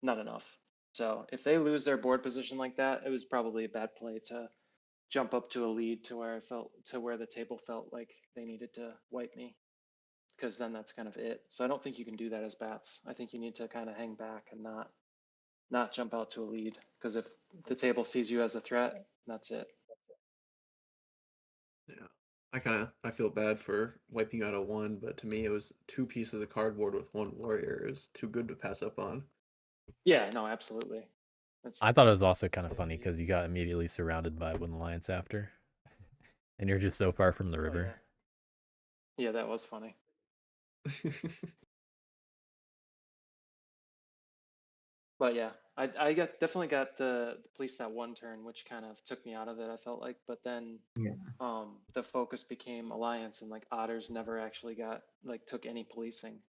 enough. So if they lose their board position like that, it was probably a bad play to jump up to a lead to where I felt to where the table felt like they needed to wipe me, because then that's kind of it. So I don't think you can do that as bats. I think you need to kind of hang back and not jump out to a lead, because if the table sees you as a threat, that's it. Yeah. I feel bad for wiping out a 1, but to me it was 2 pieces of cardboard with 1 warrior. It was too good to pass up on. Yeah, no, absolutely. I thought it was also kind of funny because you got immediately surrounded by Woodland Alliance after, and you're just so far from the river. Yeah, that was funny. But yeah, I definitely got the police that one turn, which kind of took me out of it. I felt like, but then Yeah. the focus became alliance, and like otters never actually took any policing.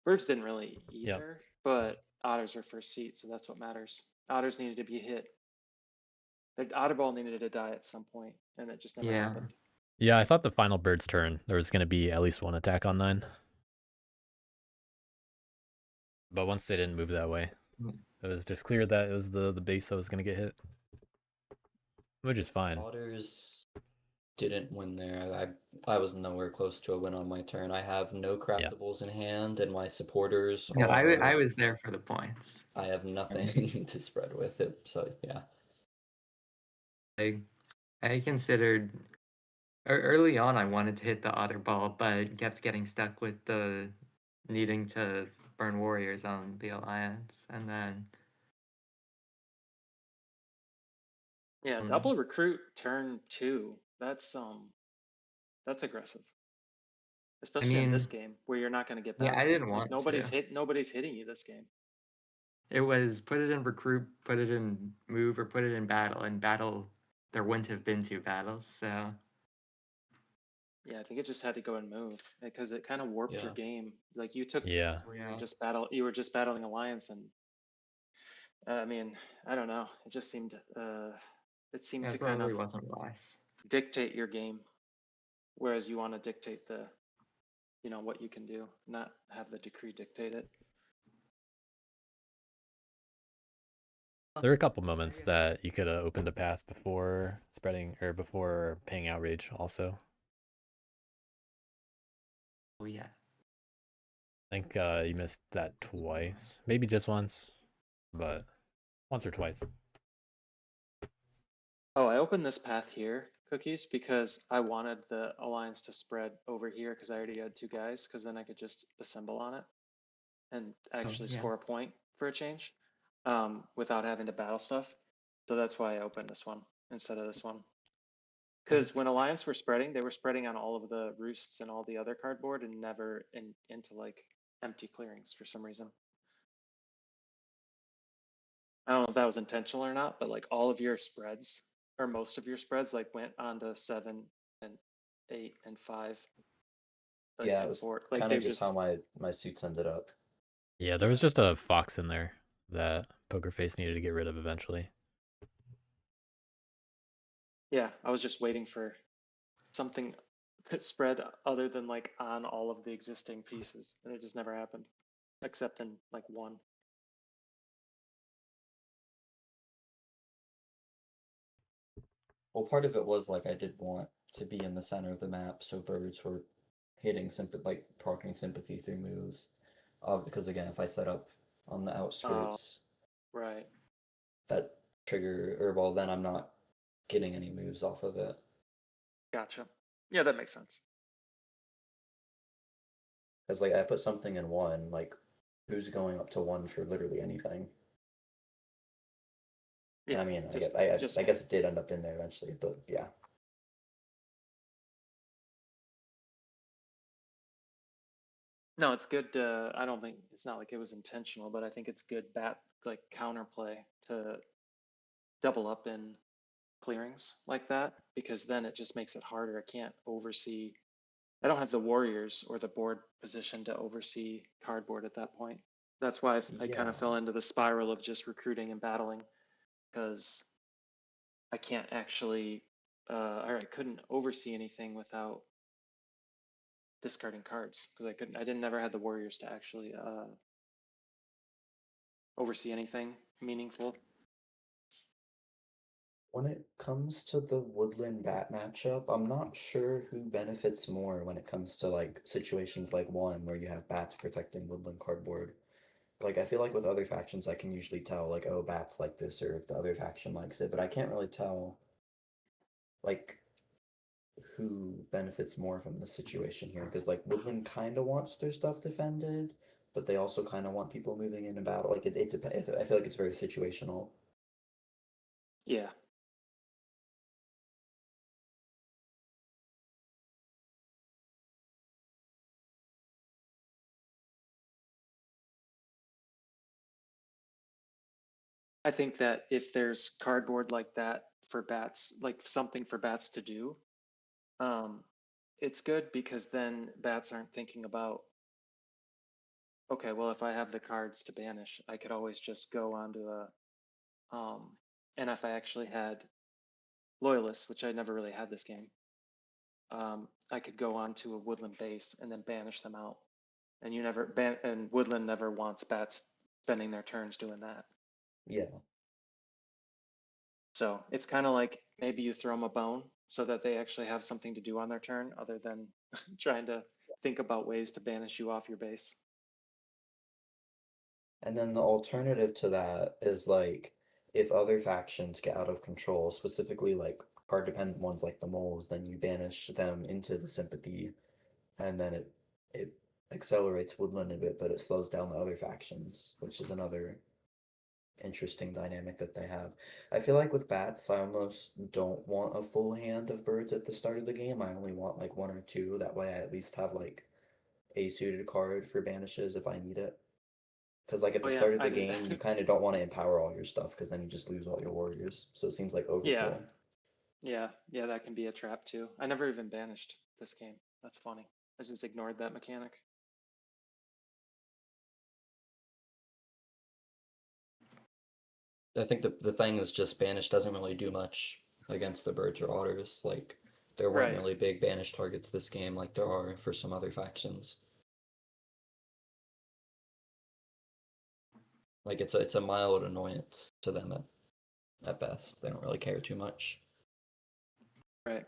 Birds didn't really either, but otters are first seat, so that's what matters. Otters needed to be hit. The otter ball needed to die at some point, and it just never happened. Yeah, I thought the final bird's turn there was going to be at least one attack on 9. But once they didn't move that way, it was just clear that it was the base that was going to get hit, which is fine. Otters didn't win there. I was nowhere close to a win on my turn. I have no craftables in hand, and my supporters Yeah, are. I was there for the points. I have nothing to spread with it, so yeah. I considered early on I wanted to hit the otter ball, but kept getting stuck with the needing to burn warriors on the alliance, and then Yeah, double recruit turn 2. That's aggressive. Especially in this game where you're not going to get back. Yeah, I didn't want nobody's to. Nobody's hitting you this game. It was put it in recruit, put it in move, or put it in battle. In battle, there wouldn't have been 2 battles, so. Yeah, I think it just had to go and move because it kind of warped your game. Like you took, Yeah, you were just battling alliance, and I mean, I don't know. It just seemed, it seemed to kind of wasn't wise. dictate your game, whereas you want to dictate what you can do, not have the decree dictate it. there were a couple moments that you could have opened a path before spreading or before paying outrage also. Oh yeah. I think you missed that twice, maybe just once, but once or twice. Oh, I opened this path here, Cookies, because I wanted the alliance to spread over here because I already had 2 guys, because then I could just assemble on it and actually score a point for a change without having to battle stuff. So that's why I opened this one instead of this one. Because when alliance were spreading, they were spreading on all of the roosts and all the other cardboard and never into like empty clearings for some reason. I don't know if that was intentional or not, but like all of your spreads or most of your spreads like went onto 7 and 8 and 5 like, Yeah, it and was four. Like kind they of just just how my suits ended up. Yeah, there was just a fox in there that Poker Face needed to get rid of eventually. yeah. I was just waiting for something to spread other than like on all of the existing pieces, and it just never happened, except in like one. Well, part of it was like I did want to be in the center of the map, so birds were hitting like proccing sympathy through moves. Because again, if I set up on the outskirts, Right. that trigger, or well, then I'm not getting any moves off of it. Gotcha. Yeah, that makes sense. Because like I put something in one, like who's going up to one for literally anything? And Yeah. I mean, Just I me. guess it did end up in there eventually, but yeah. No, it's good. I don't think it's not like it was intentional, but I think it's good bat like counterplay to double up in clearings like that, because then it just makes it harder. I can't oversee. I don't have the warriors or the board position to oversee cardboard at that point. That's why I kind Yeah. of fell into the spiral of just recruiting and battling, because I can't actually, or I couldn't oversee anything without discarding cards, because I didn't never had the warriors to actually oversee anything meaningful. When it comes to the woodland bat matchup, I'm not sure who benefits more when it comes to like situations like one where you have bats protecting woodland cardboard. Like I feel like with other factions I can usually tell like, oh, bats like this or the other faction likes it, but I can't really tell like who benefits more from this situation here because like woodland kind of wants their stuff defended, but they also kind of want people moving into battle. Like it depends. I feel like it's very situational. Yeah. I think that if there's cardboard like that for bats, like something for bats to do, um, it's good, because then bats aren't thinking about, okay, well, if I have the cards to banish, I could always just go onto a, and if I actually had loyalists, which I never really had this game, I could go onto a woodland base and then banish them out. And and woodland never wants bats spending their turns doing that. Yeah. So it's kind of like maybe you throw them a bone so that they actually have something to do on their turn other than trying to think about ways to banish you off your base. And then the alternative to that is like if other factions get out of control, specifically like card dependent ones like the moles, then you banish them into the sympathy, and then it accelerates woodland a bit, but it slows down the other factions, which is another interesting dynamic that they have. I feel like with bats, I almost don't want a full hand of birds at the start of the game. I only want like one or two. That way I at least have like a suited card for banishes if I need it. Because like at Oh the yeah, start of the game, you kind of don't want to empower all your stuff because then you just lose all your warriors. So it seems like yeah, overkill. yeah, that can be a trap too. I never even banished this game. That's funny. I just ignored that mechanic. I think the thing is just banish doesn't really do much against the birds or otters. Like there weren't Right. really big banish targets this game like there are for some other factions. Like it's a mild annoyance to them at best. They don't really care too much. Right.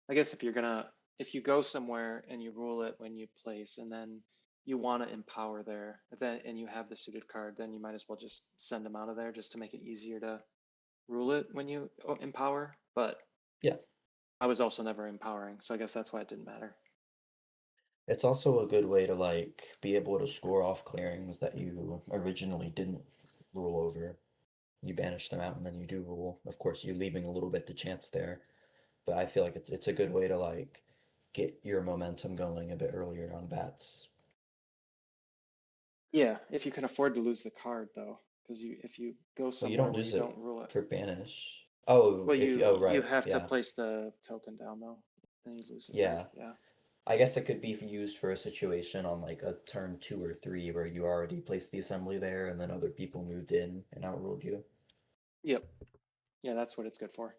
I guess if you go somewhere and you rule it when you place, and then you want to empower there, and you have the suited card, then you might as well just send them out of there just to make it easier to rule it when you empower. But Yeah. I was also never empowering, so I guess that's why it didn't matter. It's also a good way to like be able to score off clearings that you originally didn't rule over. You banish them out and then you do rule. Of course, you're leaving a little bit to chance there, but I feel like it's a good way to like get your momentum going a bit earlier on bats. Yeah, if you can afford to lose the card though, because if you go Well, you somewhere don't where you lose don't it rule it. for banish. Oh, Well, if you oh right, have to yeah, place the token down though. Then you lose it. yeah. Yeah. I guess it could be used for a situation on like a turn 2 or 3 where you already placed the assembly there, and then other people moved in and outruled you. Yep. Yeah, that's what it's good for.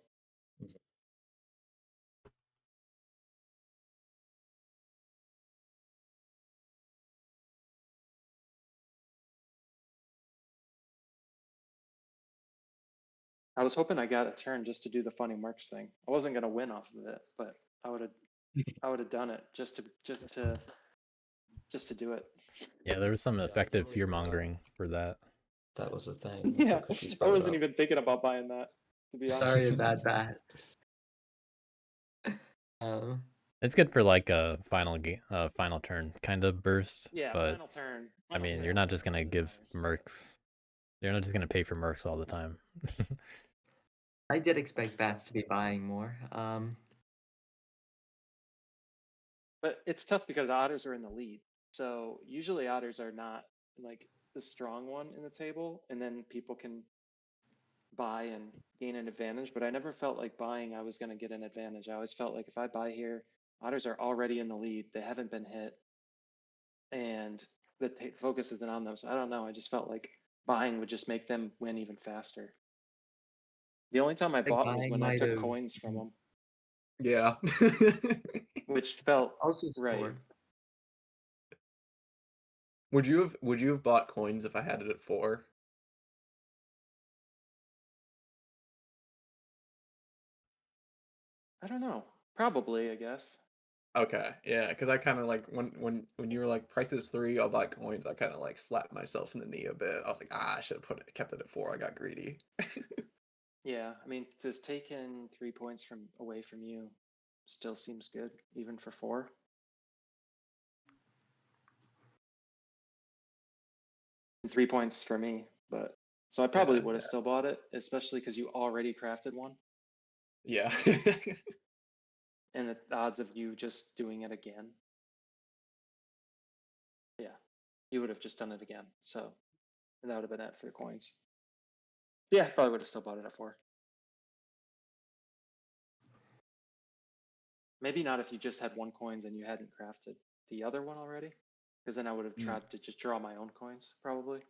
I was hoping I got a turn just to do the funny marks thing. I wasn't gonna win off of it, but I would have done it just to do it. Yeah, there was some Yeah, I effective totally fear forgot. mongering for that. That was a thing Yeah, until Cookies I brought it wasn't up. even thinking about buying that, to be honest. Sorry about that. It's good for like a final turn kind of burst. Yeah, but final turn. I mean, turn you're not just really gonna give matters, but- mercs. You're not just gonna pay for mercs all the time. I did expect bats to be buying more. But it's tough because otters are in the lead. So usually otters are not like the strong one in the table, and then people can buy and gain an advantage. But I never felt like buying I was going to get an advantage. I always felt like if I buy here, otters are already in the lead. They haven't been hit, and the focus isn't on them. So I don't know. I just felt like buying would just make them win even faster. The only time I Like bought was buying when I might took have coins from them, Yeah. which felt also right. scored. Would you have bought coins if I had it at 4? I don't know. Probably, I guess. Okay, yeah, because I kind of like when you were like price is 3, I'll buy coins. I kind of like slapped myself in the knee a bit. I was like, I should have kept it at 4. I got greedy. Yeah, I mean, just taking 3 points away from you still seems good, even for 4. And 3 points for me, but so I probably Yeah, would have still bought it, especially because you already crafted one, yeah. and the odds of you just doing it again. Yeah, you would have just done it again. So and that would have been it for coins. Yeah, probably would have still bought it at 4. Maybe not if you just had 1 coins and you hadn't crafted the other one already, because then I would have Mm. tried to just draw my own coins probably.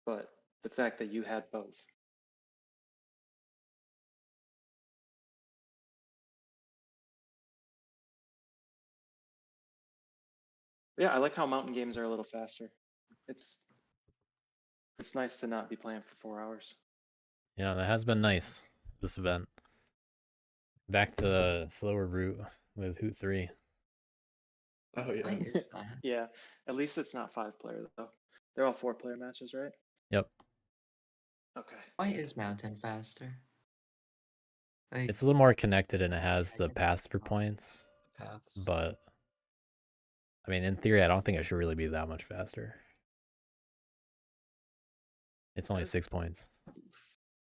But the fact that you had both. Yeah, I like how mountain games are a little faster. It's nice to not be playing for 4 hours. Yeah, that has been nice, this event. Back to the slower route with Hoot 3. Oh yeah. Why is that? Yeah, at least it's not 5-player though. They're all 4-player matches, right? Yep. Okay. Why is Mountain faster? Like, It's a little more connected and it has the paths for points. Paths. But I mean, in theory, I don't think it should really be that much faster. It's only 6 points.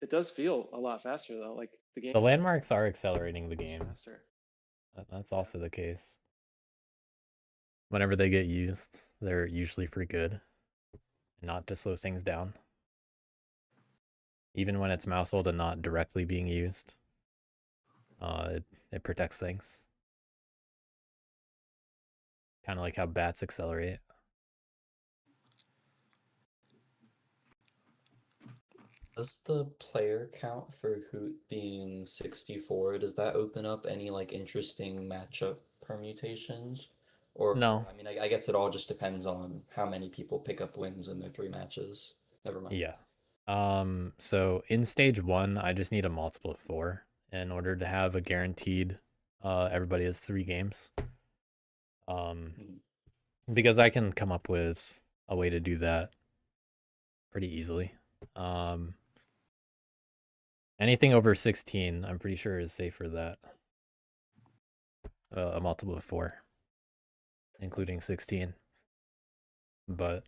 It does feel a lot faster though. Like the game. The landmarks are accelerating the moves game. faster. That's also the case. Whenever they get used, they're usually for good, not to slow things down. Even when it's mouse hold and not directly being used, it protects things. Kind of like how bats accelerate. Does the player count for Hoot being 64, does that open up any like interesting matchup permutations? Or No. I mean, I guess it all just depends on how many people pick up wins in their 3 matches. Never mind. Yeah. So in stage 1, I just need a multiple of 4 in order to have a guaranteed everybody has 3 games. Because I can come up with a way to do that pretty easily. Anything over 16, I'm pretty sure is safe for that. A multiple of 4, including 16. But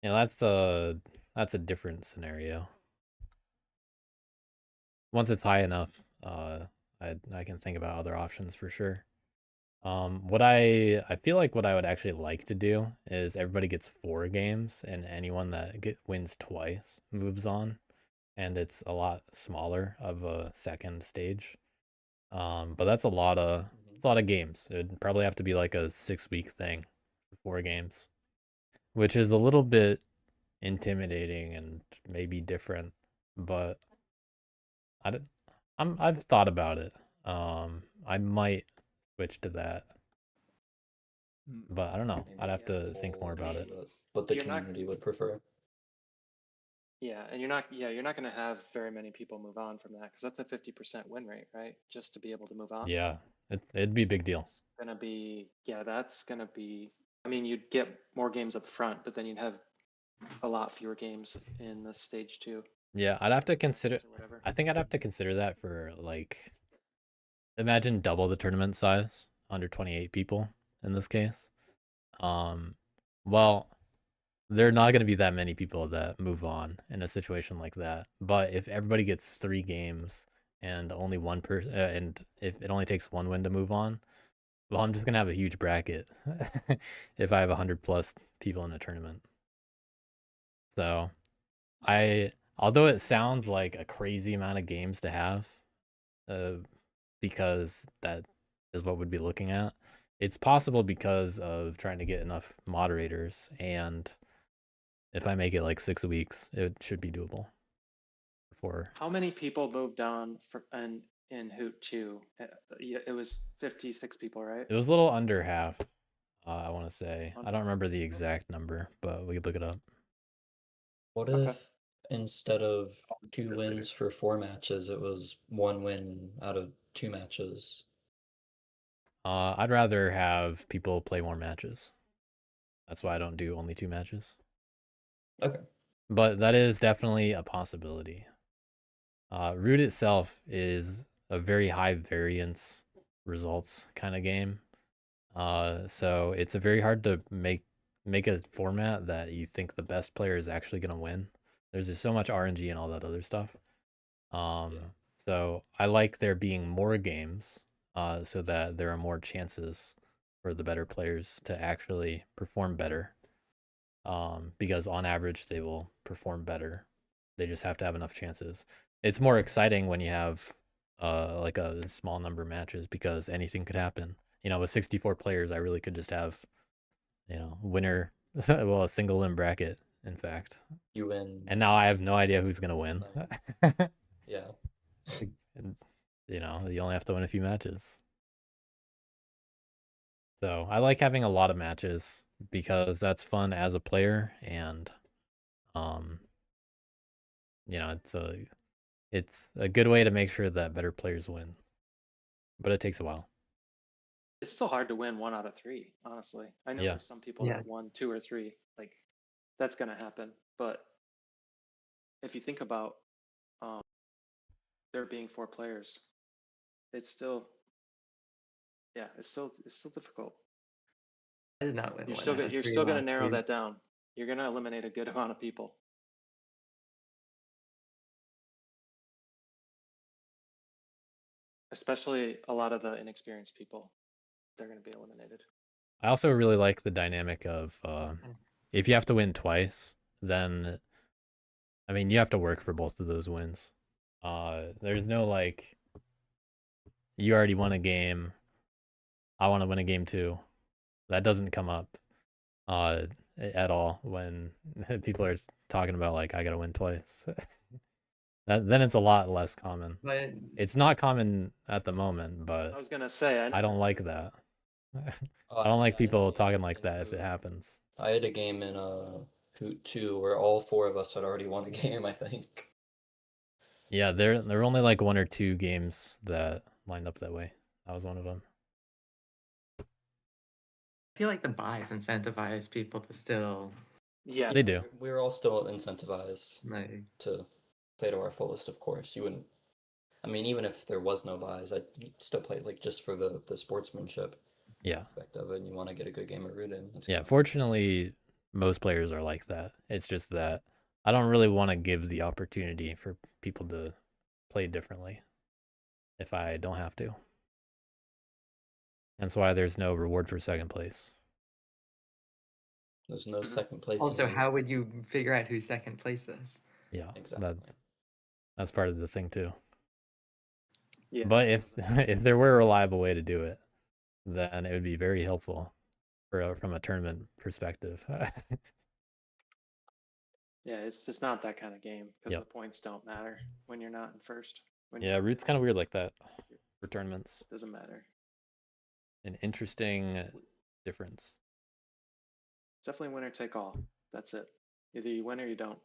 that's a different scenario. Once it's high enough, I can think about other options for sure. What I feel like what I would actually like to do is everybody gets 4 games, and anyone that wins twice moves on. and it's a lot smaller of a second stage. But that's a lot of games. It'd probably have to be like a 6-week thing for 4 games, which is a little bit intimidating and maybe different, but I've thought about it. I might switch to that, but I don't know. Maybe I'd have to a think poll more to about see it. what the You're not- community would prefer. Yeah, and you're not going to have very many people move on from that because that's a 50% win rate, right? Just to be able to move on. Yeah, it'd be a big deal. It's gonna be, yeah, that's gonna be. I mean, you'd get more games up front, but then you'd have a lot fewer games in the stage 2. Yeah, I'd have to consider. Or whatever. I think I'd have to consider that for like, imagine double the tournament size, under 28 people in this case. Well, there are not going to be that many people that move on in a situation like that. But if everybody gets 3 games and only one person, and if it only takes 1 win to move on, well, I'm just gonna have a huge bracket if I have 100+ people in a tournament. So, although it sounds like a crazy amount of games to have, because that is what we'd be looking at, it's possible because of trying to get enough moderators, and if I make it like 6 weeks, it should be doable. How many people moved on in Hoot 2? Yeah, it was 56 people, right? It was a little under half, I want to say. I don't remember the exact number, but we could look it up. What Okay. if instead of 2 wins for 4 matches, it was 1 win out of 2 matches? I'd rather have people play more matches. That's why I don't do only 2 matches. Okay. But that is definitely a possibility. Root itself is a very high variance results kind of game. So it's a very hard to make a format that you think the best player is actually gonna win. There's just so much RNG and all that other stuff. So I like there being more games, so that there are more chances for the better players to actually perform better. Because on average they will perform better. They just have to have enough chances. It's more exciting when you have like a small number of matches because anything could happen. With 64 players, I really could just have, winner, well, a single limb bracket, in fact. You win. And now I have no idea who's gonna win. Yeah. And, you only have to win a few matches. So I like having a lot of matches because that's fun as a player, and it's a good way to make sure that better players win. But it takes a while. It's still hard to win 1 out of 3, honestly. I know Yeah. there's some people that won 2 or 3. Like, that's gonna happen. But if you think about there being 4 players, it's still, yeah, it's still difficult. I did not win. You're one still out of you're 3 still gonna last narrow year. that down. You're gonna eliminate a good amount of people. Especially a lot of the inexperienced people. They're gonna be eliminated. I also really like the dynamic of if you have to win twice, then you have to work for both of those wins. There's no like, you already won a game, I want to win a game too. That doesn't come up at all when people are talking about like, I gotta win twice. Then it's a lot less common. But It's not common at the moment, but I was gonna say I don't like that. I don't Yeah, like I had a people game talking like in that if it Hoot. happens. I had a game in Hoot 2 where all 4 of us had already won a game, I think. Yeah, there were only like 1 or 2 games that lined up that way. That was one of them. I feel like the buys incentivize people to still yeah. They do. We're all still incentivized like. to play to our fullest, of course. You wouldn't. I mean, even if there was no buys, I'd still play like just for the sportsmanship Yeah. aspect of it. And you want to get a good game of Root in. It's Yeah, fun. fortunately, most players are like that. It's just that I don't really want to give the opportunity for people to play differently if I don't have to. That's why there's no reward for second place. There's no second place. Also, how would you figure out who second place is? Yeah, Exactly. That's part of the thing too. Yeah. But if if there were a reliable way to do it, then it would be very helpful from a tournament perspective. Yeah, it's just not that kind of game because Yep. the points don't matter when you're not in first. When Yeah, Root's kind of weird like that for tournaments. doesn't matter. An interesting difference. It's definitely winner take all. That's it. Either you win or you don't.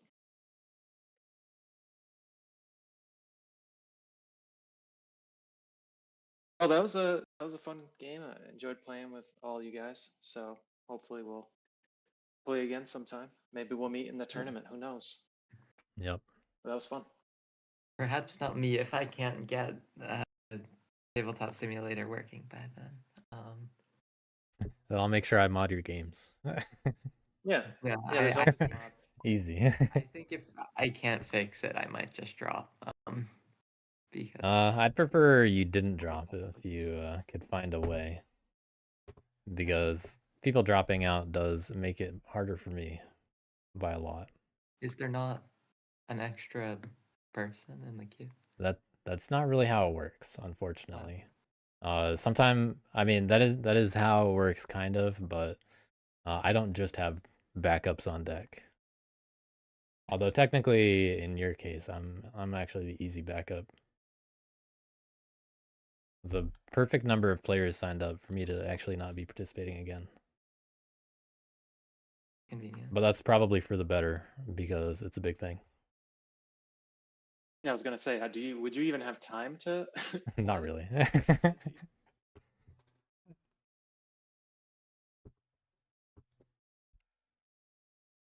Oh, that was a fun game. I enjoyed playing with all you guys. So hopefully we'll play again sometime. Maybe we'll meet in the tournament. Who knows? Yep. But that was fun. Perhaps not me if I can't get Tabletop Simulator working by then. I'll make sure I mod your games. Yeah. Yeah, There's I, always I, a mod. Easy. I think if I can't fix it, I might just drop. Because I'd prefer you didn't drop it if you could find a way, because people dropping out does make it harder for me by a lot. is there not an extra person in the queue? That's not really how it works, unfortunately. Sometime, I mean, that is how it works, kind of, but I don't just have backups on deck. Although technically, in your case, I'm actually the easy backup. The perfect number of players signed up for me to actually not be participating again. Convenient. But that's probably for the better, because it's a big thing. Yeah, I was gonna say, would you even have time to? Not really.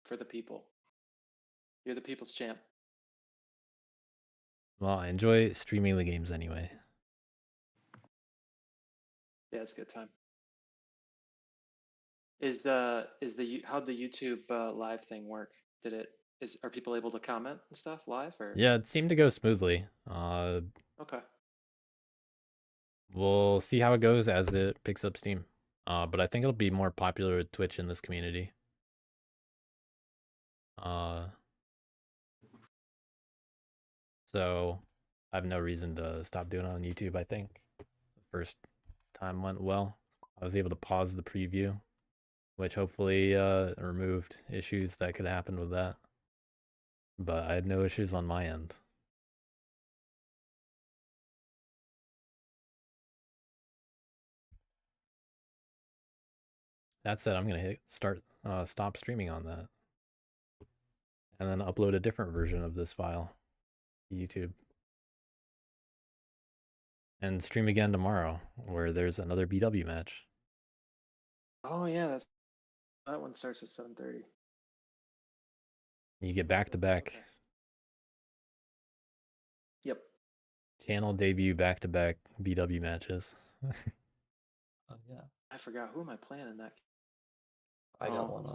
For the people. You're the people's champ. Well, I enjoy streaming the games anyway. Yeah, it's a good time. How'd the YouTube live thing work? Are people able to comment and stuff live or? Yeah, it seemed to go smoothly. Okay. We'll see how it goes as it picks up steam. But I think it'll be more popular with Twitch in this community. So I have no reason to stop doing it on YouTube, I think. The first time went well. I was able to pause the preview, which hopefully removed issues that could happen with that. But I had no issues on my end. That said, I'm gonna stop streaming on that, and then upload a different version of this file to YouTube, and stream again tomorrow, where there's another BW match. Oh yeah, that one starts at 7:30. You get back-to-back Okay. Yep. channel debut back-to-back BW matches. Oh yeah, I forgot, who am I playing in that? I got Oh. one up.